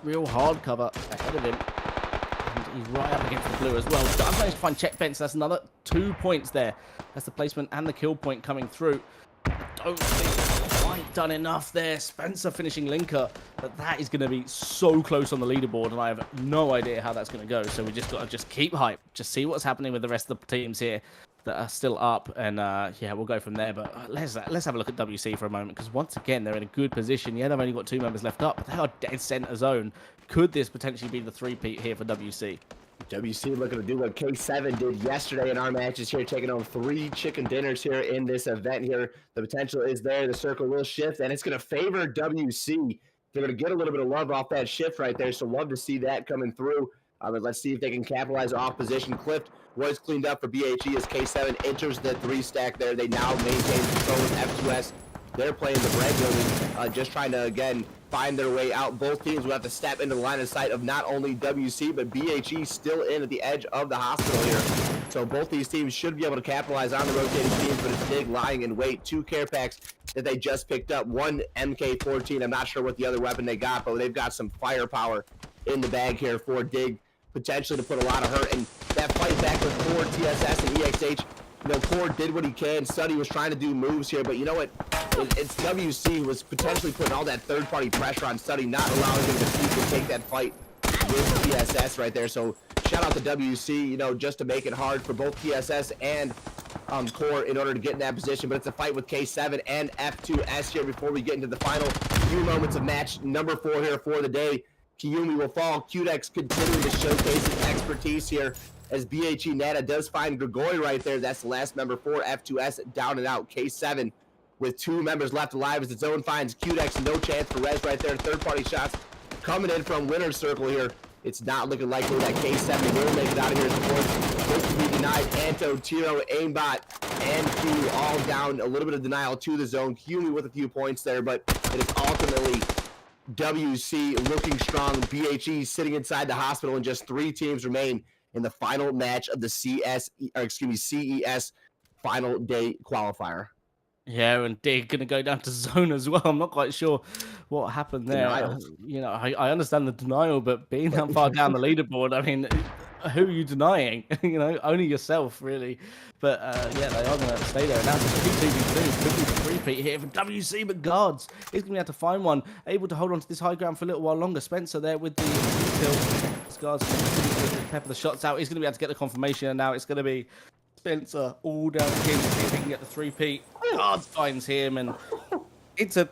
real hard cover ahead of him. And he's right up against the blue as well. Does manage to find Check Ben, so that's another 2 points there. That's the placement and the kill point coming through. I don't think they've quite done enough there. Spencer finishing Linker, but that is going to be so close on the leaderboard, and I have no idea how that's going to go. So we just got to just keep hype, just see what's happening with the rest of the teams here that are still up, and yeah, we'll go from there. But let's have a look at WC for a moment, because once again they're in a good position. Yeah, they've only got 2 members left up, but they are dead center zone. Could this potentially be the 3-peat here for WC? WC looking to do what K7 did yesterday in our matches here, taking on 3 chicken dinners here in this event here. The potential is there. The circle will shift, and it's going to favor WC. They're going to get a little bit of love off that shift right there, so love to see that coming through. But let's see if they can capitalize off position. Cliff was cleaned up for BHE as K7 enters the 3 stack there. They now maintain control of F2S. They're playing the bread building, just trying to, again, find their way out. Both teams will have to step into the line of sight of not only WC, but BHE still in at the edge of the hospital here. So both these teams should be able to capitalize on the rotating teams, but it's Dig lying in wait. 2 care packs that they just picked up. 1 MK14. I'm not sure what the other weapon they got, but they've got some firepower in the bag here for Dig, potentially to put a lot of hurt. And that fight back with CoR, TSS, and EXH, you know, CoR did what he can. Suddy was trying to do moves here, but you know what? It's WC was potentially putting all that third-party pressure on Suddy, not allowing him to take that fight with TSS right there. So shout out to WC, you know, just to make it hard for both TSS and CoR in order to get in that position. But it's a fight with K7 and F2S here before we get into the final few moments of match number 4 here for the day. Kiyumi will fall. QDex continuing to showcase his expertise here as BHE Nana does find Grigori right there. That's the last member for F2S, down and out. K7 with 2 members left alive as the zone finds QDex. No chance for Rez right there. Third-party shots coming in from winner's circle here. It's not looking likely that K7 will make it out of here. Of course, this to be denied. Anto, Tiro, Aimbot, and Q all down. A little bit of denial to the zone. Kiyumi with a few points there, but it is ultimately WC looking strong. BHE sitting inside the hospital, and just 3 teams remain in the final match of the CES final day qualifier. Yeah, and Dig gonna go down to zone as well. I'm not quite sure what happened there. Denials. You know, I understand the denial, but being that far down the leaderboard, I mean, who are you denying? You know, only yourself, really. But yeah, they are gonna stay there. And that's a 2v2. Could be the 3-peat here for WC, but guards. He's gonna have to find one, able to hold on to this high ground for a little while longer. Spencer there with the kill. Guards gonna pepper the shots out. He's gonna be able to get the confirmation, and now it's gonna be Spencer all down to him to see if he can get the 3-peat. Guards finds him, and it's a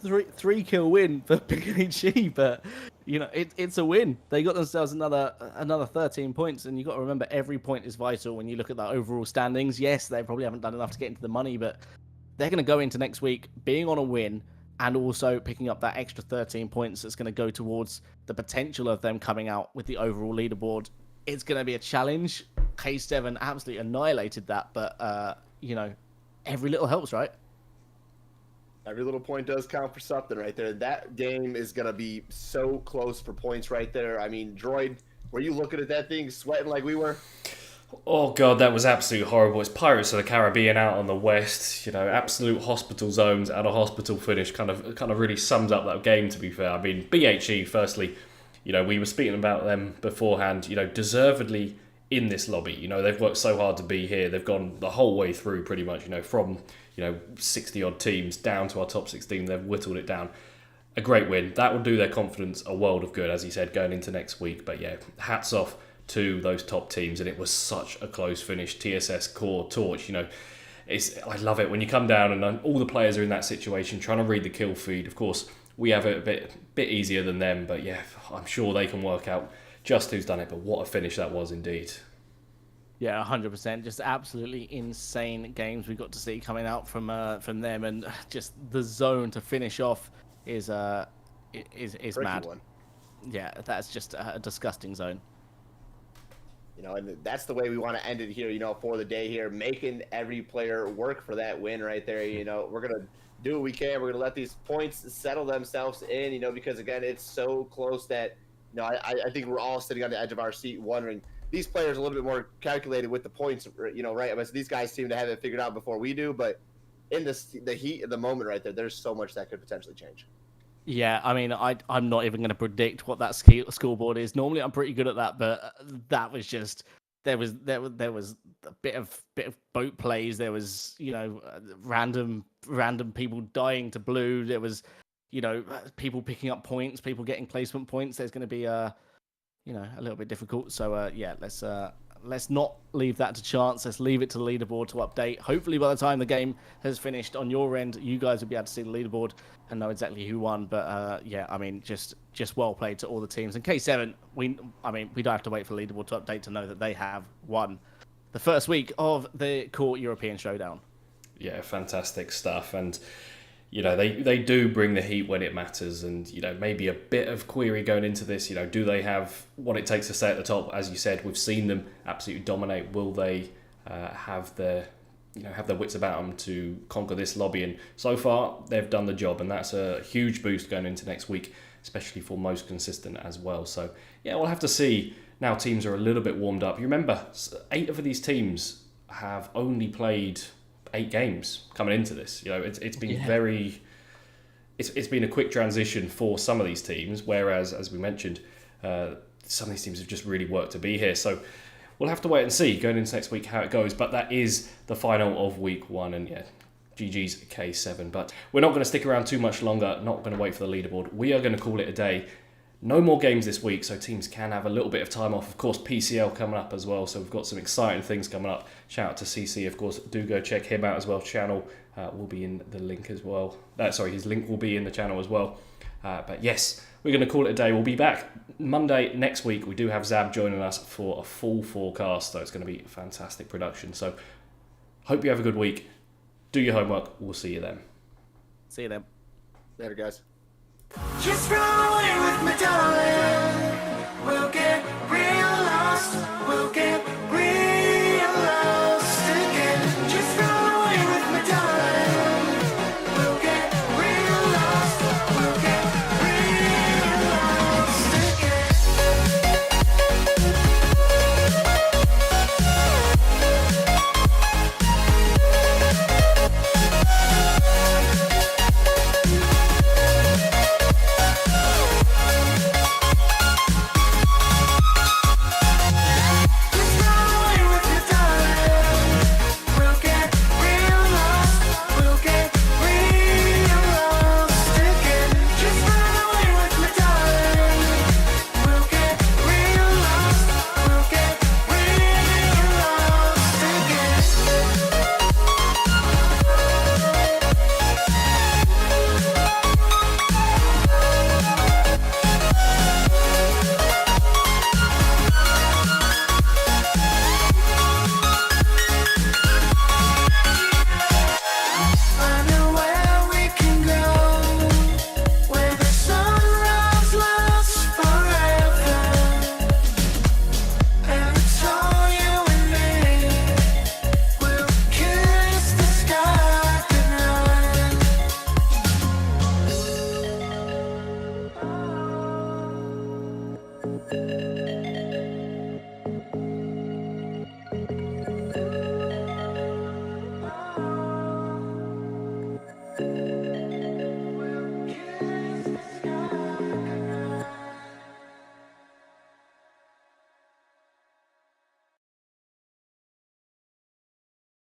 3-kill win for BHE, but you know it's a win. They got themselves another 13 points, and you got to remember every point is vital when you look at the overall standings. Yes, they probably haven't done enough to get into the money, but they're going to go into next week being on a win and also picking up that extra 13 points that's going to go towards the potential of them coming out with the overall leaderboard. It's going to be a challenge. K7 absolutely annihilated that, but you know, every little helps, right? Every little point does count for something right there. That game is going to be so close for points right there. I mean, Droid, were you looking at that thing sweating like we were? Oh god, that was absolutely horrible. It's Pirates of the Caribbean out on the west, you know, absolute hospital zones and a hospital finish kind of really sums up that game, to be fair. I mean, BHE, firstly, you know, we were speaking about them beforehand, you know, deservedly in this lobby. You know, they've worked so hard to be here. They've gone the whole way through pretty much, you know, from, you know, 60 odd teams down to our top 16. They've whittled it down. A great win. That will do their confidence a world of good, as he said, going into next week. But yeah, hats off to those top teams, and it was such a close finish. TSS, CoR, Torch, you know, I love it when you come down and all the players are in that situation trying to read the kill feed. Of course, we have it a bit easier than them, but yeah, I'm sure they can work out just who's done it. But what a finish that was indeed. Yeah, 100%. Just absolutely insane games we got to see coming out from them, and just the zone to finish off is mad. One. Yeah, that's just a disgusting zone. You know, and that's the way we want to end it here, you know, for the day here, making every player work for that win right there. You know, we're going to do what we can. We're going to let these points settle themselves in, you know, because, again, it's so close that, you know, I think we're all sitting on the edge of our seat wondering, these players are a little bit more calculated with the points, you know, right? I mean, so these guys seem to have it figured out before we do, but in the heat of the moment right there, there's so much that could potentially change. Yeah, I mean, I'm not even going to predict what that scoreboard is. Normally, I'm pretty good at that, but that was just there was a bit of boat plays. There was, you know, random people dying to blue. There was, you know, people picking up points, people getting placement points. There's going to be you know, a little bit difficult. So yeah, let's not leave that to chance. Let's leave it to the leaderboard to update. Hopefully, by the time the game has finished on your end, you guys will be able to see the leaderboard and know exactly who won. But yeah, I mean, just well played to all the teams. And K7, we don't have to wait for the leaderboard to update to know that they have won the first week of the CoR European Showdown. Yeah, fantastic stuff. And you know, they do bring the heat when it matters, and you know, maybe a bit of query going into this. You know, do they have what it takes to stay at the top? As you said, we've seen them absolutely dominate. Will they have their wits about them to conquer this lobby? And so far, they've done the job, and that's a huge boost going into next week, especially for most consistent as well. So yeah, we'll have to see now teams are a little bit warmed up. You remember, 8 of these teams have only played 8 games coming into this. You know, it's been very... It's been a quick transition for some of these teams, whereas, as we mentioned, some of these teams have just really worked to be here. So we'll have to wait and see going into next week how it goes. But that is the final of week 1, and yeah, GG's K7. But we're not going to stick around too much longer, not going to wait for the leaderboard. We are going to call it a day. No more games this week, so teams can have a little bit of time off. Of course, PCL coming up as well, so we've got some exciting things coming up. Shout out to CC, of course. Do go check him out as well. Channel will be in the link as well. His link will be in the channel as well. But yes, we're going to call it a day. We'll be back Monday next week. We do have Zab joining us for a full forecast, so it's going to be a fantastic production. So hope you have a good week. Do your homework. We'll see you then. See you then. Later, guys. Just run away with me, darling. We'll get